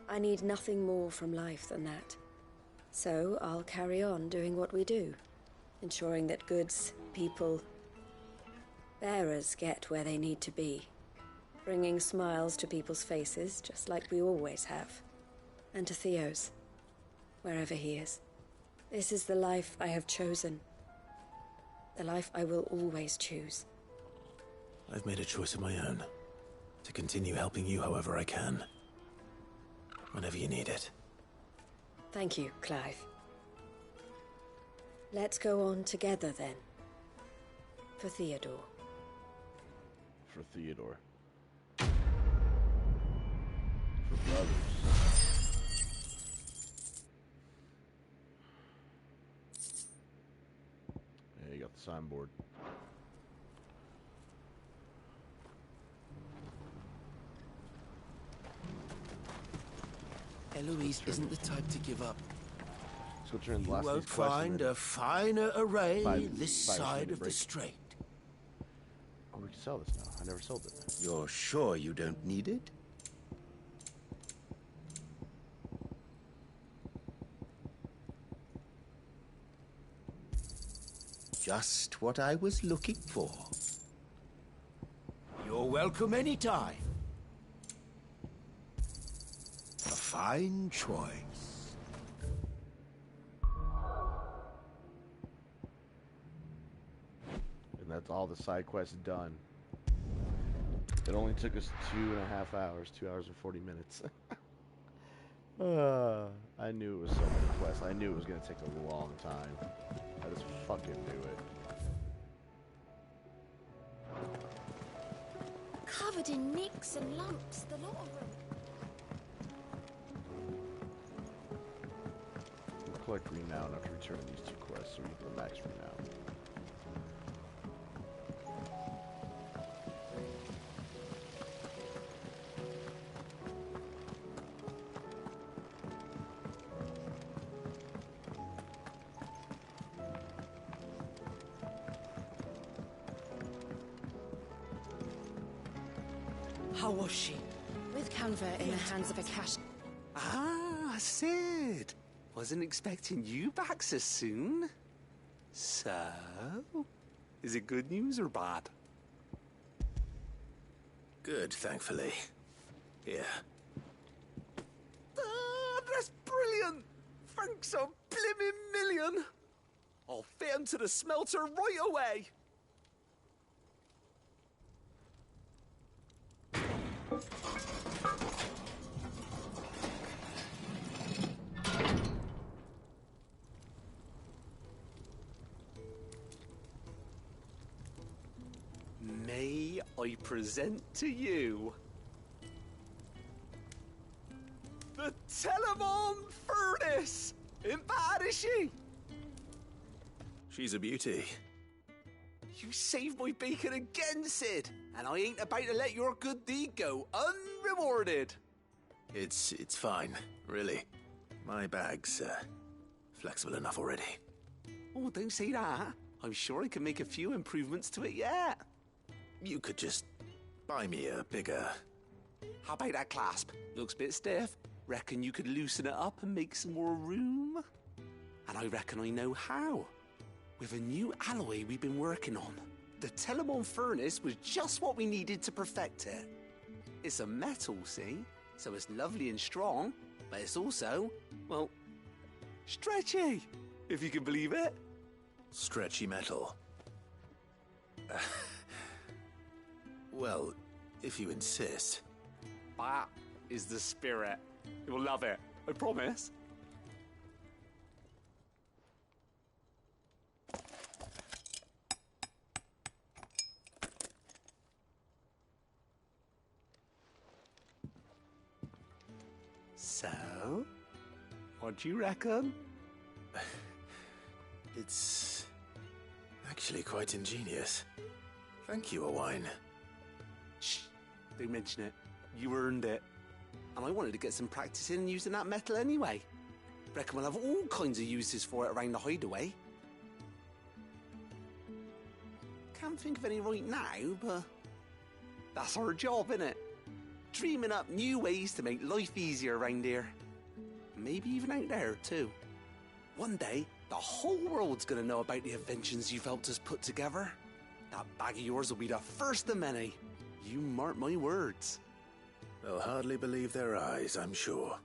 I need nothing more from life than that. So I'll carry on doing what we do. Ensuring that goods, people, bearers get where they need to be. Bringing smiles to people's faces, just like we always have. And to Theo's, wherever he is. This is the life I have chosen. The life I will always choose. I've made a choice of my own. To continue helping you however I can. Whenever you need it. Thank you, Clive. Let's go on together, then. For Theodore. For Theodore. For Yeah, you got the signboard. Eloise isn't the type to give up. So turn You last won't find a finer array this side of the strait. Oh, we can sell this now. I never sold it. You're sure you don't need it? Just what I was looking for. You're welcome anytime. A fine choice. And that's all the side quests done. It only took us 2.5 hours, 2 hours and 40 minutes. I knew it was so many quests. I knew it was going to take a long time. I just fucking knew it. Covered in nicks and lumps, the lot of them. We'll collect renown after returning these 2 quests so we can go max renown. How was she? With Canver in the hands of a cash... Ah, Sid. Wasn't expecting you back so soon. So, is it good news or bad? Good, thankfully. Here. Ah, that's brilliant! Thanks a blimmin' million! I'll fit him to the smelter right away! May I present to you the Telemon Furnace? Ain't bad, is she? She's a beauty. You saved my bacon again, Sid, and I ain't about to let your good deed go unrewarded. It's fine, really. My bag's flexible enough already. Oh, don't say that. I'm sure I can make a few improvements to it yet. You could just buy me a bigger... How about that clasp? Looks a bit stiff. Reckon you could loosen it up and make some more room? And I reckon I know how. With a new alloy we've been working on. The Telemon Furnace was just what we needed to perfect it. It's a metal, see? So it's lovely and strong, but it's also, well, stretchy, if you can believe it. Stretchy metal. Well, if you insist. That is the spirit. You'll love it, I promise. So, what do you reckon? It's actually quite ingenious. Thank you, Owain. Shh, don't mention it. You earned it. And I wanted to get some practice in using that metal anyway. Reckon we'll have all kinds of uses for it around the hideaway. Can't think of any right now, but that's our job, innit? Dreaming up new ways to make life easier around here. Maybe even out there, too. One day, the whole world's gonna know about the inventions you've helped us put together. That bag of yours will be the first of many. You mark my words. They'll hardly believe their eyes, I'm sure.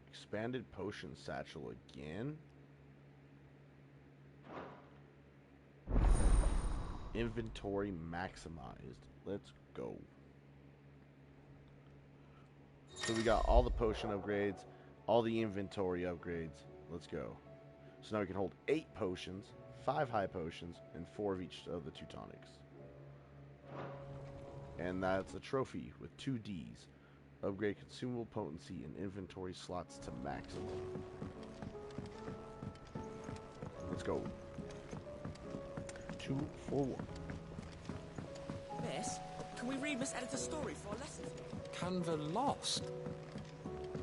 Expanded potion satchel again? Inventory maximized. Let's go. So we got all the potion upgrades, all the inventory upgrades. Let's go. So now we can hold 8 potions, 5 high potions, and 4 of each of the 2 tonics. And that's a trophy with 2 Ds. Upgrade consumable potency and inventory slots to maximum. Let's go. 2 for 1. Miss, can we read Miss Editor's story for a lesson? Canva lost?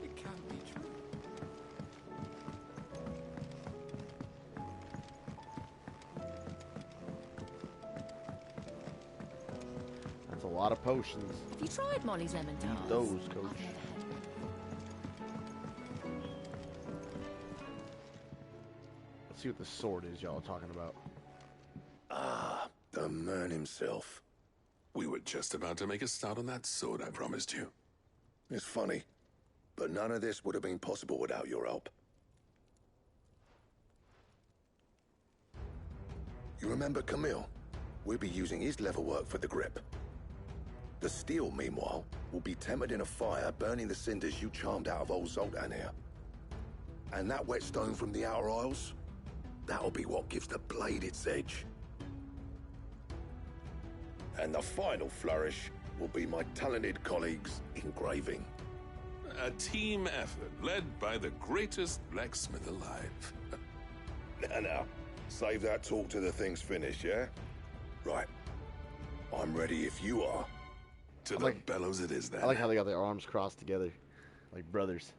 It can't be true. That's a lot of potions. Have you tried Molly's lemon Need tarts? those, coach. Let's see what the sword is y'all are talking about. Ah, the man himself. We were just about to make a start on that sword I promised you. It's funny, but none of this would have been possible without your help. You remember Camille? We'll be using his leatherwork for the grip. The steel, meanwhile, will be tempered in a fire, burning the cinders you charmed out of old Zoltan here. And that whetstone from the Outer Isles? That'll be what gives the blade its edge. And the final flourish will be my talented colleagues' engraving. A team effort led by the greatest blacksmith alive. Now, save that talk till the thing's finished, yeah? Right. I'm ready if you are. To the bellows it is then. I like how they got their arms crossed together, like brothers.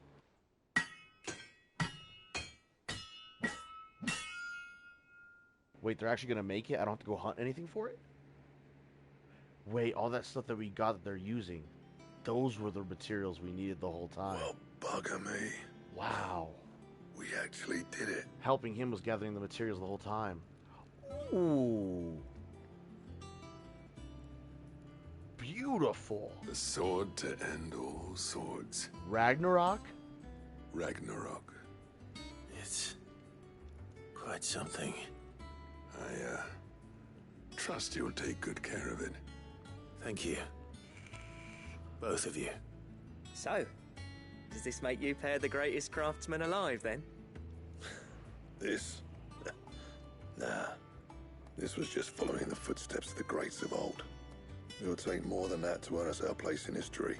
Wait, they're actually gonna make it? I don't have to go hunt anything for it? Wait, all that stuff that we got that they're using, those were the materials we needed the whole time. Well, bugger me. Wow. We actually did it. Helping him was gathering the materials the whole time. Ooh. Beautiful. The sword to end all swords. Ragnarok? Ragnarok. It's quite something. I trust you'll take good care of it. Thank you. Both of you. So, does this make you pair the greatest craftsman alive, then? This? Nah. This was just following the footsteps of the greats of old. It'll take more than that to earn us our place in history.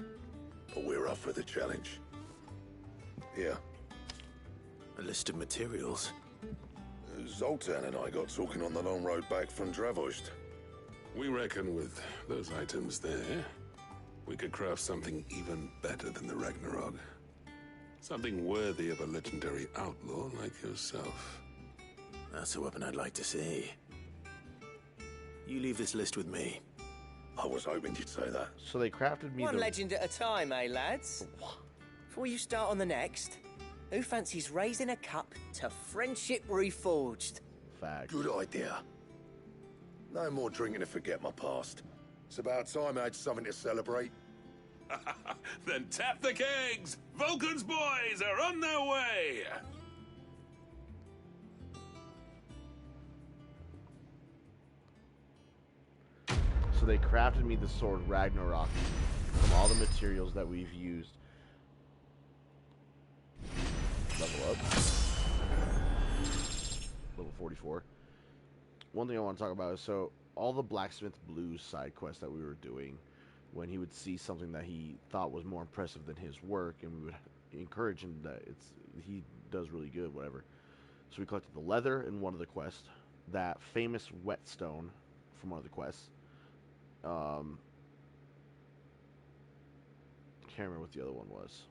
But we're up for the challenge. Here. A list of materials. Zoltan and I got talking on the long road back from Dravost. We reckon with those items there, we could craft something even better than the Ragnarok. Something worthy of a legendary outlaw like yourself. That's a weapon I'd like to see. You leave this list with me. I was hoping you'd say that. So they crafted me One legend at a time, eh, lads? Before you start on the next, who fancies raising a cup to friendship reforged? Fact. Good idea. No more drinking to forget my past. It's about time I had something to celebrate. Then tap the kegs! Vulcan's boys are on their way! So they crafted me the sword Ragnarok from all the materials that we've used. Level up. Level 44. One thing I want to talk about is, so all the Blacksmith Blues side quests that we were doing, when he would see something that he thought was more impressive than his work, and we would encourage him that he does really good, whatever. So we collected the leather in one of the quests, that famous whetstone from one of the quests. Can't remember what the other one was.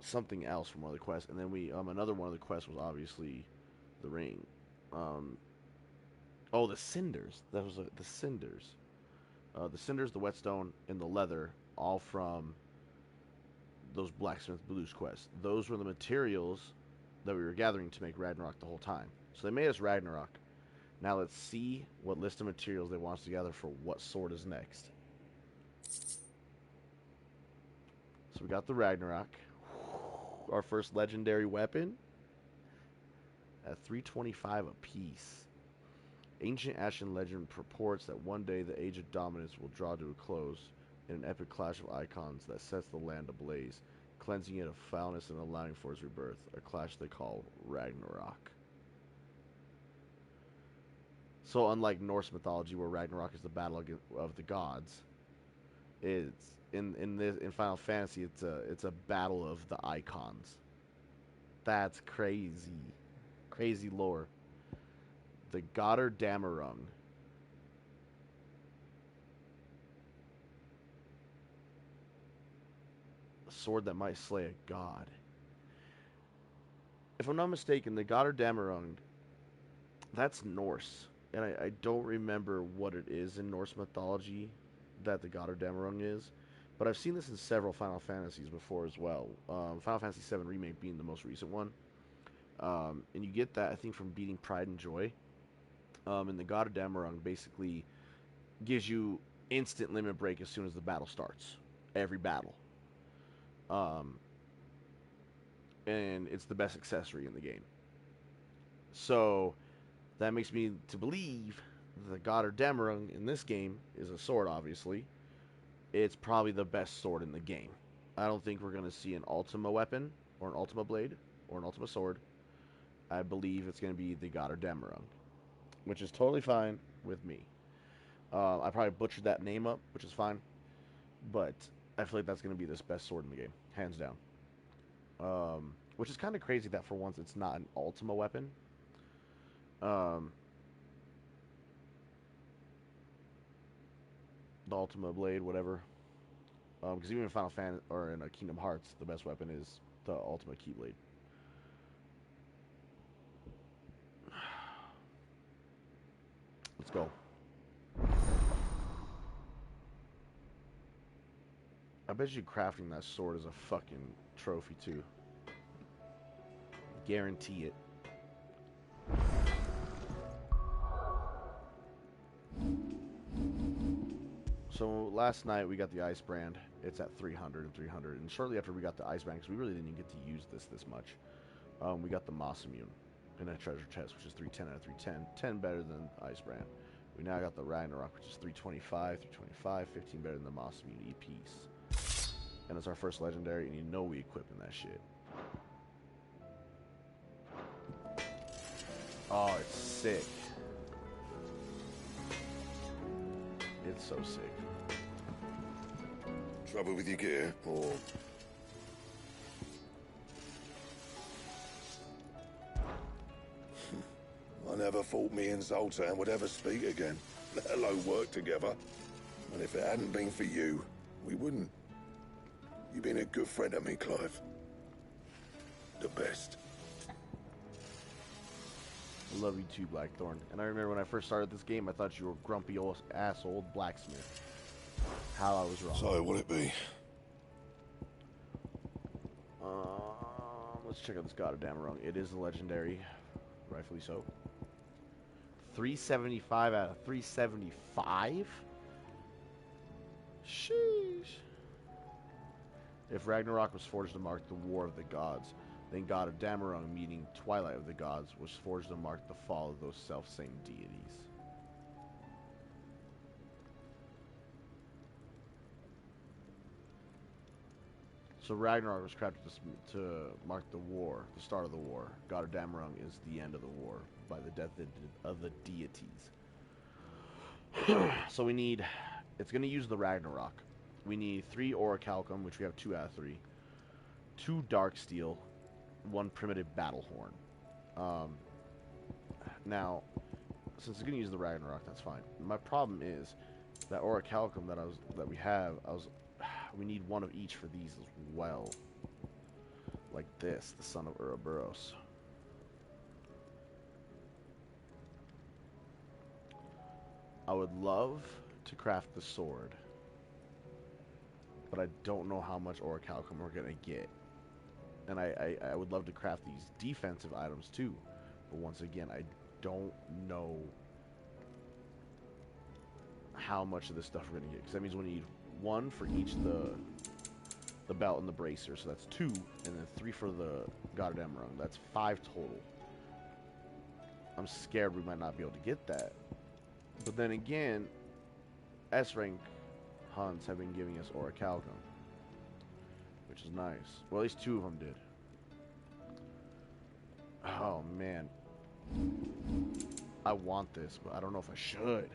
Something else from one of the quests, and then we another one of the quests was obviously the ring. Oh, the cinders. That was the cinders. The cinders, the whetstone, and the leather, all from those Blacksmith Blues quests. Those were the materials that we were gathering to make Ragnarok the whole time. So they made us Ragnarok. Now let's see what list of materials they want us to gather for what sword is next. So we got the Ragnarok. Our first legendary weapon. At 325 apiece. Ancient Ashen legend purports that one day the Age of Dominance will draw to a close in an epic clash of icons that sets the land ablaze. cleansing it of foulness and allowing for its rebirth, a clash they call Ragnarok. So unlike Norse mythology, where Ragnarok is the battle of the gods, it's in Final Fantasy it's a battle of the icons. That's crazy lore. The Gotterdammerung. A sword that might slay a god. If I'm not mistaken, the Gotterdammerung, that's Norse. And I don't remember what it is in Norse mythology that the Gotterdammerung is. But I've seen this in several Final Fantasies before as well. Final Fantasy VII Remake being the most recent one. And you get that, I think, from beating Pride and Joy. And the Gotterdammerung basically gives you instant limit break as soon as the battle starts. Every battle. And it's the best accessory in the game. So that makes me to believe the Gotterdammerung in this game is a sword, obviously. It's probably the best sword in the game. I don't think we're going to see an Ultima weapon, or an Ultima blade, or an Ultima sword. I believe it's going to be the Gotterdammerung, which is totally fine with me. I probably butchered that name up, which is fine. But I feel like that's going to be the best sword in the game, hands down. Which is kind of crazy that for once it's not an Ultima weapon. The Ultima blade, whatever. Because even in Final Fantasy or in Kingdom Hearts, the best weapon is the Ultima Keyblade. Let's go. I bet you crafting that sword is a fucking trophy too. Guarantee it. So last night we got the Ice Brand. It's at 300 and 300. And shortly after we got the Ice Brand, because we really didn't get to use this much, we got the Moss Immune in a treasure chest, which is 310 out of 310. 10 better than Ice Brand. We now got the Ragnarok, which is 325, 325, 15 better than the Moss Immune E-piece. And it's our first legendary, and you know we equipping that shit. Oh, it's sick. It's so sick. Trouble with your gear, or... I never thought me and Zoltan would ever speak again, let alone work together. And if it hadn't been for you, we wouldn't. You've been a good friend of me, Clive. The best. I love you too, Blackthorn. And I remember when I first started this game, I thought you were a grumpy old ass old blacksmith. How I was wrong. So, what'll it be? Let's check out this Gotterdammerung. It is a legendary, rightfully so. 375 out of 375? Sheesh. If Ragnarok was forged to mark the War of the Gods, then Gotterdammerung, meaning Twilight of the Gods, was forged to mark the fall of those self-same deities. So Ragnarok was crafted to mark the war, the start of the war. Gotterdammerung is the end of the war by the death of the deities. So we need, it's going to use the Ragnarok. We need 3 Orichalcum, which we have 2 out of 3. 2 Darksteel, 1 Primitive Battlehorn. Now, since it's going to use the Ragnarok, that's fine. My problem is that Orichalcum that we have, we need 1 of each for these as well. Like this, the son of Ouroboros. I would love to craft the sword, but I don't know how much Orichalcum we're going to get. And I would love to craft these defensive items too, but once again, I don't know how much of this stuff we're going to get, because that means we need 1 for each the belt and the bracer, so that's 2, and then 3 for the Gotterdammerung. That's 5 total. I'm scared we might not be able to get that. But then again, S-rank Huns have been giving us Orichalcum. which is nice. Well, at least 2 of them did. Oh, man. I want this, but I don't know if I should.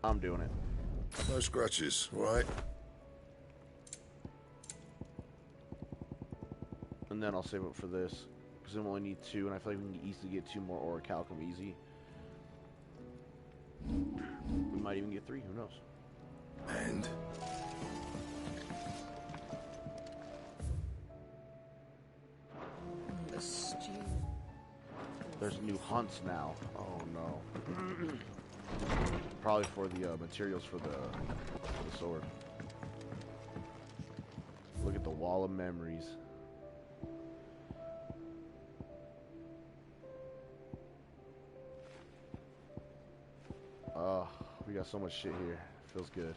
I'm doing it. No scratches, right? And then I'll save it for this. Because then we only need 2, and I feel like we can easily get 2 more orichalcum easy. We might even get 3, who knows? And? The stew. There's new hunts now. Oh no. Probably for the materials for the sword. Look at the wall of memories. Oh, we got so much shit here. Feels good.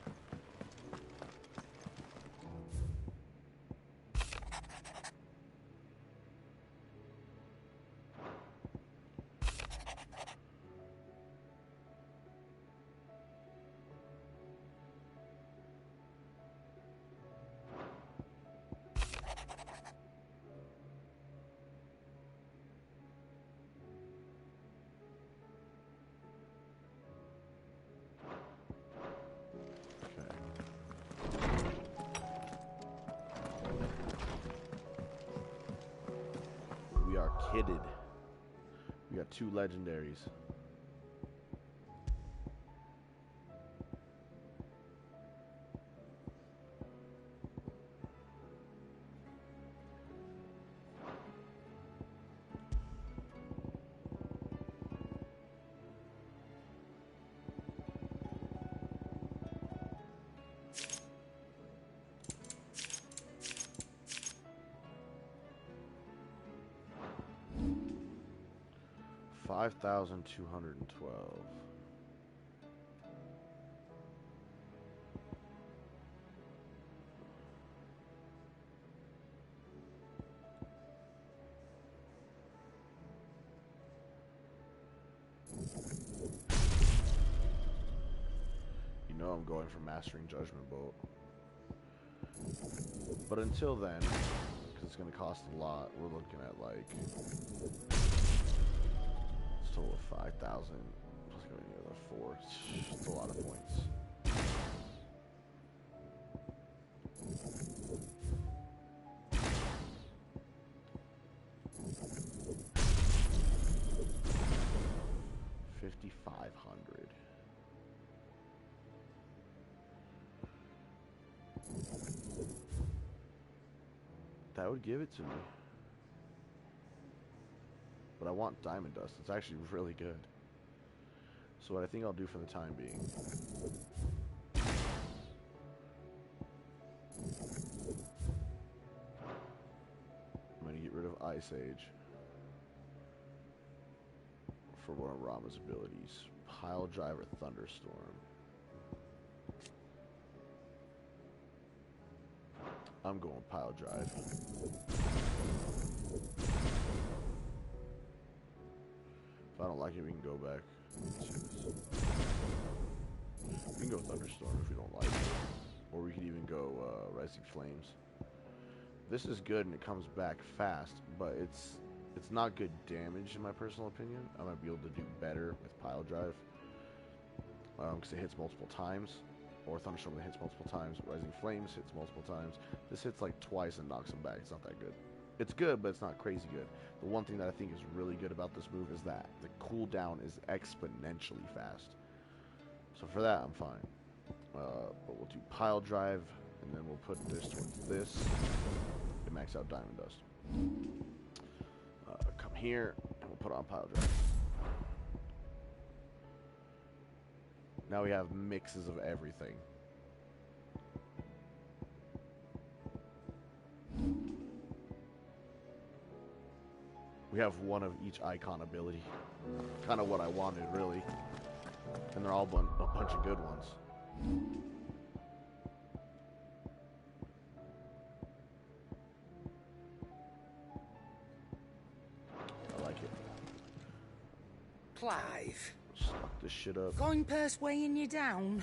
Kidded. We got 2 legendaries. $5,212. You know I'm going for Mastering Judgment Bolt. But until then, because it's going to cost a lot, we're looking at like total of 5,000 plus going to the 4. It's a lot of points. $5,500. That would give it to me. But I want Diamond Dust. It's actually really good. So what I think I'll do for the time being, I'm going to get rid of Ice Age for one of Rama's abilities. Pile Drive or Thunderstorm. I'm going Pile Drive. If I don't like it, we can go back. We can go Thunderstorm if we don't like it. Or we could even go Rising Flames. This is good and it comes back fast, but it's not good damage in my personal opinion. I might be able to do better with Pile Drive. Because it hits multiple times. Or Thunderstorm that hits multiple times. Rising Flames hits multiple times. This hits like twice and knocks him back. It's not that good. It's good, but it's not crazy good. The one thing that I think is really good about this move is that the cooldown is exponentially fast. So for that, I'm fine. But we'll do Pile Drive, and then we'll put this towards this. And max out Diamond Dust. Come here, and we'll put on Pile Drive. Now we have mixes of everything. We have one of each icon ability. Kind of what I wanted, really. And they're all a bunch of good ones. I like it. Clive. Stop this shit up. Going purse weighing you down?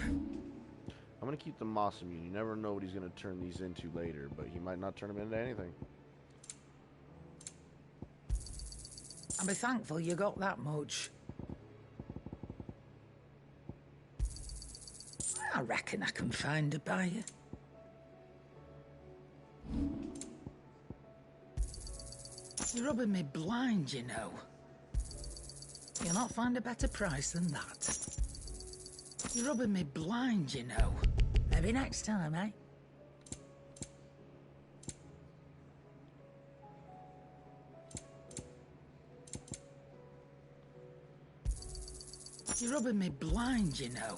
I'm gonna keep the moss immune. You never know what he's gonna turn these into later, but he might not turn them into anything. I'll be thankful you got that much. I reckon I can find a buyer. You're rubbing me blind, you know. You'll not find a better price than that. You're rubbing me blind, you know. Maybe next time, eh? You're rubbing me blind, you know.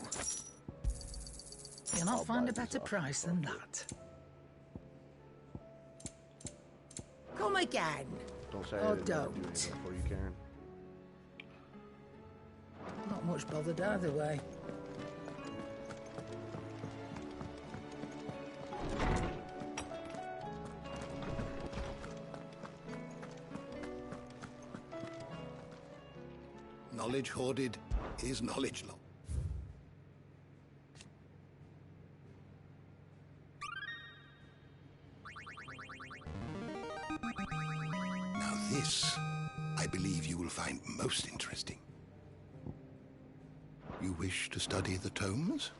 You'll not find a better price than that. Come again. Don't say Or I didn't never do don't. anything for you, Karen. Not much bothered either way. Knowledge hoarded is knowledge lost. Now this, I believe you will find most interesting. You wish to study the tomes?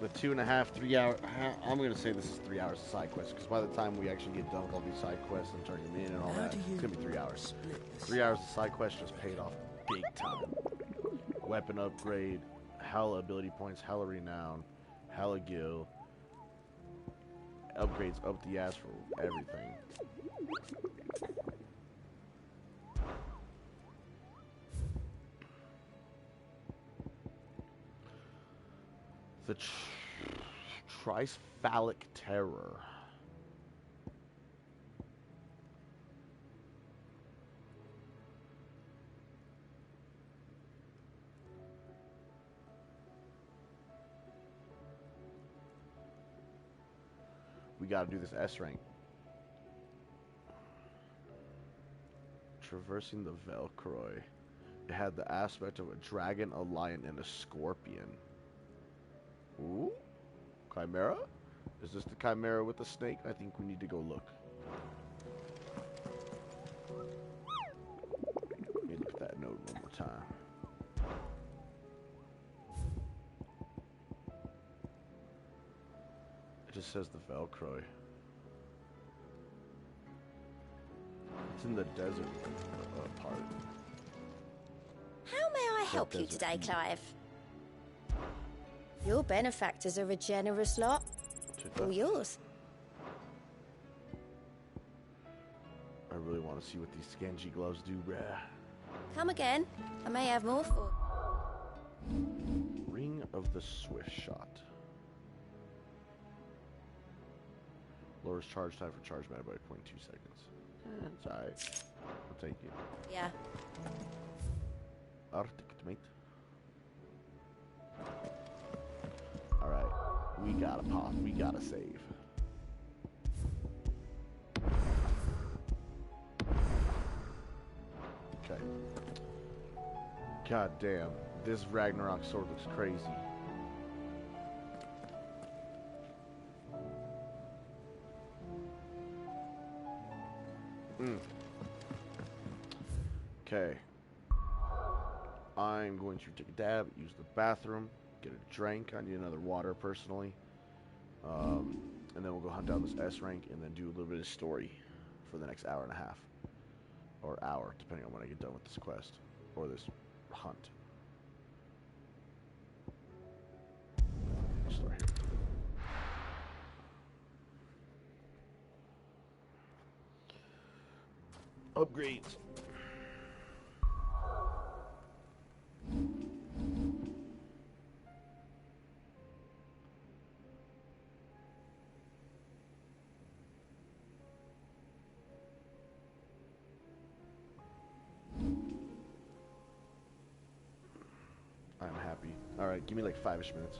The 2.5, 3 hour. I'm gonna say this is 3 hours of side quests because by the time we actually get done with all these side quests and turn them in and all that, it's gonna be 3 hours. 3 hours of side quests just paid off big time. Weapon upgrade, hella ability points, hella renown, hella gil, upgrades up the ass for everything. The Tricephalic Terror. We gotta do this S rank. Traversing the Velcroy. It had the aspect of a dragon, a lion, and a scorpion. Ooh, Chimera? Is this the Chimera with the snake? I think we need to go look. Let me look at that note one more time. It just says the Velcroy. It's in the desert part. How may I help you today, Clive? Your benefactors are a generous lot. All yours. I really want to see what these Genji gloves do, bruh. Come again. I may have more for. Ring of the Swift Shot. Lowers charge time for charge mana by 0.2 seconds. It's alright. I'll take it. Yeah. Arctic mate. Alright. We gotta pause. We gotta save. Okay. God damn. This Ragnarok sword looks crazy. Okay. I'm going to take a dab, use the bathroom, get a drink. I need another water personally. And then we'll go hunt down this S rank and then do a little bit of story for the next hour and a half. Or hour, depending on when I get done with this quest. Or this hunt. Story here. Upgrades. Alright, give me like 5-ish minutes.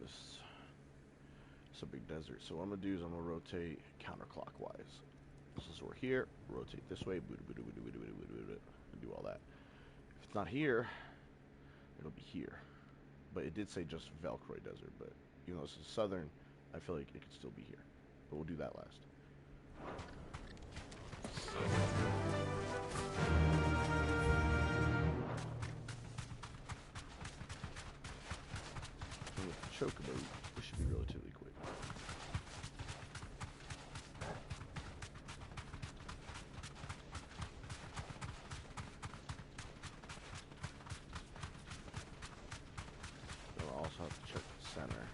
this. It's a big desert. So what I'm gonna do is I'm gonna rotate counterclockwise. So we're here, rotate this way, and do all that. If it's not here, it'll be here. But it did say just Velcroy Desert, but even though this is southern, I feel like it could still be here. But we'll do that last. And with the Chocobo, this should be relatively quick. I'll also have to check the center.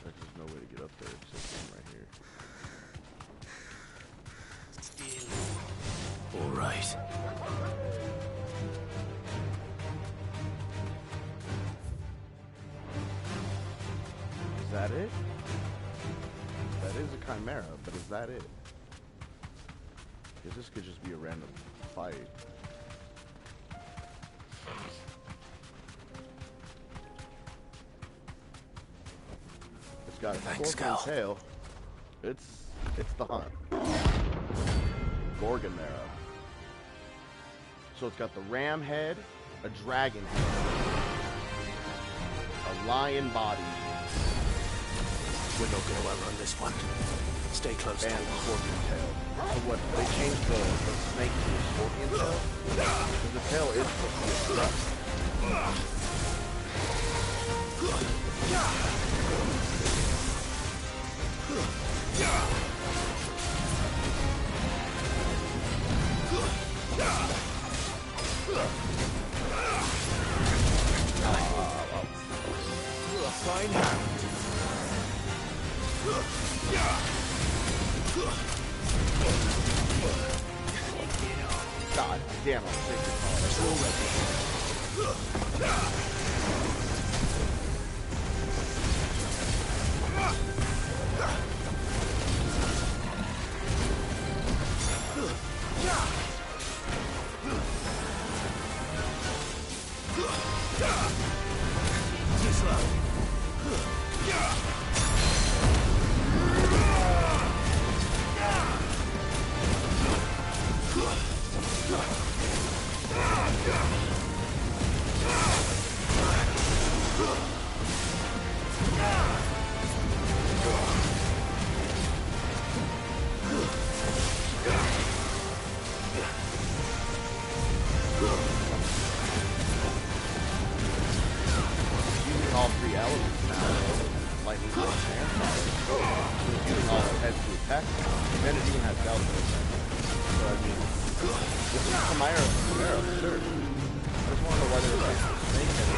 There's no way to get up there except from right here. All right. Is that it? That is a chimera, but is that it? Because this could just be a random fight. It's got a scorpion tail. It's the hunt. Gorgon marrow. So it's got the ram head, a dragon head, a lion body. We're not going to outrun this one. Stay close to and him. Scorpion tail. So what? They changed the snake to a scorpion tail? Because the tail is supposed to be a thrust. Fine hand. God damn, I'm sick all three elements now. Lightning, and fire. So it's using all its heads to attack. And it even has Delta. So I mean, this is Chimera, sure. I just want to know why they're like snake head.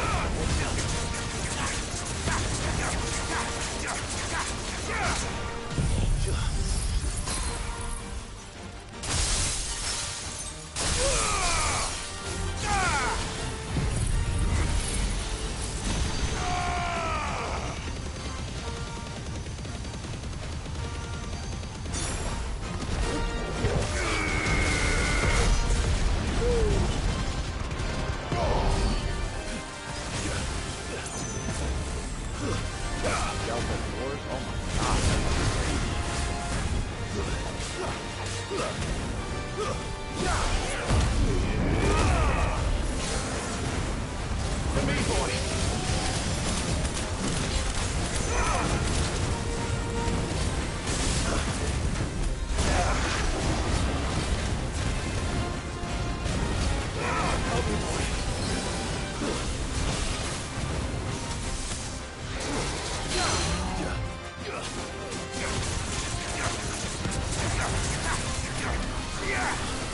Yeah!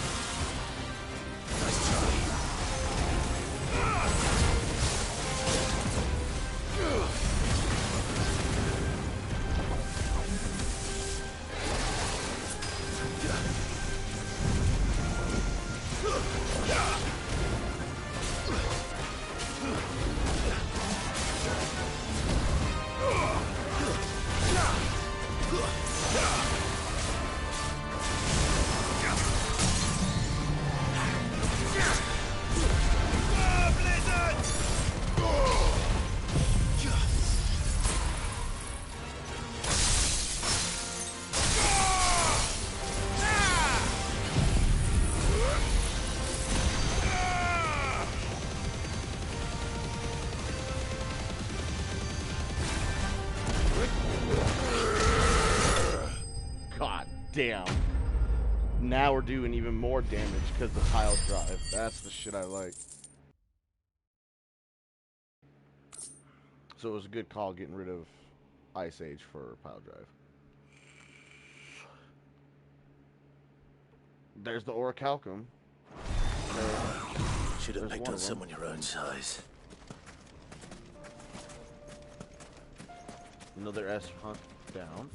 God damn. Now we're doing even more damage because the pile drive. That's the shit I like. So it was a good call getting rid of Ice Age for pile drive. There's the orichalcum. Should have picked on someone your own size. Another S hunt down.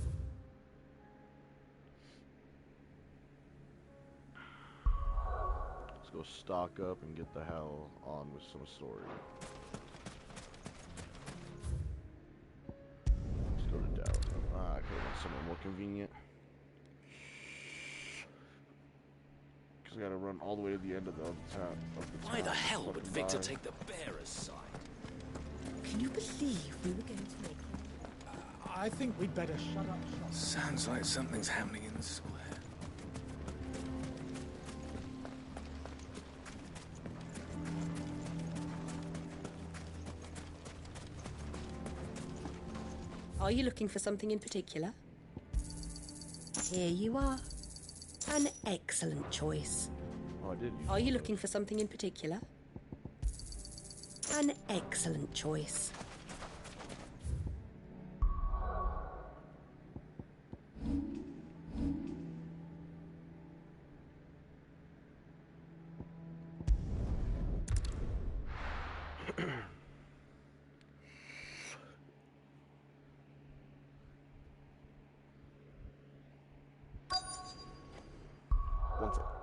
Let's go stock up and get the hell on with some story. Let's go to Dallas. I could have done somewhere more convenient. Because I gotta run all the way to the end of the town. Why the hell would Victor take the bearer's side? Can you believe we were going to make I think we'd better shut up shop. Sounds like something's happening in the square. Are you looking for something in particular? Here you are. An excellent choice. Oh, I did. Are you looking for something in particular? An excellent choice. One sec.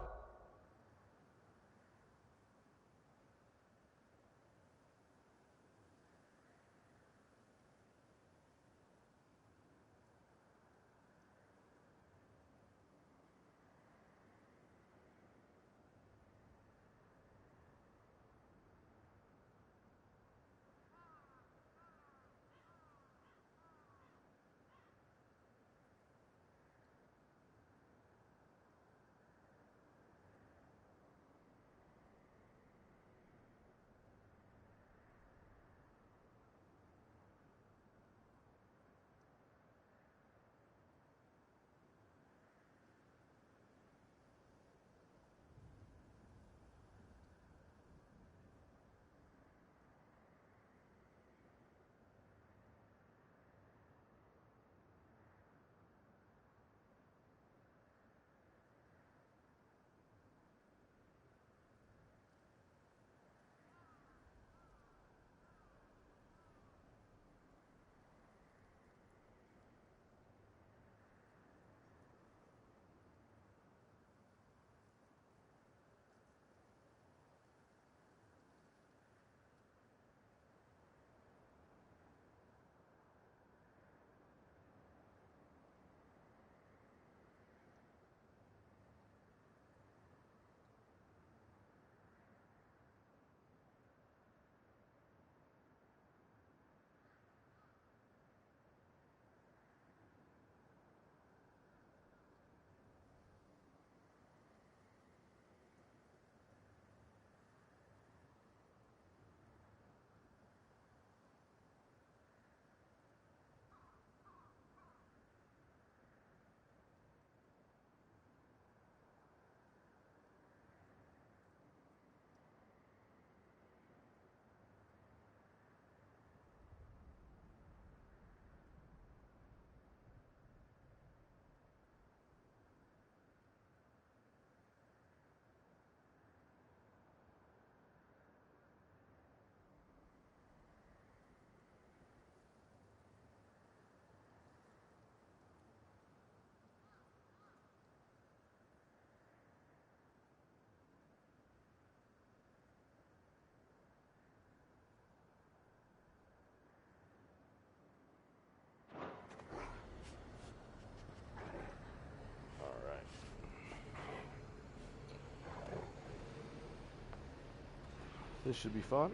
This should be fun.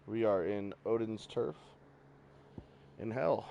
We are in Odin's turf in hell.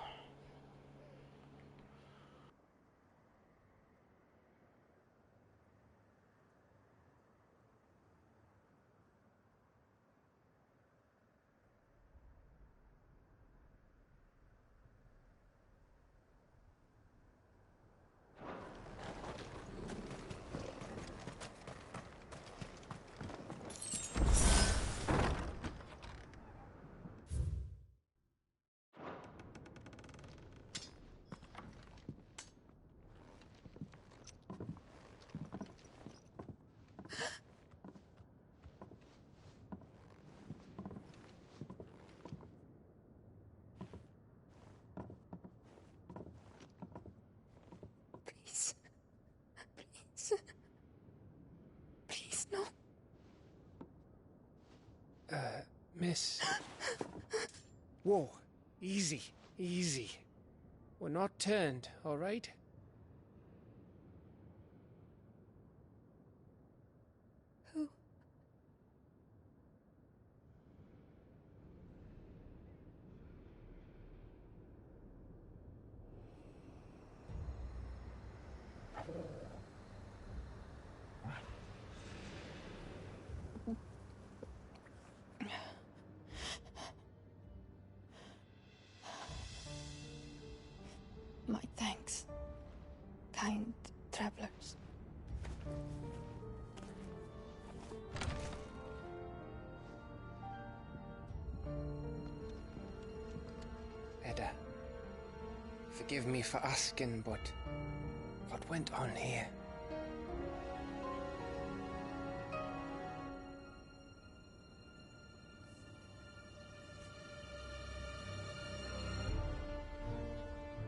Miss. Whoa. Easy. Easy. We're not turned, all right? Who? My thanks, kind travelers. Edda, forgive me for asking, but what went on here?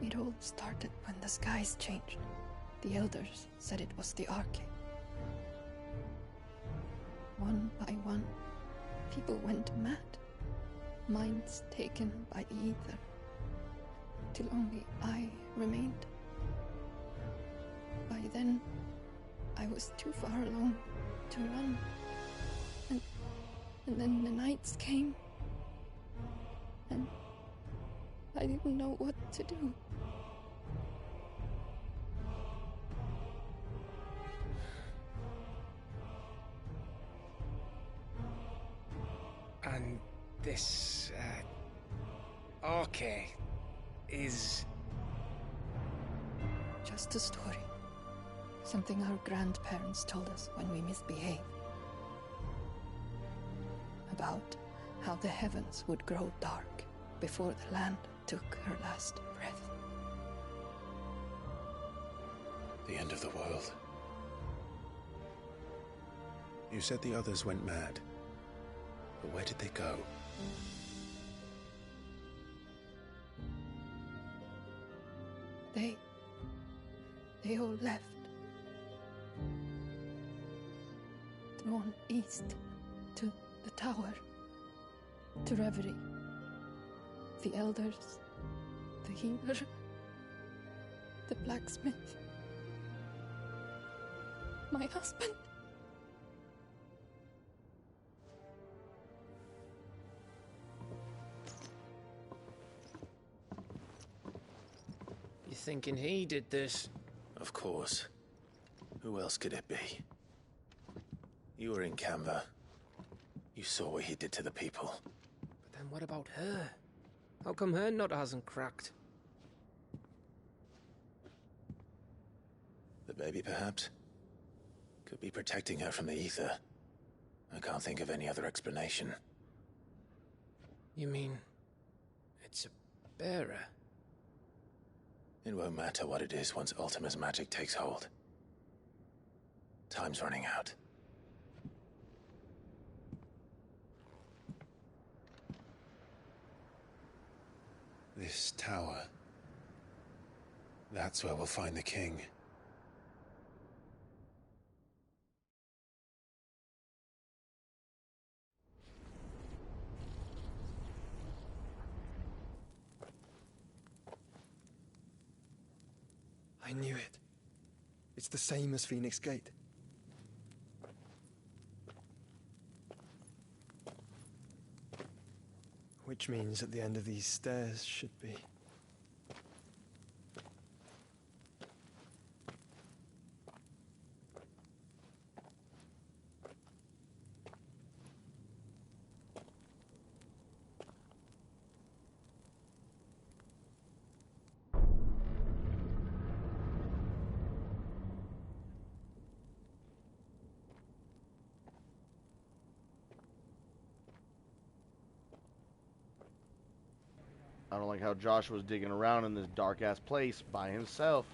It all started when the skies changed. The elders said it was the Arcade. One by one, people went mad. Minds taken by the ether. Till only I remained. By then, I was too far along to run. And then the nights came. And I didn't know what to do. And this, Arcade is... Just a story. Something our grandparents told us when we misbehaved. About how the heavens would grow dark before the land took her last breath. The end of the world. You said the others went mad. But where did they go? They all left. Drawn east to the tower, to Reverie. The elders, the healer, the blacksmith, my husband. You thinking he did this? Of course. Who else could it be? You were in Canva. You saw what he did to the people. But then what about her? How come her nut hasn't cracked? The baby, perhaps? Could be protecting her from the ether. I can't think of any other explanation. You mean... it's a bearer? It won't matter what it is once Ultima's magic takes hold. Time's running out. This tower. That's where we'll find the king. I knew it. It's the same as Phoenix Gate. Which means at the end of these stairs should be... I don't like how Josh was digging around in this dark-ass place by himself.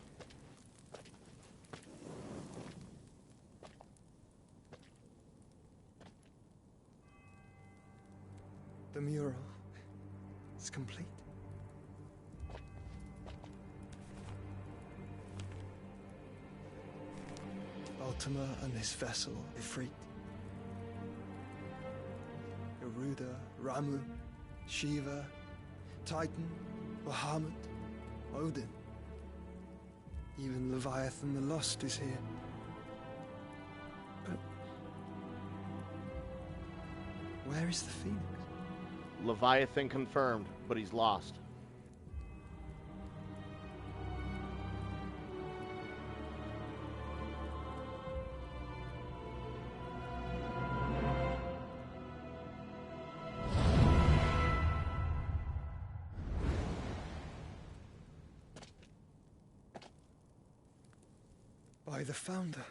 The mural is complete. Ultima and this vessel, Ifrit. Eru Buddha, Ramu, Shiva, Titan, Bahamut, Odin. Even Leviathan the Lost is here. But where is the Phoenix? Leviathan confirmed, but he's lost. By the Founder.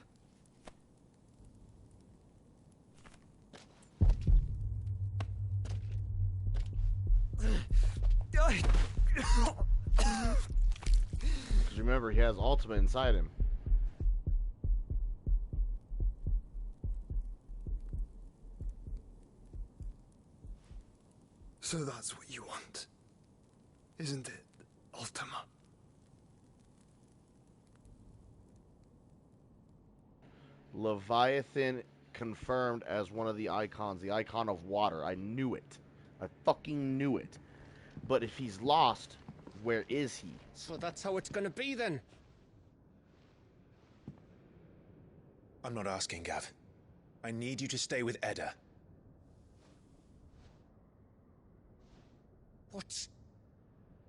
Because remember, he has ultimate inside him. So that's what you want, isn't it, Ultima? Leviathan confirmed as one of the icons, the icon of water. I knew it. I fucking knew it. But if he's lost, where is he? So that's how it's gonna be then? I'm not asking, Gav. I need you to stay with Edda. What?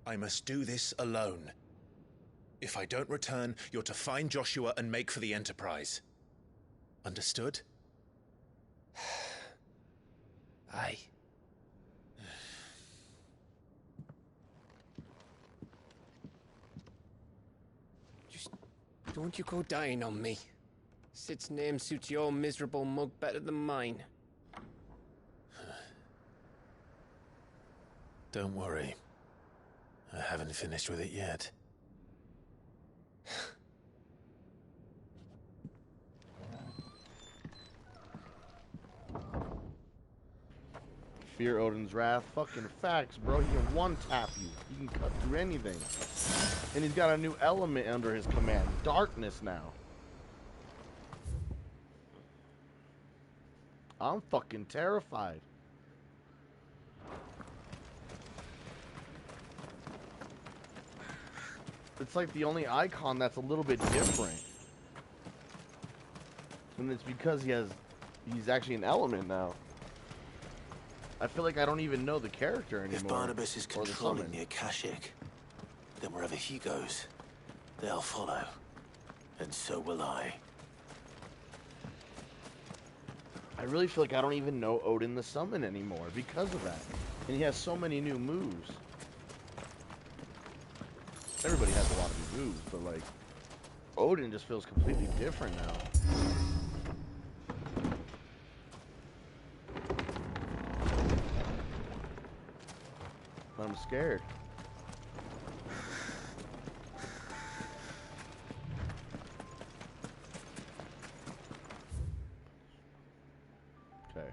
I must do this alone. If I don't return, you're to find Joshua and make for the Enterprise. Understood? Aye. Just don't you go dying on me. Sid's name suits your miserable mug better than mine. Don't worry. I haven't finished with it yet. Fear Odin's wrath. Fucking facts, bro. He can one-tap you. He can cut through anything. And he's got a new element under his command. Darkness now. I'm fucking terrified. It's like the only icon that's a little bit different. And it's because he's actually an element now. I feel like I don't even know the character anymore. If Barnabas is controlling the Akashic, then wherever he goes, they'll follow. And so will I. I really feel like I don't even know Odin the Summon anymore because of that. And he has so many new moves. Everybody has a lot of new moves, but like, Odin just feels completely different now. I'm scared. Okay.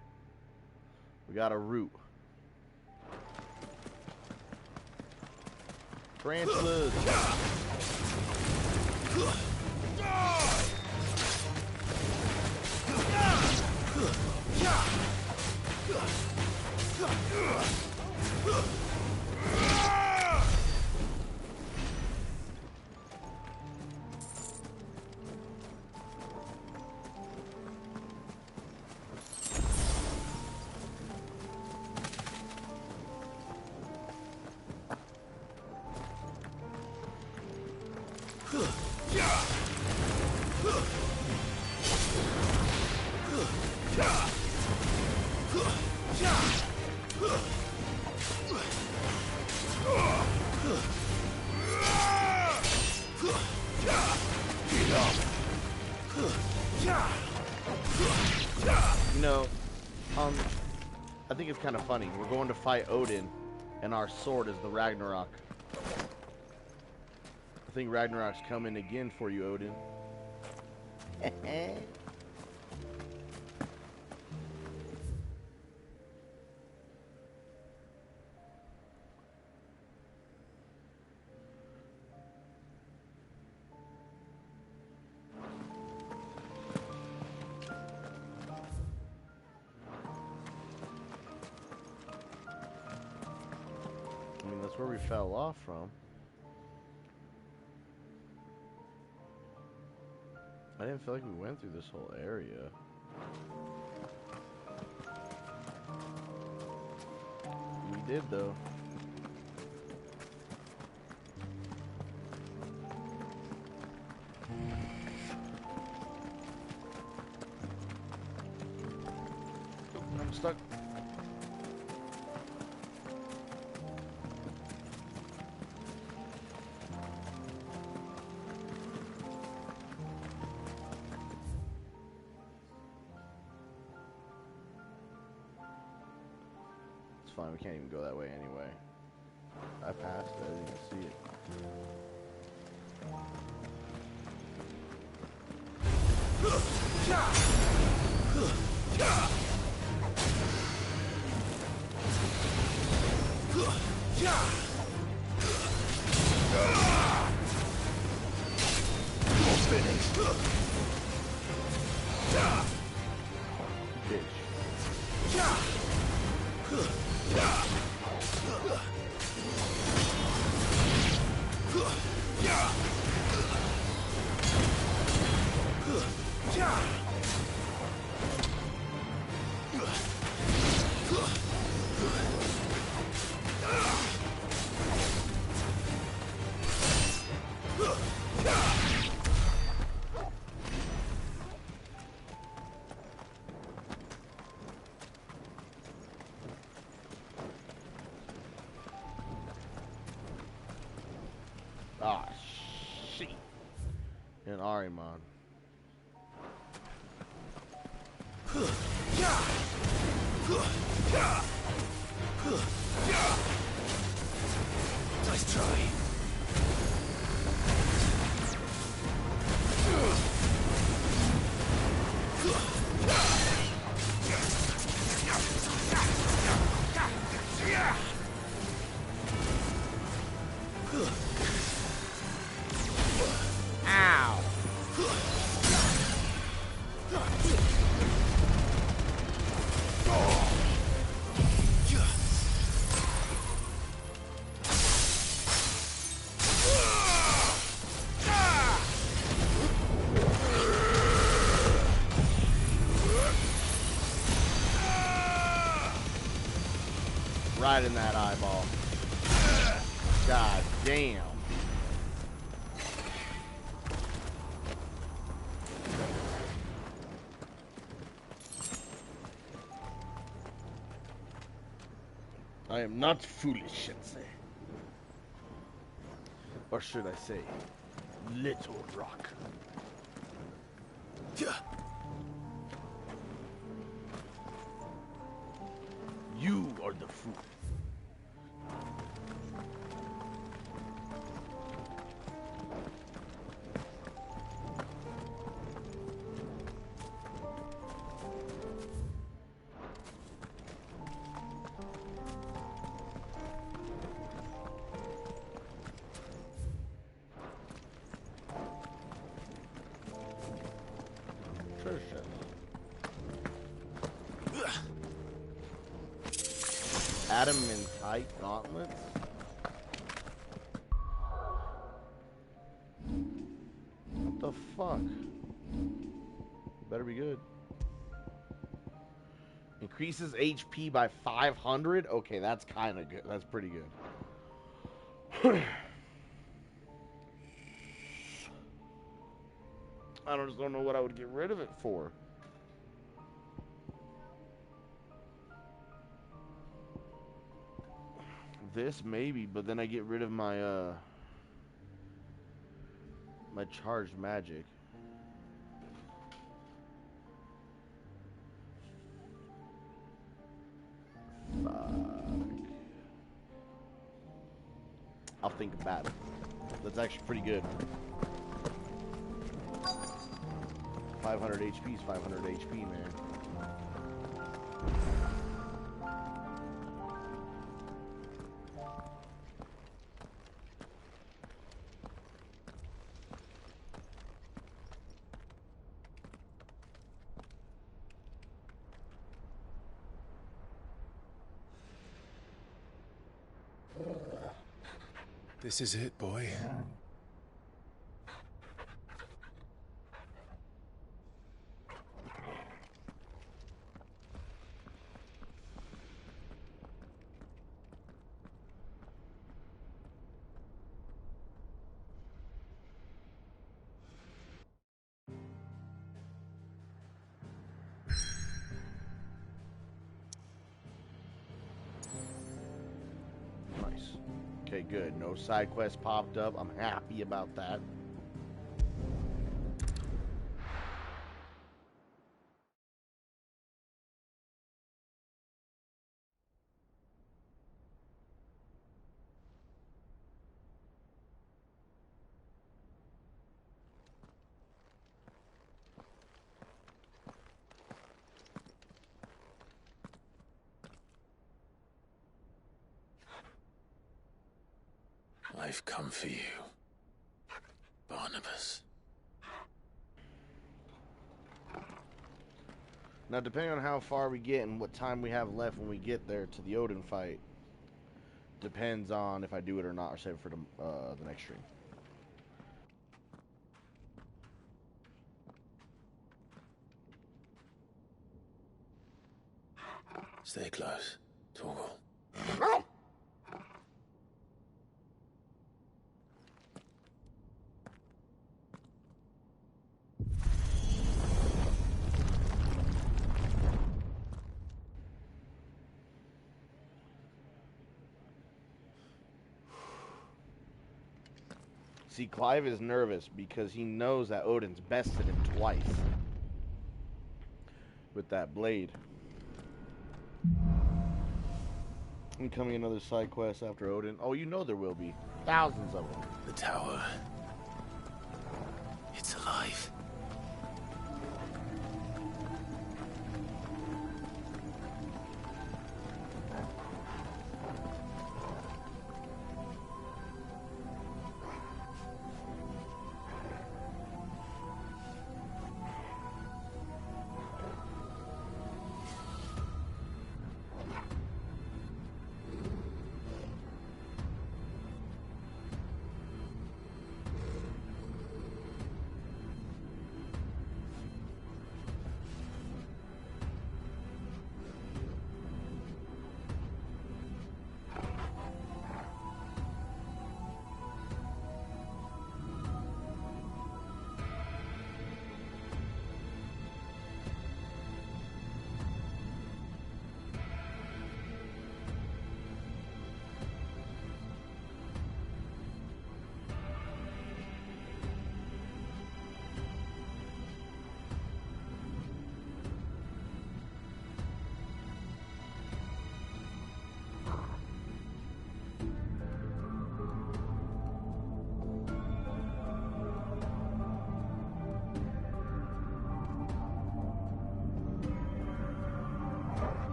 We got a root. Tarantulas. You know, I think it's kind of funny. We're going to fight Odin, and our sword is the Ragnarok. I think Ragnarok's coming again for you, Odin. where we fell off from. I didn't feel like we went through this whole area. We did, though. I'm stuck. It's fine, we can't even go that way anyway. I passed it, I didn't even see it. Ah, shit. And Ahriman. Nice try. Ow. Right in that eyeball. God damn. I am not foolish, Sensei. Or should I say, Little Rock. You are the fool. Adamantite gauntlets? What the fuck? Better be good. Increases HP by 500? Okay, that's kind of good. That's pretty good. I just don't know what I would get rid of it for. This maybe, but then I get rid of my my charged magic. Fuck. I'll think about it. That's actually pretty good. 500 HP is 500 HP, man. This is it, boy. Nice. Okay, good. No side quests popped up. I'm happy about that. I've come for you, Barnabas. Now, depending on how far we get and what time we have left when we get there to the Odin fight, depends on if I do it or not, or save it for the next stream. Stay close, Torgal. See, Clive is nervous because he knows that Odin's bested him twice with that blade. Incoming another side quest after Odin. Oh, you know there will be. Thousands of them. The tower. It's alive.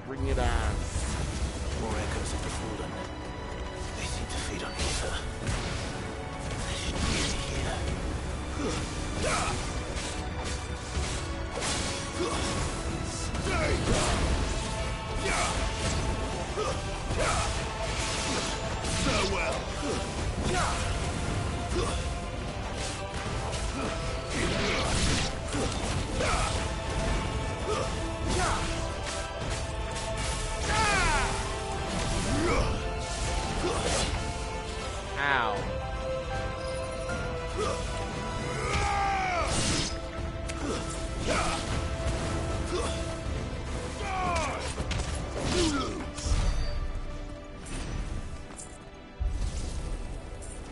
Bring it on. More echoes of the fallen. They seem to feed on ether. They should really hear. Farewell. Ow.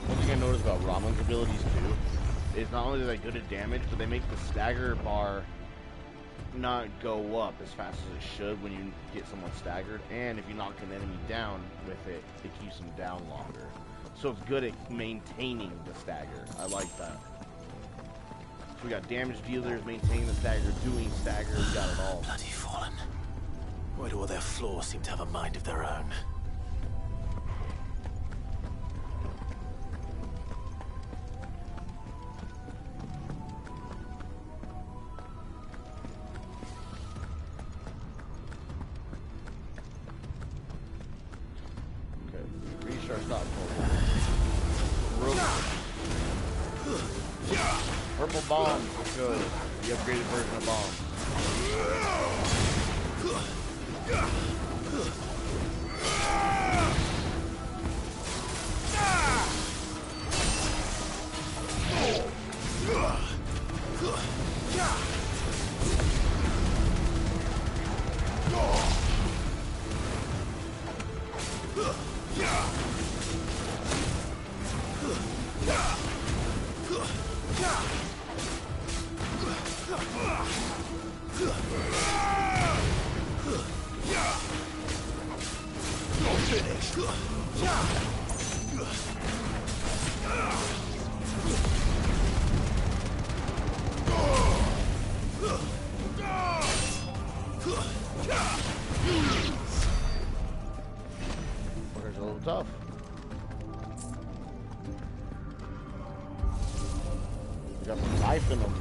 One thing I noticed about Ramon's abilities too is not only are they good at damage, but they make the stagger bar not go up as fast as it should when you get someone staggered, and if you knock an enemy down with it, it keeps them down longer. So it's good at maintaining the stagger. I like that. So we got damage dealers, maintaining the stagger, doing stagger, we got it all. Bloody Fallen. Why do all their flaws seem to have a mind of their own? Restart stop. Purple bomb. Good. The upgraded version of bomb. Fuckers a little tough. We got some life in them.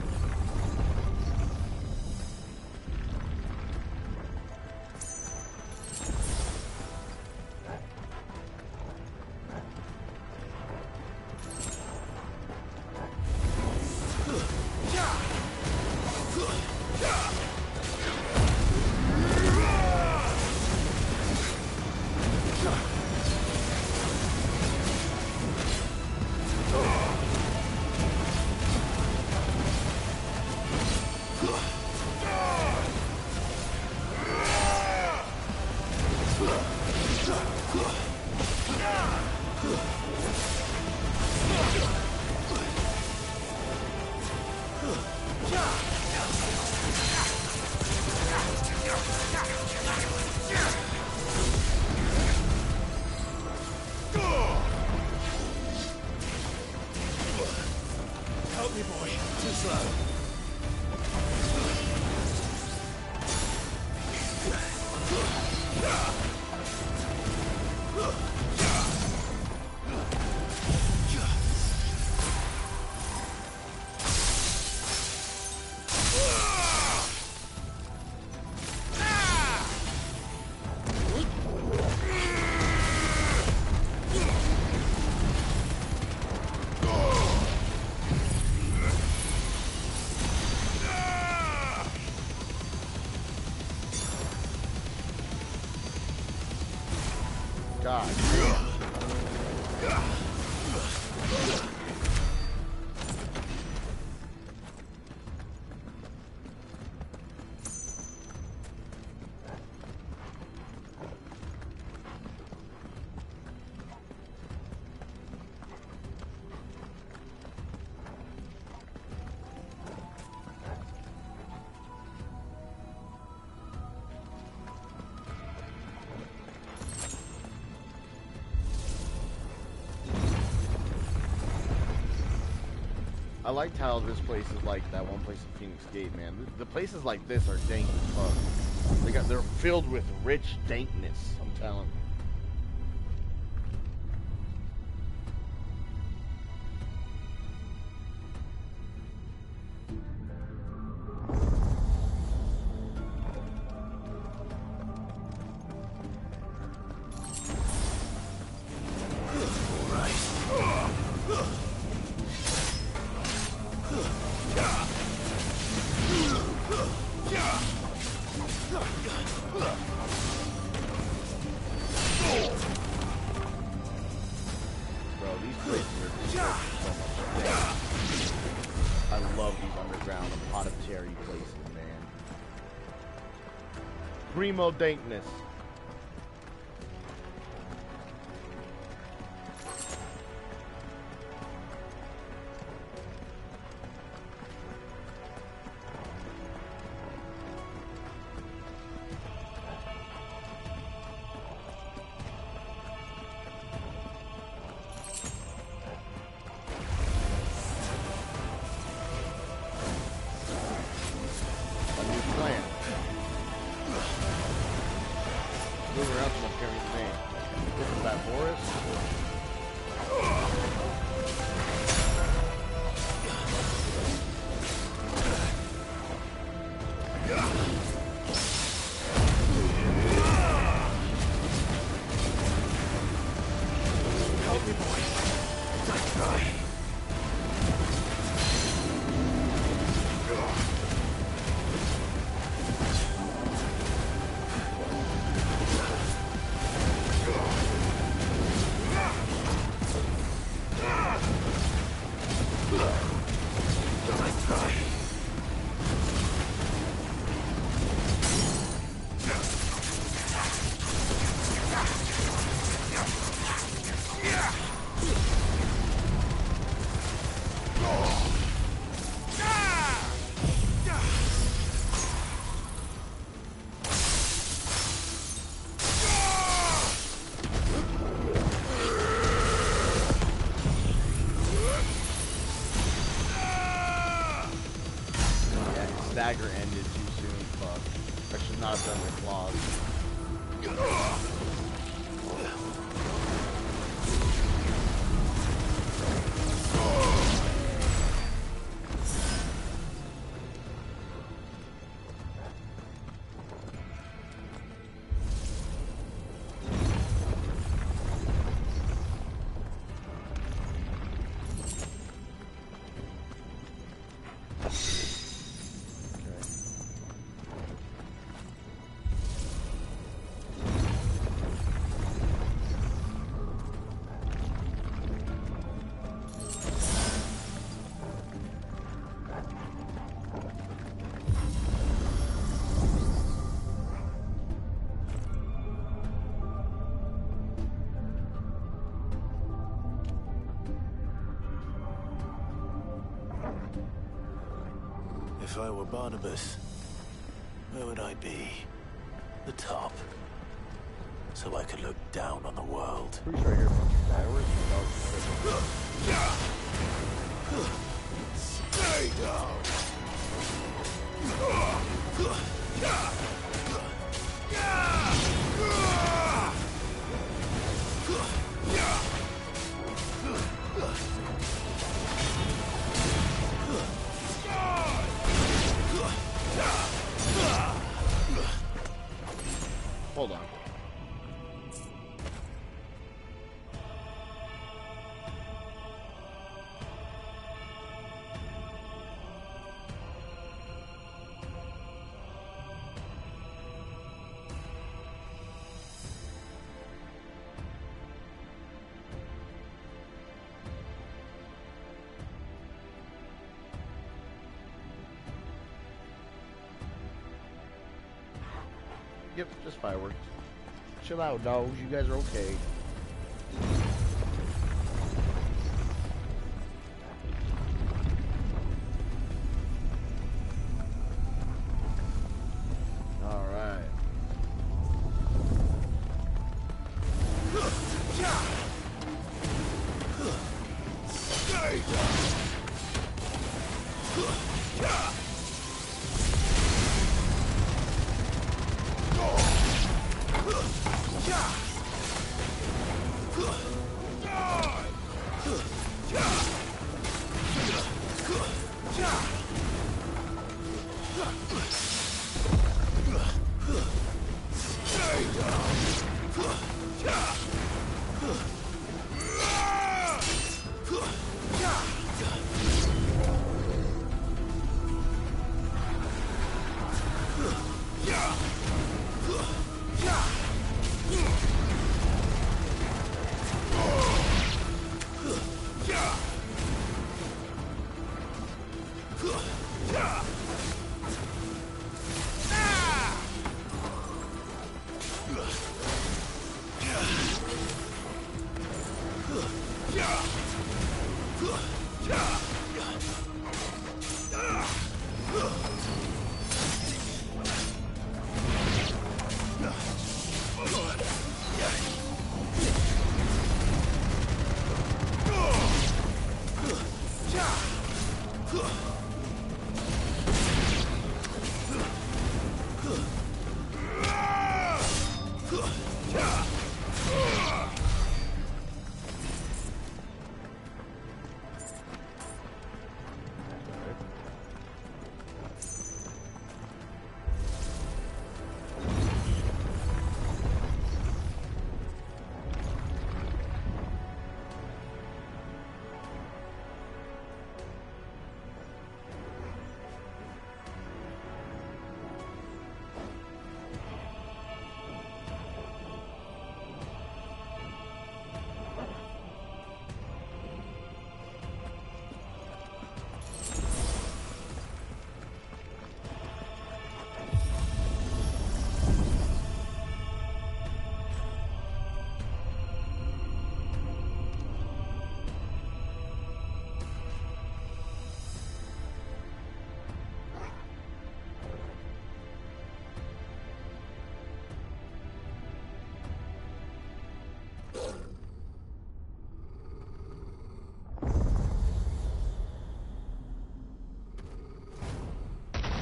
Help me, boy. Too slow. God. I liked how this place is like that one place in Phoenix Gate, man. The places like this are dank as fuck. They're filled with rich dankness, I'm telling you. Primo dankness. that Boris? Help me, boy. Let's try. Dagger ended too soon, fuck. I should not have done the claws. If I were Barnabas, where would I be? The top. So I could look down on the world. Pretty sure I hear fucking fireworks. Stay down! Hold on. Yep, just fireworks. Chill out, dogs. You guys are okay. Alright.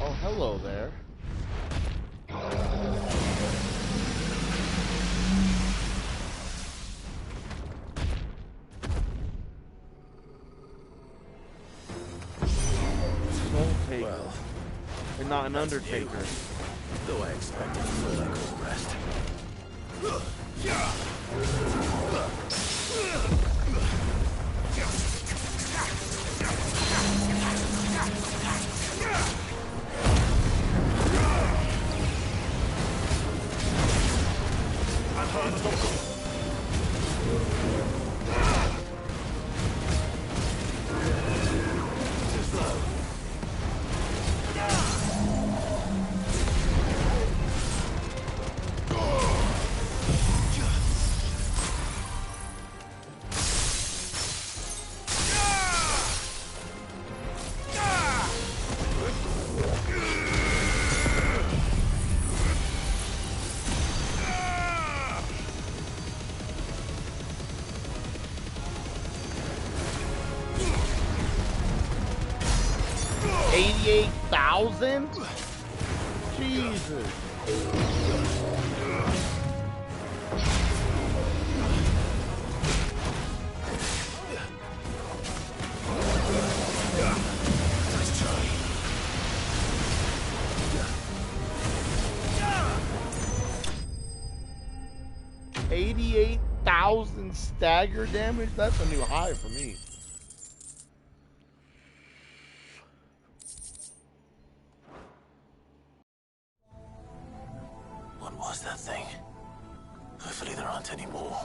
Oh, hello there. Soul Taker. Well, and not an Undertaker. Though I expected to feel like all the rest. $88,000? Jesus. Nice try. 88,000 stagger damage? That's a new high for me. What was that thing? Hopefully there aren't any more.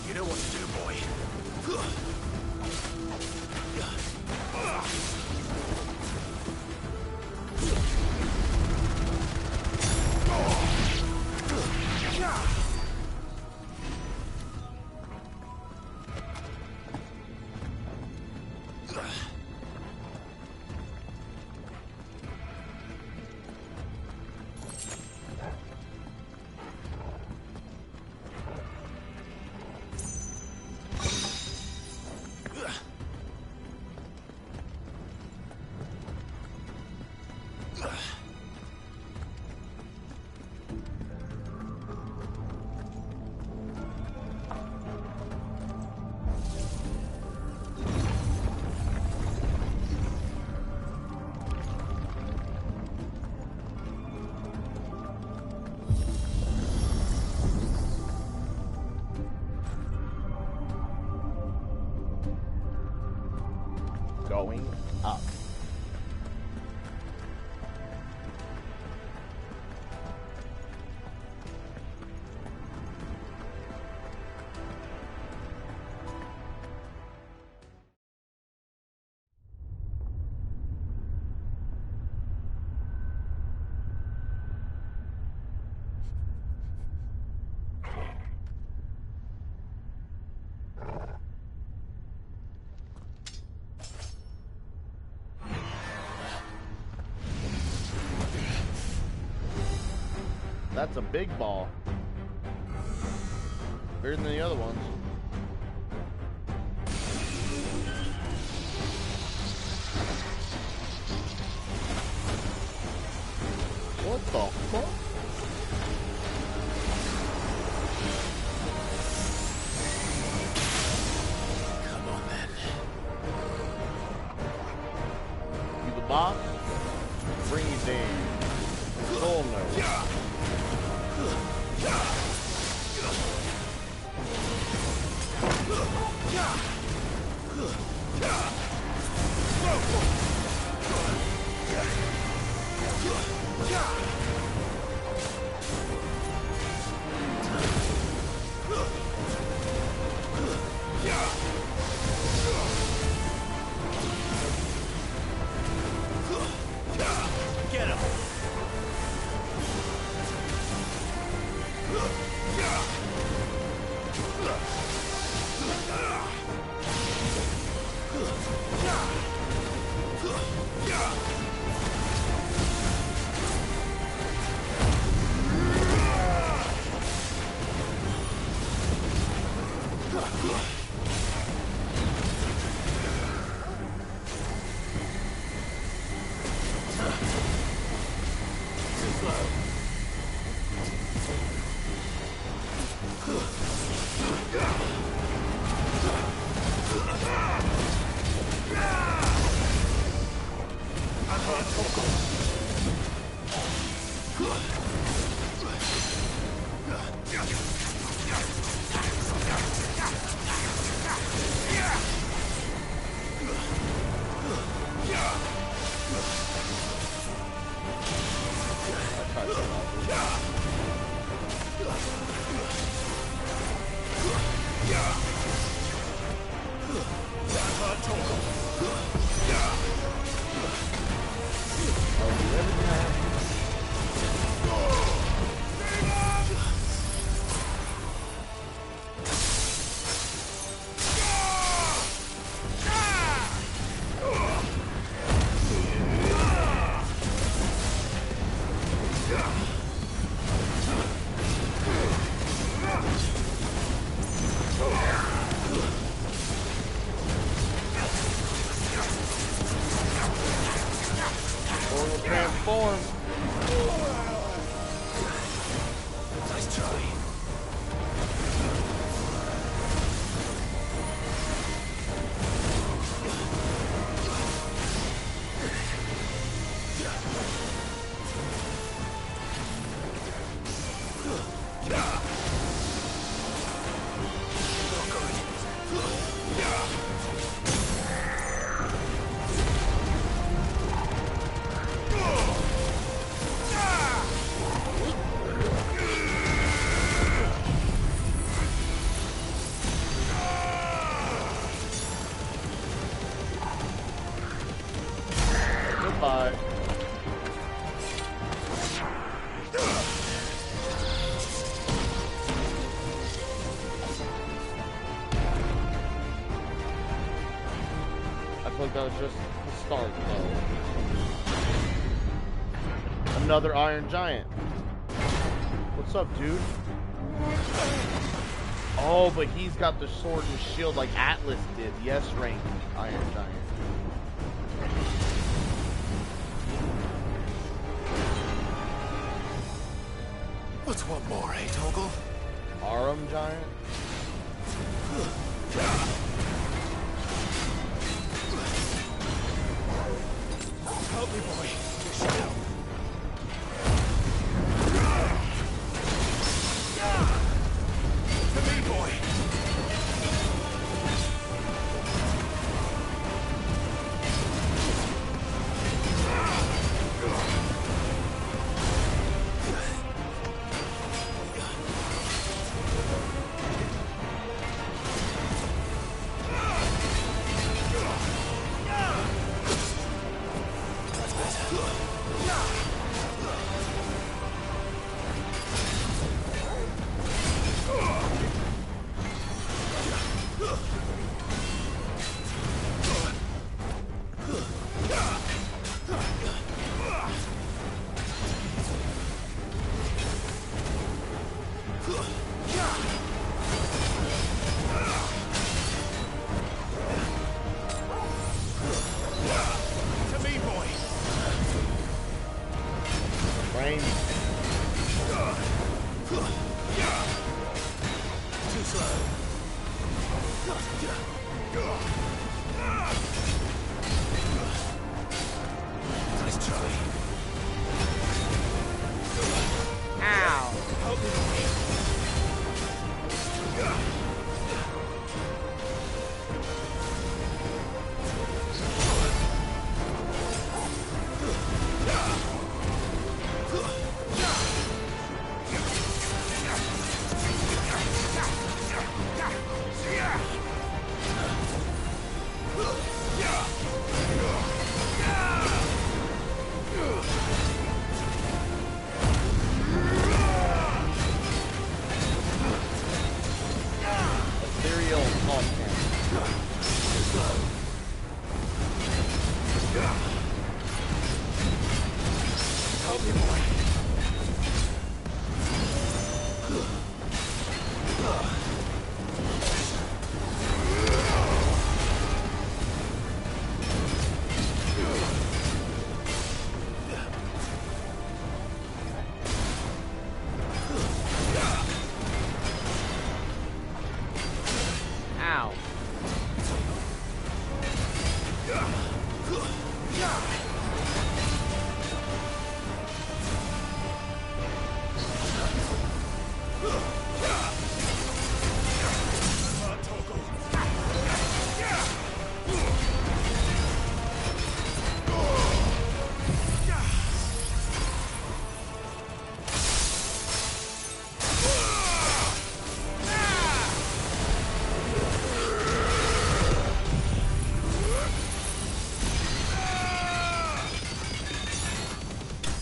You know what to do, boy. Going up. That's a big ball. Bigger than the other ones. What the fuck? Come on, then. You the boss? Bring you down. Soul nerd. storm. Nice try. Goodbye. I feel like that was just the start, though. Another Iron Giant. What's up, dude? Oh, but he's got the sword and shield like Atlas did. Yes, rank Iron Giant. What's one more, eh, Toggle? Arum Giant? Help me, boy. You should help. To me, boy.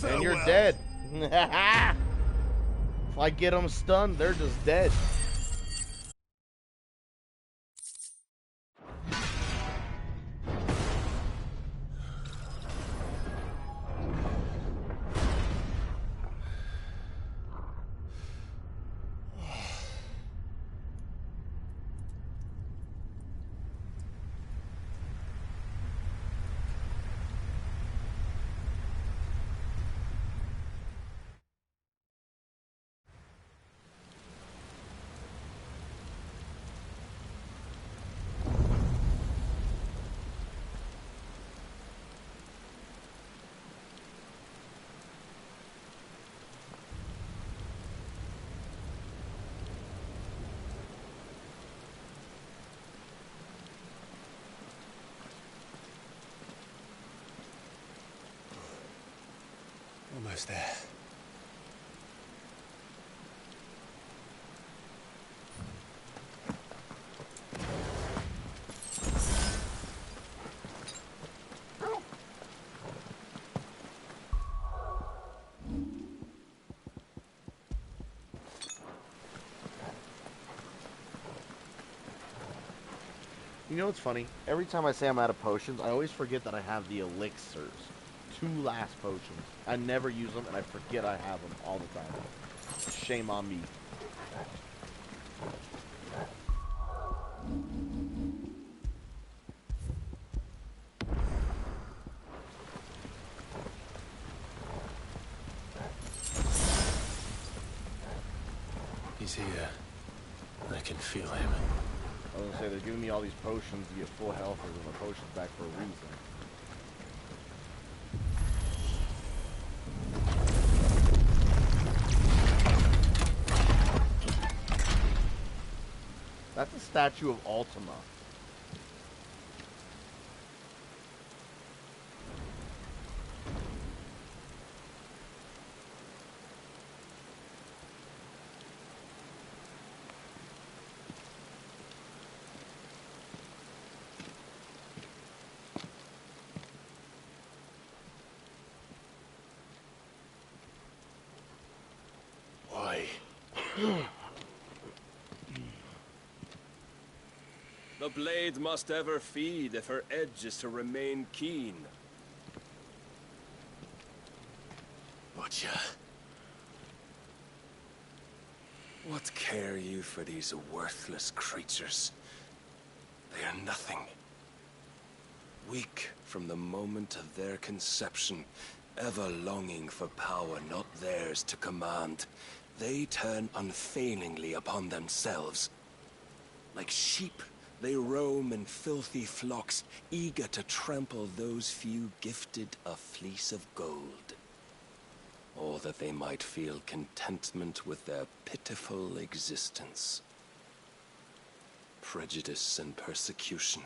And you're dead. If I get them stunned, they're just dead. almost there. You know what's funny? Every time I say I'm out of potions, I always forget that I have the elixirs. 2 last potions. I never use them, and I forget I have them all the time. Shame on me. He's here. I can feel him. I was gonna say, they're giving me all these potions to get full health, or my potions back for a reason. That's a statue of Ultima. The blade must ever feed if her edge is to remain keen. Butcher. What care you for these worthless creatures? They are nothing. Weak from the moment of their conception, ever longing for power not theirs to command, they turn unfailingly upon themselves. Like sheep, they roam in filthy flocks, eager to trample those few gifted a fleece of gold. Or that they might feel contentment with their pitiful existence. Prejudice and persecution,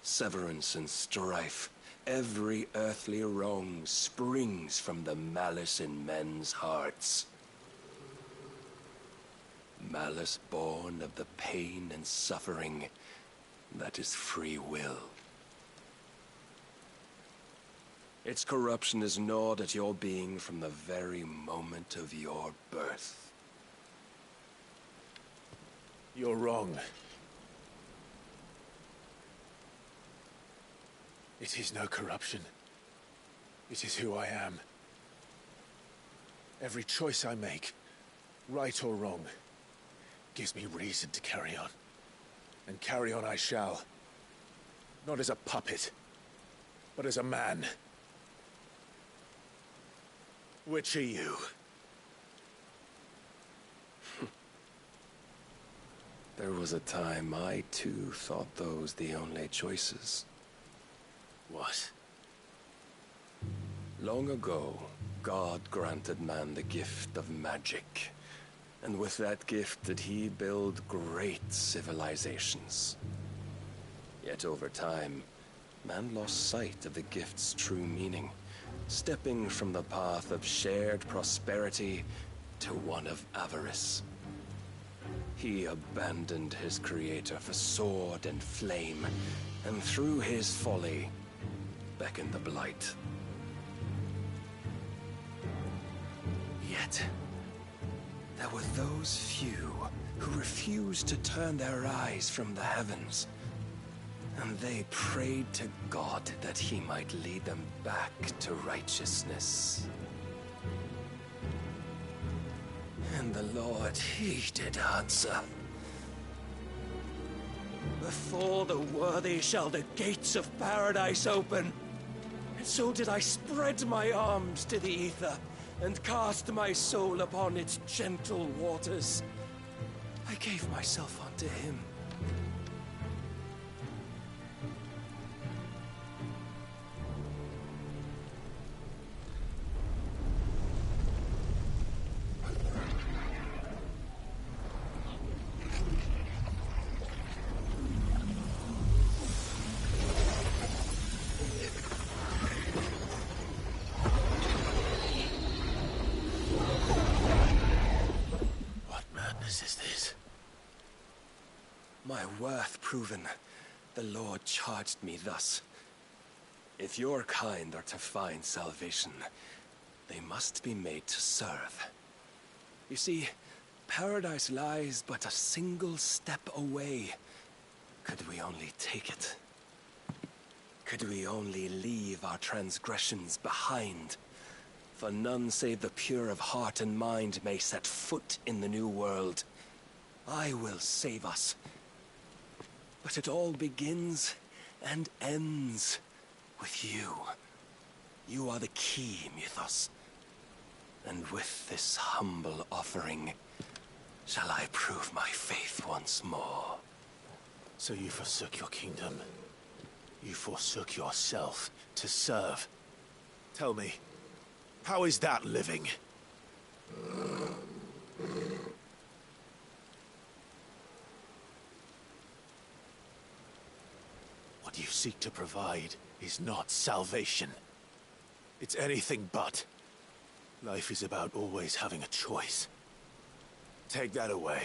severance and strife, every earthly wrong springs from the malice in men's hearts. Malice born of the pain and suffering that is free will. Its corruption is gnawed at your being from the very moment of your birth. You're wrong. It is no corruption. It is who I am. Every choice I make, right or wrong, gives me reason to carry on. And carry on I shall. Not as a puppet, but as a man. Which are you? There was a time I too thought those the only choices. What? Long ago, God granted man the gift of magic. And with that gift did he build great civilizations. Yet over time, man lost sight of the gift's true meaning, stepping from the path of shared prosperity to one of avarice. He abandoned his creator for sword and flame, and through his folly, beckoned the blight. Yet, there were those few who refused to turn their eyes from the heavens, and they prayed to God that he might lead them back to righteousness. And the Lord, he did answer. Before the worthy shall the gates of paradise open. And so did I spread my arms to the ether, and cast my soul upon its gentle waters. I gave myself unto him. proven, the Lord charged me thus. If your kind are to find salvation, they must be made to serve. You see, paradise lies but a single step away. Could we only take it? Could we only leave our transgressions behind? For none save the pure of heart and mind may set foot in the new world. I will save us. But it all begins and ends with you. You are the key, Mythos. And with this humble offering, shall I prove my faith once more. So you forsook your kingdom. You forsook yourself to serve. Tell me, how is that living? What you seek to provide is not salvation. It's anything but. Life is about always having a choice. Take that away,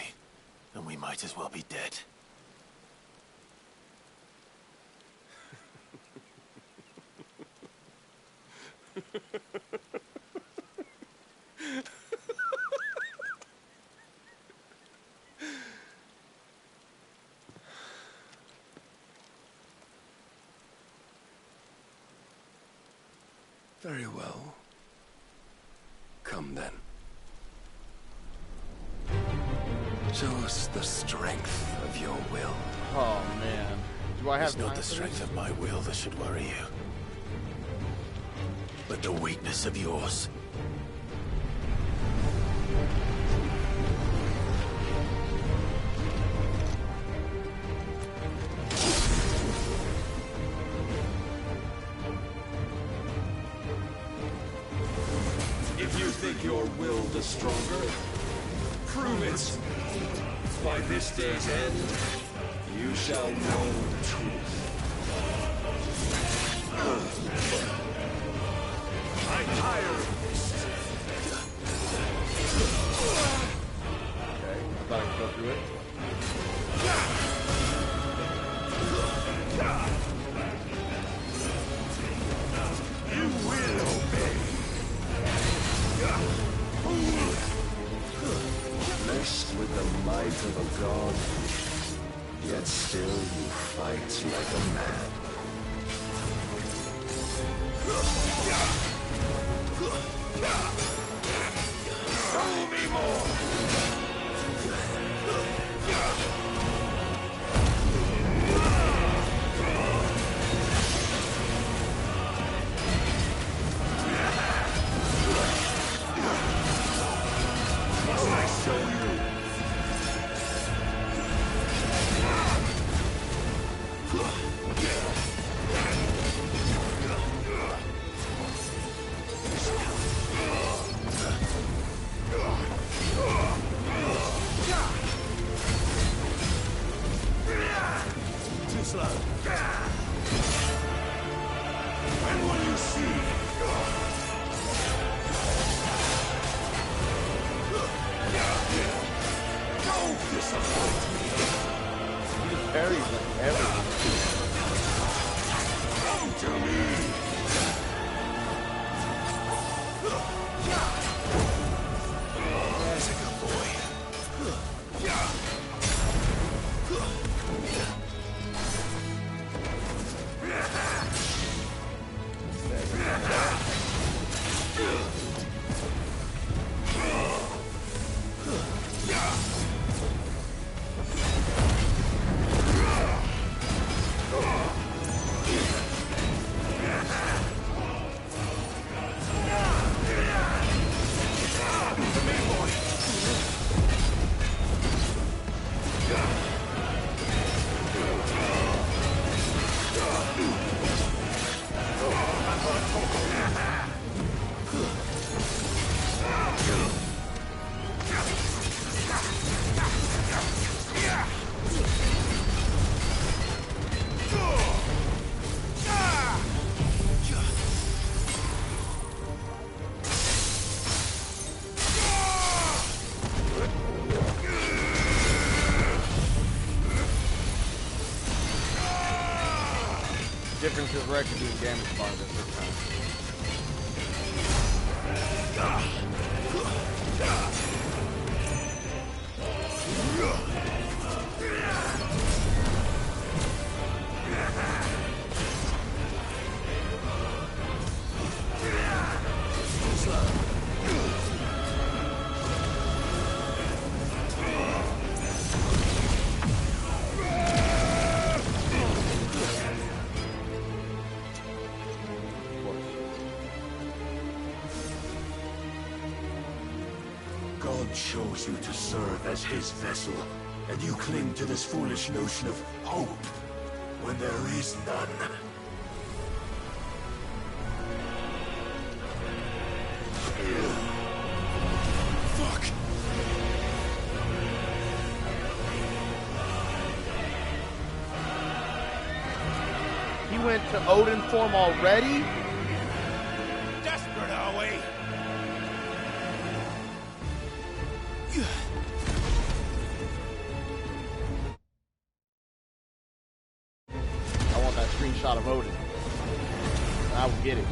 and we might as well be dead. Very well. Come then. Show us the strength of your will. Oh man. Do I have It's not the strength of my will that should worry you, but the weakness of yours. If you think your will the stronger, prove it. By this day's end, you shall know the truth. I'm tired of this. Okay, I thought I could go through it. You will obey. Blessed with the might of a god, yet still you fight like a man. Show me more! Must I show you? Too slow. When will you see? Don't disappoint me. He just parries like everything. Come to me. There's a good boy. Difference is we're actually doing damage bond this time. God chose you to serve as his vessel, and you cling to this foolish notion of hope when there is none. Fuck! He went to Odin form already? Desperate, are we? I want that screenshot of Odin. I will get it.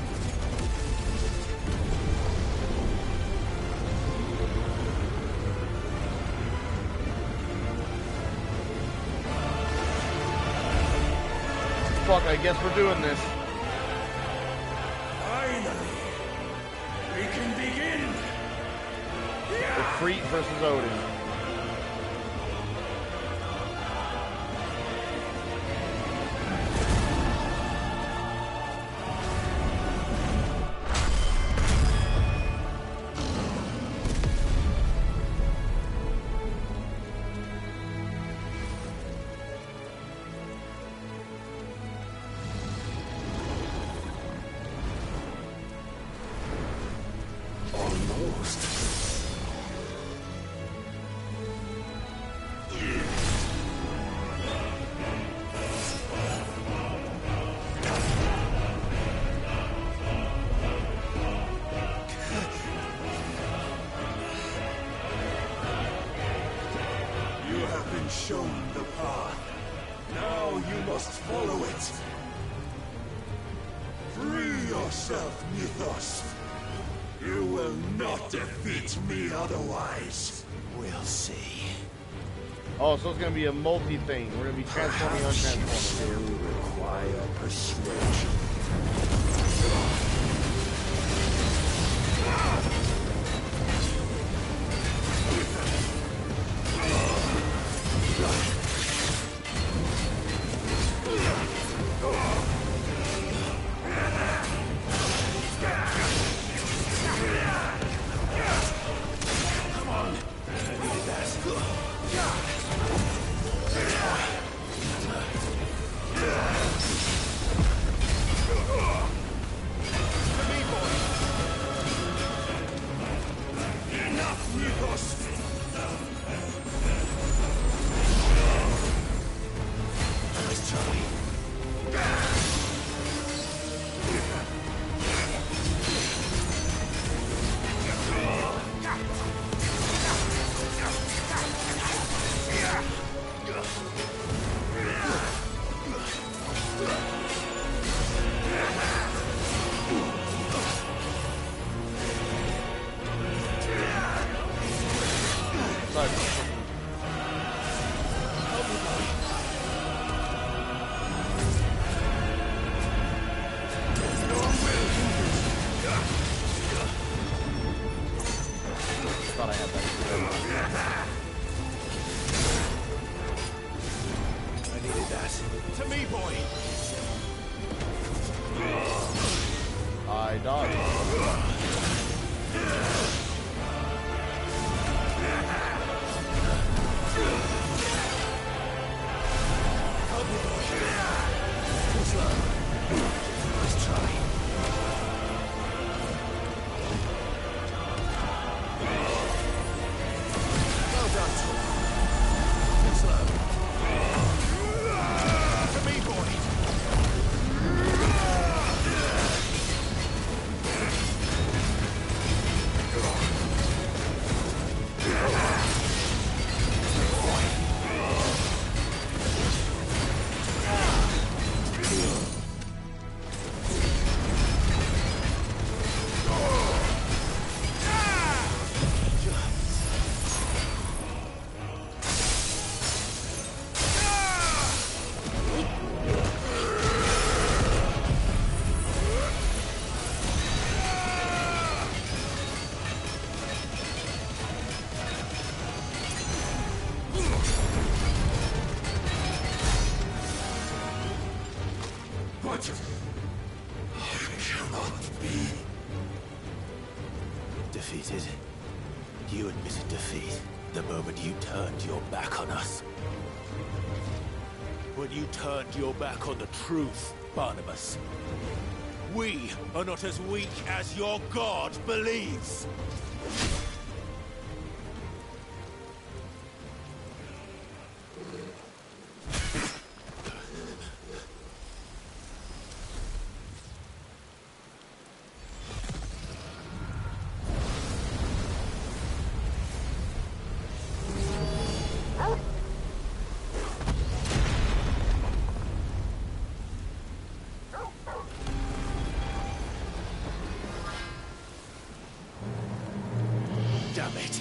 Fuck, I guess we're doing this. Finally, we can begin. Ifrit versus Odin. Shown the path. Now you must follow it. Free yourself, Mythos. You will not defeat me otherwise. We'll see. Oh, so it's gonna be a multi-thing. We're gonna be transforming, untransforming. Still require persuasion. But it cannot be. Defeated. You admitted defeat the moment you turned your back on us. When you turned your back on the truth, Barnabas. We are not as weak as your God believes. Damn it.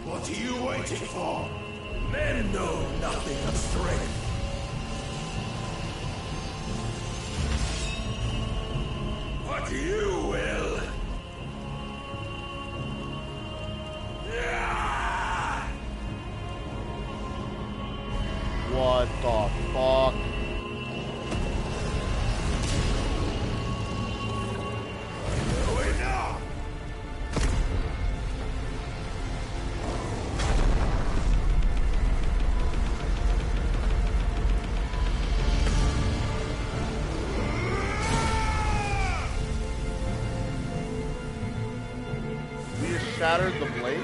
What are you waiting for? Men know nothing of strength. But you will. What the fuck? Shattered the blade?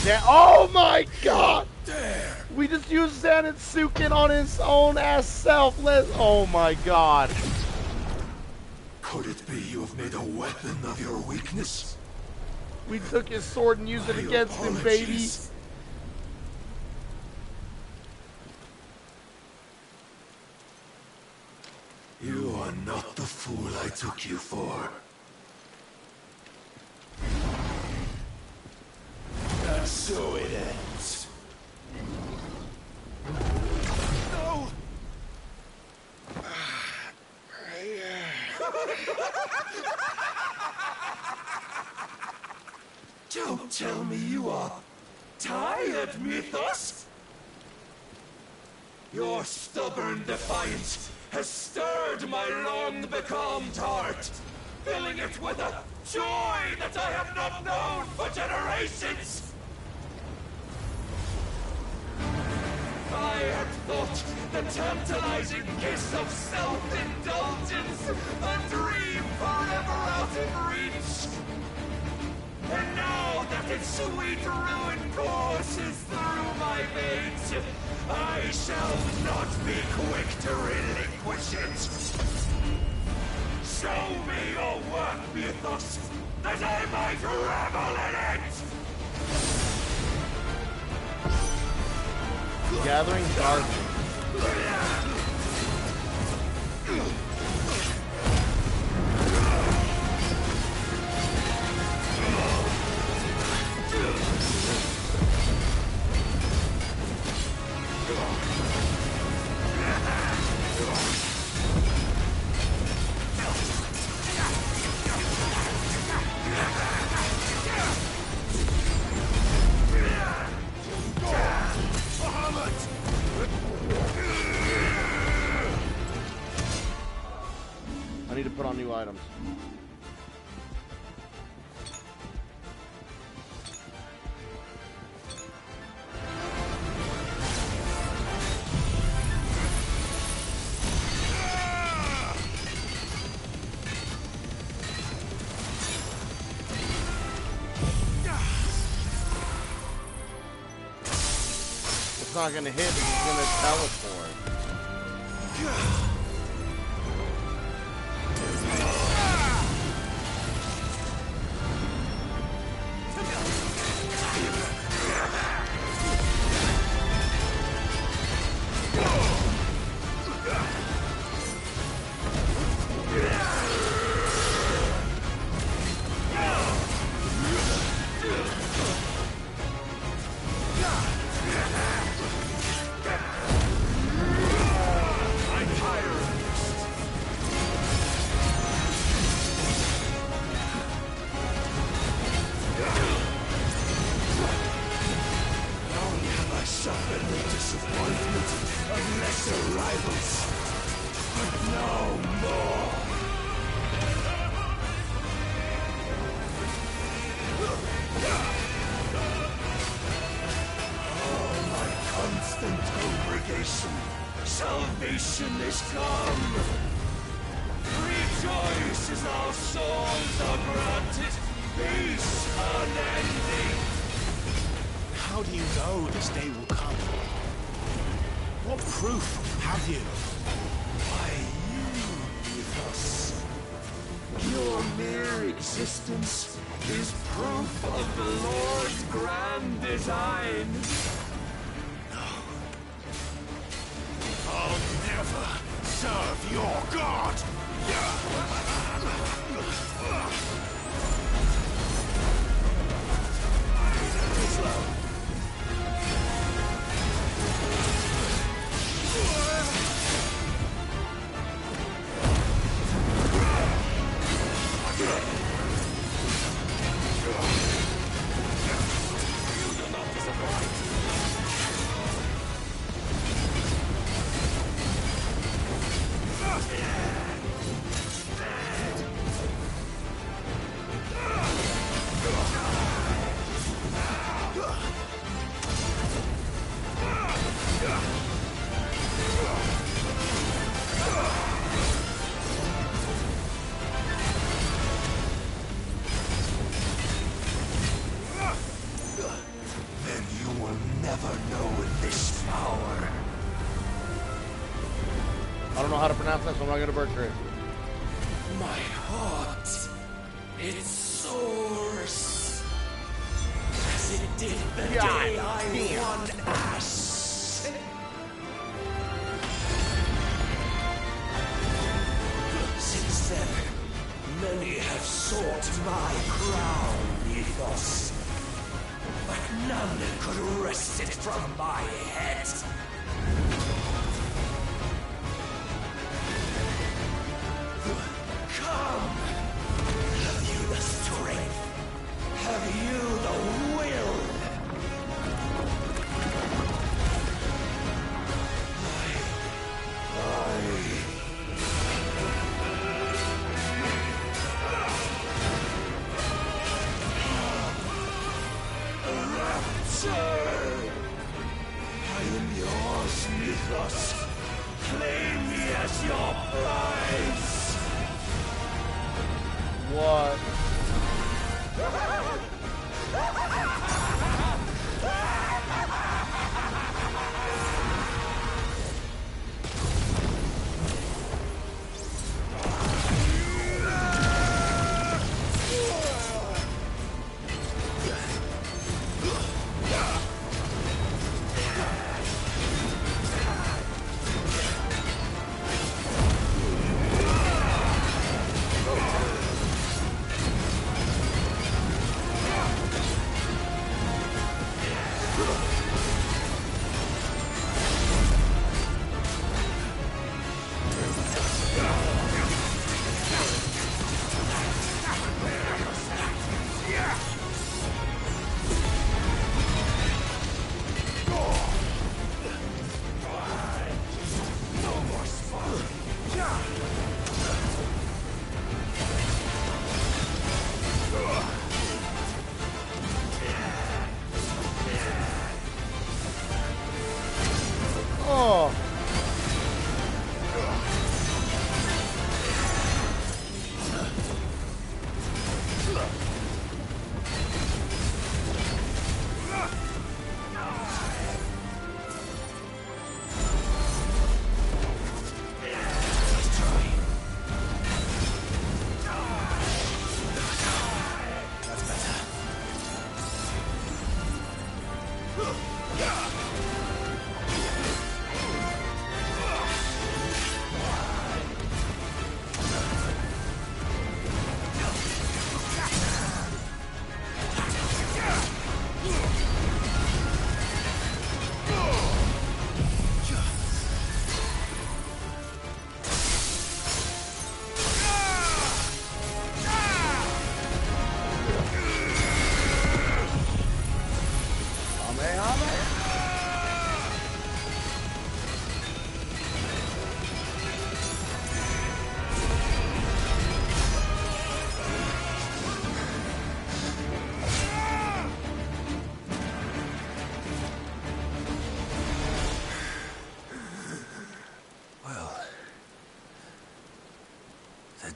Yeah, oh my god! There. We just used Zanetsuken on his own ass self. Oh my god. Could it be you have made a weapon of your weakness? We took his sword and used it against him, baby. You are not the fool I took you for. And so it ends. No! Don't tell me you are tired, Mythos! Your stubborn defiance has stirred my long-becalmed heart, filling it with a joy that I have not known for generations! I had thought the tantalizing kiss of self-indulgence a dream forever out of reach. And now that its sweet ruin courses through my veins, I shall not be quick to relinquish it. Show me your work, Mythos, that I might revel in it! Gathering dark. I need to put on new items. not gonna hit, it's gonna teleport. Salvation is come. Rejoice as our souls are granted peace unending. How do you know this day will come? What proof have you? Why, you with us. Your mere existence is proof of the Lord's grand design. I'll never serve your god! I don't know how to pronounce that, so I'm not gonna butcher it. My heart, it soars as it did the day I won Ash. Since then, many have sought my crown, Ethos, but none could wrest it from my head. Come! Have you the strength? Have you the will? Rapture! I am yours, Mythos. Claim me as your prize! What?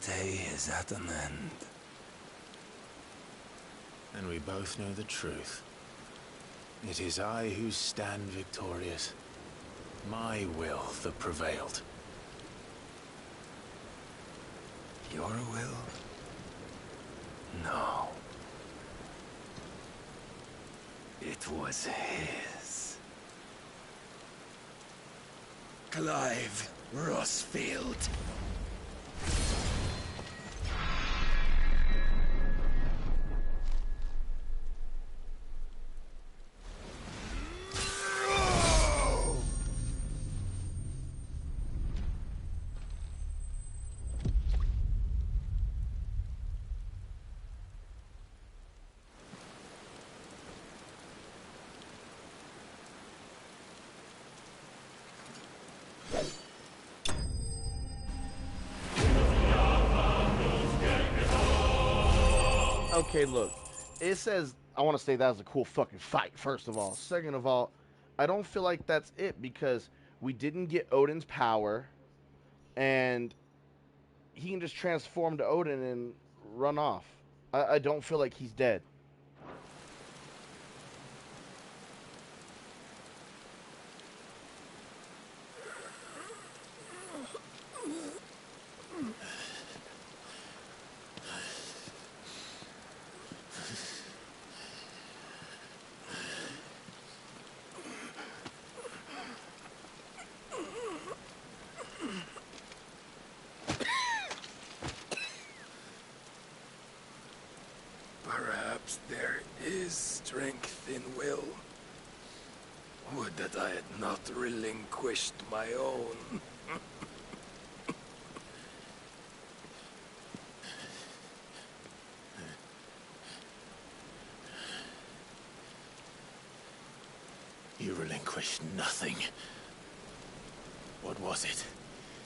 day is at an end. And we both know the truth. It is I who stand victorious. My will that prevailed. Your will? No. It was his. Clive Rossfield. Okay, look. It says, I want to say that was a cool fucking fight, first of all. Second of all, I don't feel like that's it because we didn't get Odin's power and he can just transform to Odin and run off. I don't feel like he's dead. Perhaps there is strength in will. Would that I had not relinquished my own. You relinquished nothing. What was it,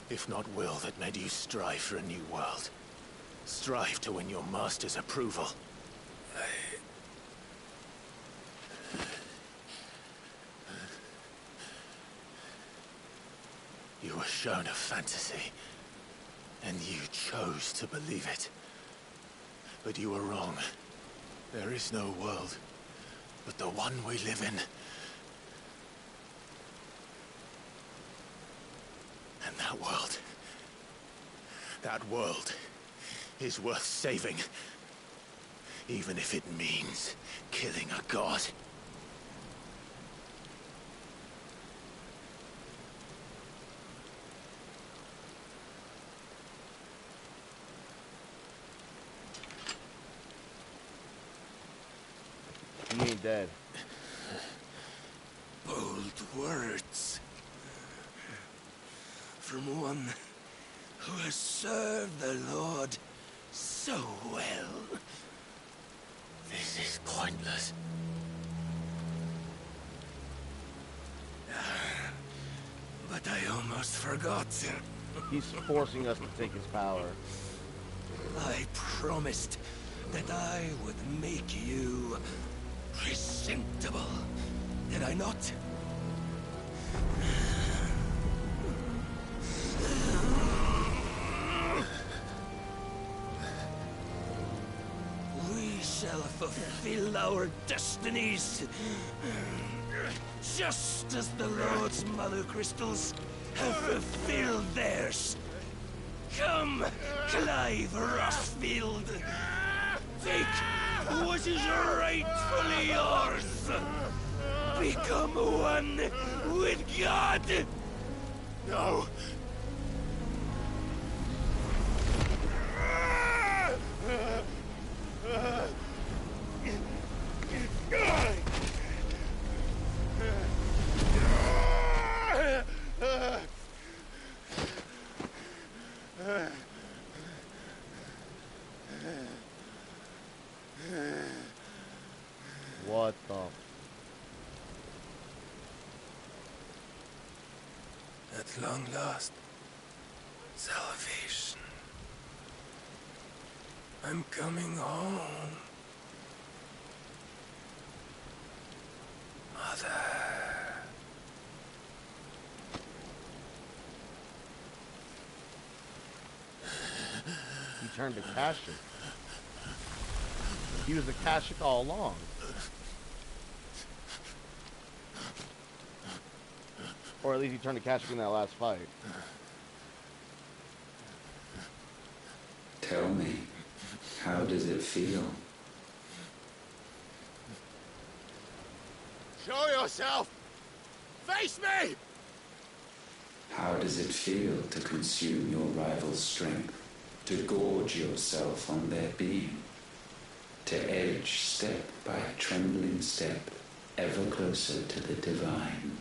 if not will, that made you strive for a new world? Strive to win your master's approval? You were shown a fantasy, and you chose to believe it. But you were wrong. There is no world but the one we live in. And that world is worth saving, even if it means killing a god. He ain't dead. Bold words. From one who has served the Lord so well. This is pointless. But I almost forgot. He's forcing us to take his power. I promised that I would make you presentable. Did I not? We shall fulfill our destinies, just as the Lord's Mother Crystals have fulfilled theirs. Come, Clive Rossfield. Take what is rightfully yours. Become one with God. No. What the? At long last, salvation. I'm coming home. Mother. turned to Kashyyyk. He was the Kashyyyk all along. Or at least he turned to Kashyyyk in that last fight. Tell me, how does it feel? Show yourself! Face me! How does it feel to consume your rival's strength? To gorge yourself on their being? To edge step by trembling step ever closer to the divine?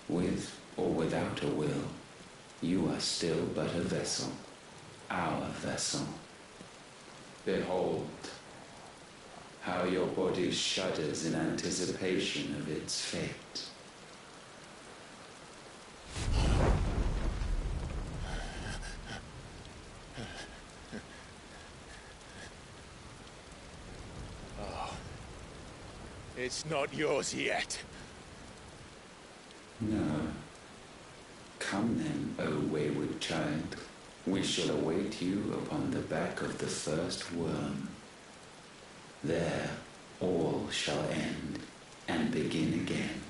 With or without a will, you are still but a vessel, our vessel. Behold, how your body shudders in anticipation of its fate. Oh, it's not yours yet. No. Come then, O wayward child. We shall await you upon the back of the first worm. There, all shall end and begin again.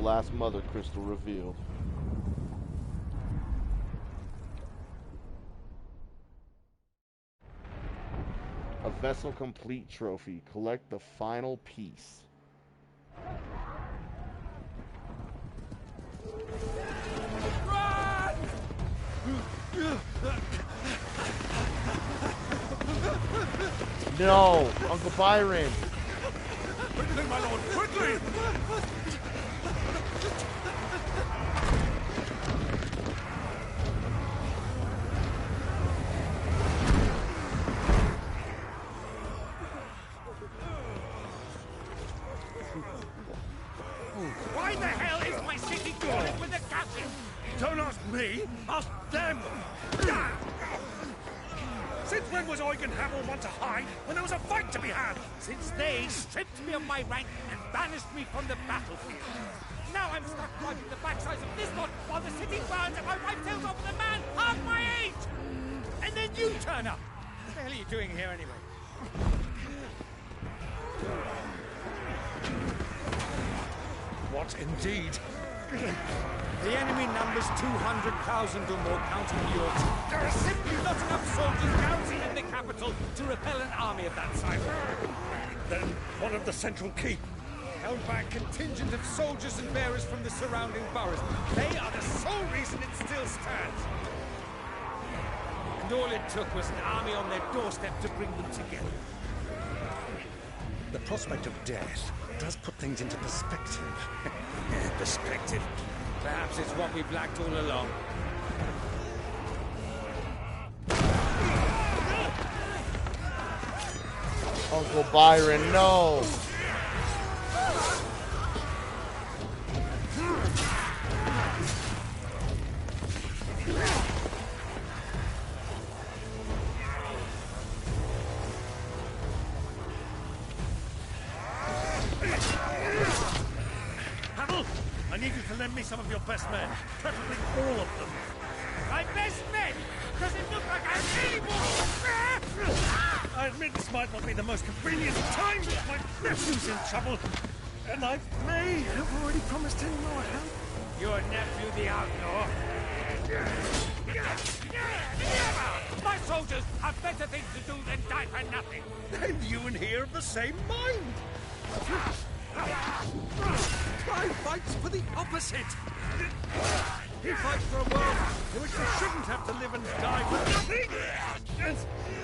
Last Mother Crystal revealed. A Vessel Complete trophy. Collect the final piece. Run! No! Uncle Byron! Quickly, my lord, quickly! Why the hell is my city calling with the captain? Don't ask me, ask them! Since when was Eugen Hamel one to hide when there was a fight to be had? Since they stripped me of my rank and banished me from the battlefield. Now I'm stuck driving the backsides of this lot while the city burns and my wife tells off with a man half my age! And then you turn up! What the hell are you doing here anyway? What indeed? The enemy numbers 200,000 or more, counting yours. There are simply not enough soldiers garrisoned in the capital to repel an army of that size. Then what of the central keep? Held by a contingent of soldiers and bearers from the surrounding boroughs. They are the sole reason it still stands. And all it took was an army on their doorstep to bring them together. The prospect of death does put things into perspective. Perspective. Perhaps it's what we've lacked all along. Uncle Byron, no! Hamel, I need you to lend me some of your best men, preferably all of them. My best men? Does it look like I'm any more? I admit this might not be the most convenient time, but my nephew's in trouble, and I may have already promised him more help. Your nephew, the outlaw? Never! My soldiers have better things to do than die for nothing. Then you and he are of the same mind. Clive fights for the opposite. He fights for a world in which we shouldn't have to live and die for nothing.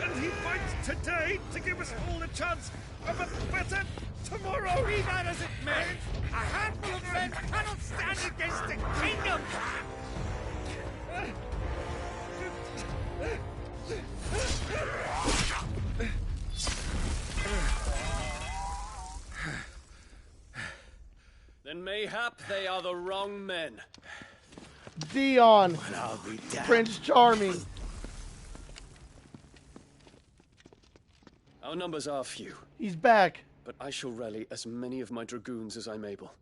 And he fights today to give us all a chance of a better tomorrow. Be that as it may, a handful of men cannot stand against a kingdom. Then mayhap they are the wrong men. Dion! Prince Charming! Our numbers are few. He's back. But I shall rally as many of my dragoons as I'm able.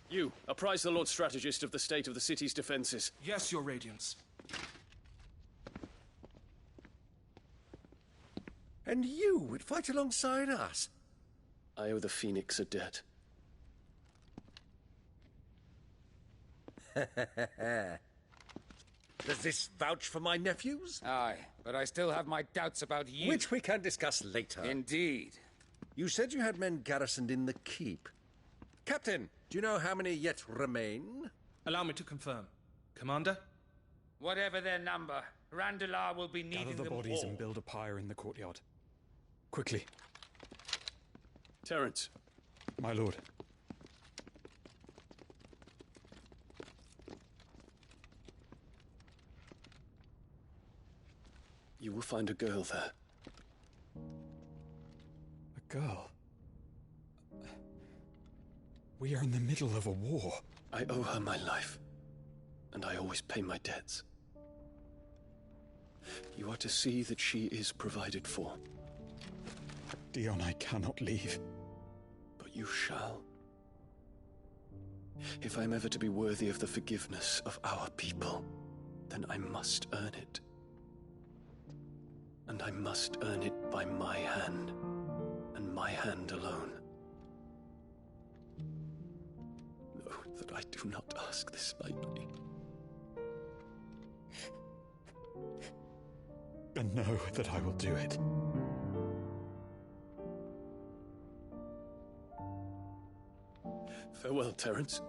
You, apprise the Lord Strategist of the state of the city's defenses. Yes, Your Radiance. And you would fight alongside us? I owe the Phoenix a debt. Does this vouch for my nephews? Aye, but I still have my doubts about you. Which we can discuss later. Indeed. You said you had men garrisoned in the keep. Captain, do you know how many yet remain? Allow me to confirm. Commander? Whatever their number, Randalar will be needing Gather the them bodies all. and build a pyre in the courtyard. Quickly. Terence. My lord. You will find a girl there. A girl? We are in the middle of a war. I owe her my life, and I always pay my debts. You are to see that she is provided for. Dion, I cannot leave. But you shall. If I am ever to be worthy of the forgiveness of our people, then I must earn it. And I must earn it by my hand, and my hand alone. Know that I do not ask this lightly. And know that I will do it. Farewell, Terence.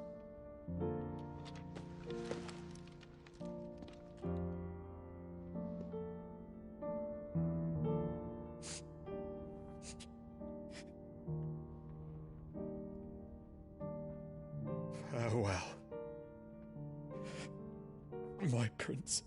Farewell, my prince.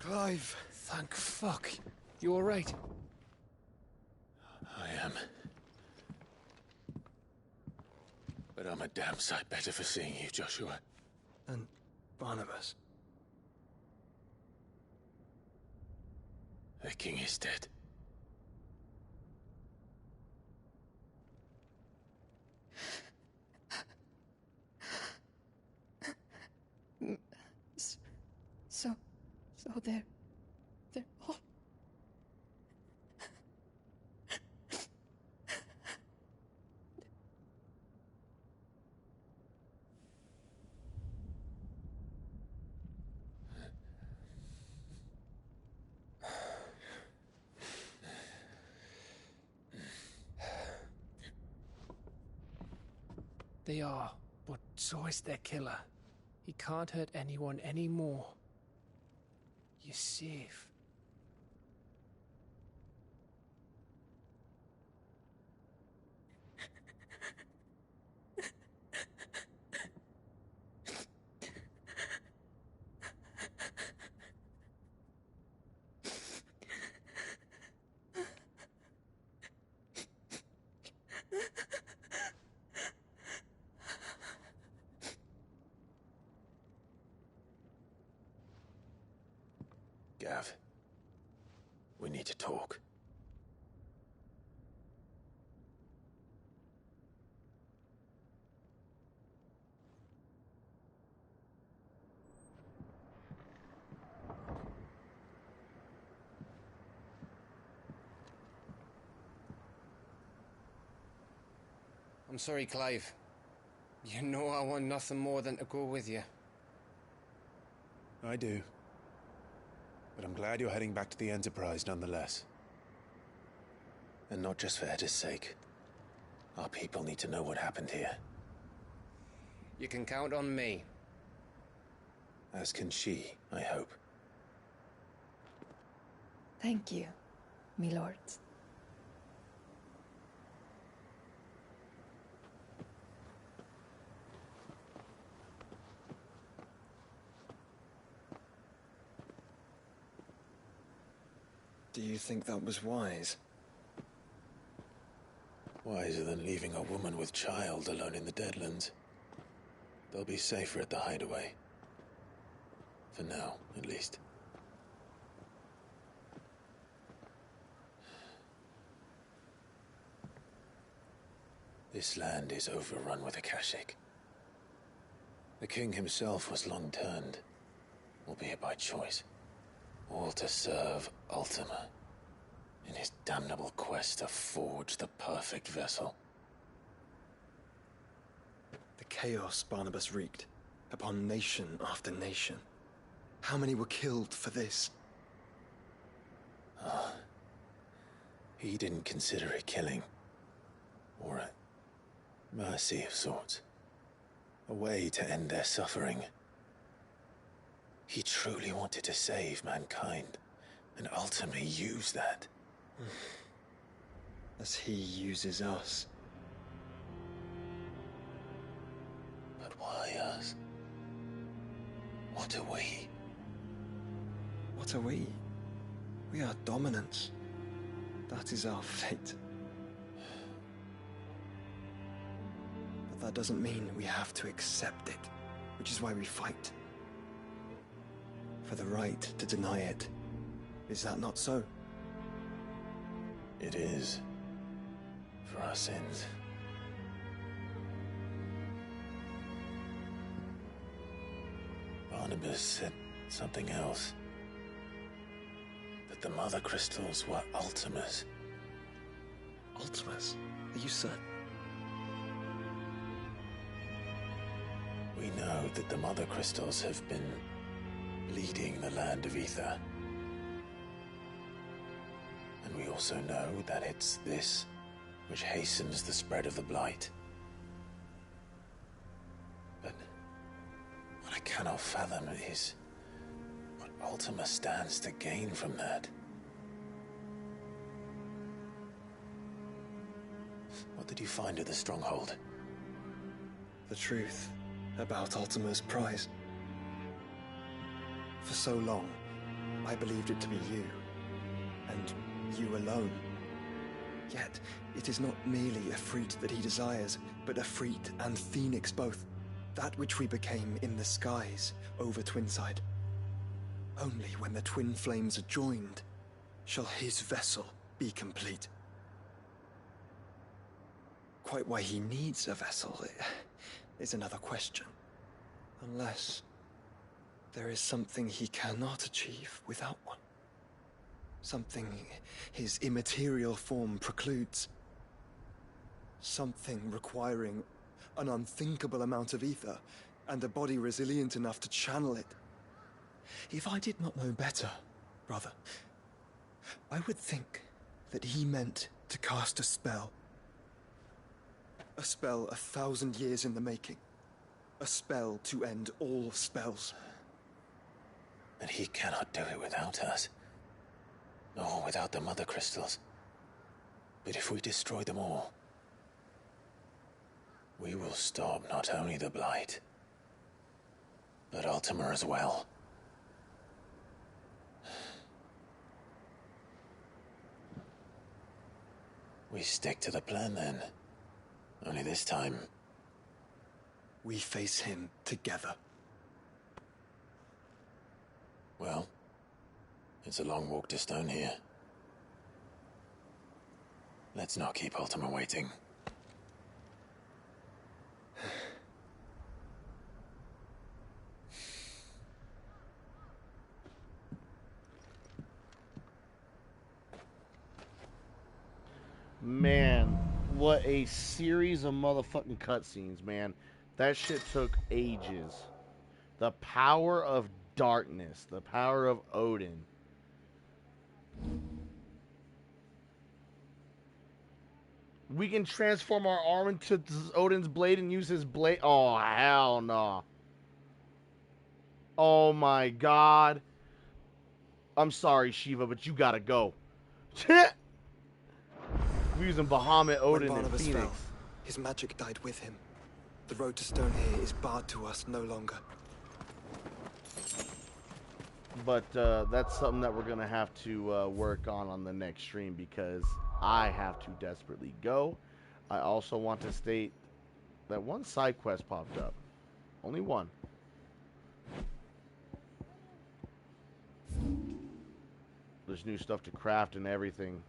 Clive. Thank fuck. You alright? I am. But I'm a damn sight better for seeing you, Joshua. And Barnabas. The king is dead. So they're all... They are. But so is their killer. He can't hurt anyone anymore. You're safe. Gav, we need to talk. I'm sorry, Clive. You know I want nothing more than to go with you. I do. But I'm glad you're heading back to the Enterprise nonetheless. And not just for Etta's sake. Our people need to know what happened here. You can count on me. As can she, I hope. Thank you, my lords. Do you think that was wise? Wiser than leaving a woman with child alone in the Deadlands. They'll be safer at the hideaway. For now, at least. This land is overrun with Akashic. The king himself was long turned, albeit by choice, all to serve Ultima, in his damnable quest to forge the perfect vessel. The chaos Barnabas wreaked upon nation after nation. How many were killed for this? He didn't consider it killing, or a mercy of sorts. A way to end their suffering. He truly wanted to save mankind, and ultimately used that. As he uses us. But why us? What are we? What are we? We are dominance. That is our fate. But that doesn't mean we have to accept it, which is why we fight. For the right to deny it. Is that not so? It is. For our sins. Barnabas said something else. That the Mother Crystals were Ultimas. Ultimas? Are you certain? We know that the Mother Crystals have been leading the land of Ether. And we also know that it's this which hastens the spread of the Blight. But what I cannot fathom is what Ultima stands to gain from that. What did you find at the Stronghold? The truth about Ultima's prize. For so long, I believed it to be you, and you alone. Yet, it is not merely a fruit that he desires, but a fruit and phoenix both. That which we became in the skies over Twinside. Only when the twin flames are joined shall his vessel be complete. Quite why he needs a vessel is another question. Unless there is something he cannot achieve without one. Something his immaterial form precludes. Something requiring an unthinkable amount of ether and a body resilient enough to channel it. If I did not know better, brother, I would think that he meant to cast a spell. A spell 1,000 years in the making. A spell to end all spells. And he cannot do it without us. Nor without the Mother Crystals. But if we destroy them all, we will stop not only the Blight, but Ultima as well. We stick to the plan then. Only this time, we face him together. Well, it's a long walk to Stone here. Let's not keep Ultima waiting. Man, what a series of motherfucking cutscenes, man. That shit took ages. The power of darkness, the power of Odin. We can transform our arm into Odin's blade and use his blade. Oh, hell no. Oh my god. I'm sorry, Shiva, but you gotta go. We're using Bahamut, Odin, when and Barnabas Phoenix. fell, his magic died with him. The road to Stone here is barred to us no longer. But that's something that we're going to have to work on the next stream because I have to desperately go. I also want to state that one side quest popped up. Only one. There's new stuff to craft and everything.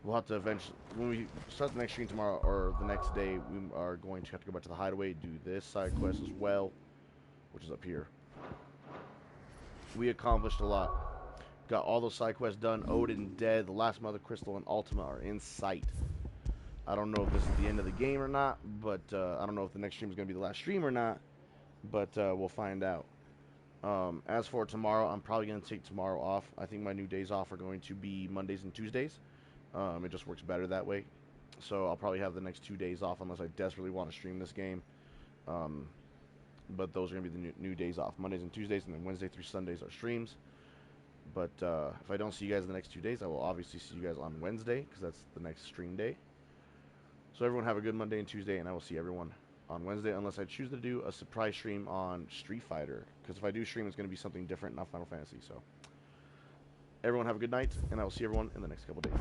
We'll have to eventually, when we start the next stream tomorrow or the next day, we are going to have to go back to the hideaway, do this side quest as well, which is up here. We accomplished a lot. Got all those side quests done. Odin dead, the last Mother Crystal, and Ultima are in sight. I don't know if this is the end of the game or not, but I don't know if the next stream is going to be the last stream or not, but we'll find out. As for tomorrow, I'm probably going to take tomorrow off. I think my new days off are going to be Mondays and Tuesdays. It just works better that way. So I'll probably have the next 2 days off unless I desperately want to stream this game. But those are going to be the new days off. Mondays and Tuesdays, and then Wednesday through Sundays are streams. But if I don't see you guys in the next 2 days, I will obviously see you guys on Wednesday, because that's the next stream day. So everyone have a good Monday and Tuesday, and I will see everyone on Wednesday, unless I choose to do a surprise stream on Street Fighter. Because if I do stream, it's going to be something different, not Final Fantasy. So everyone have a good night, and I will see everyone in the next couple days.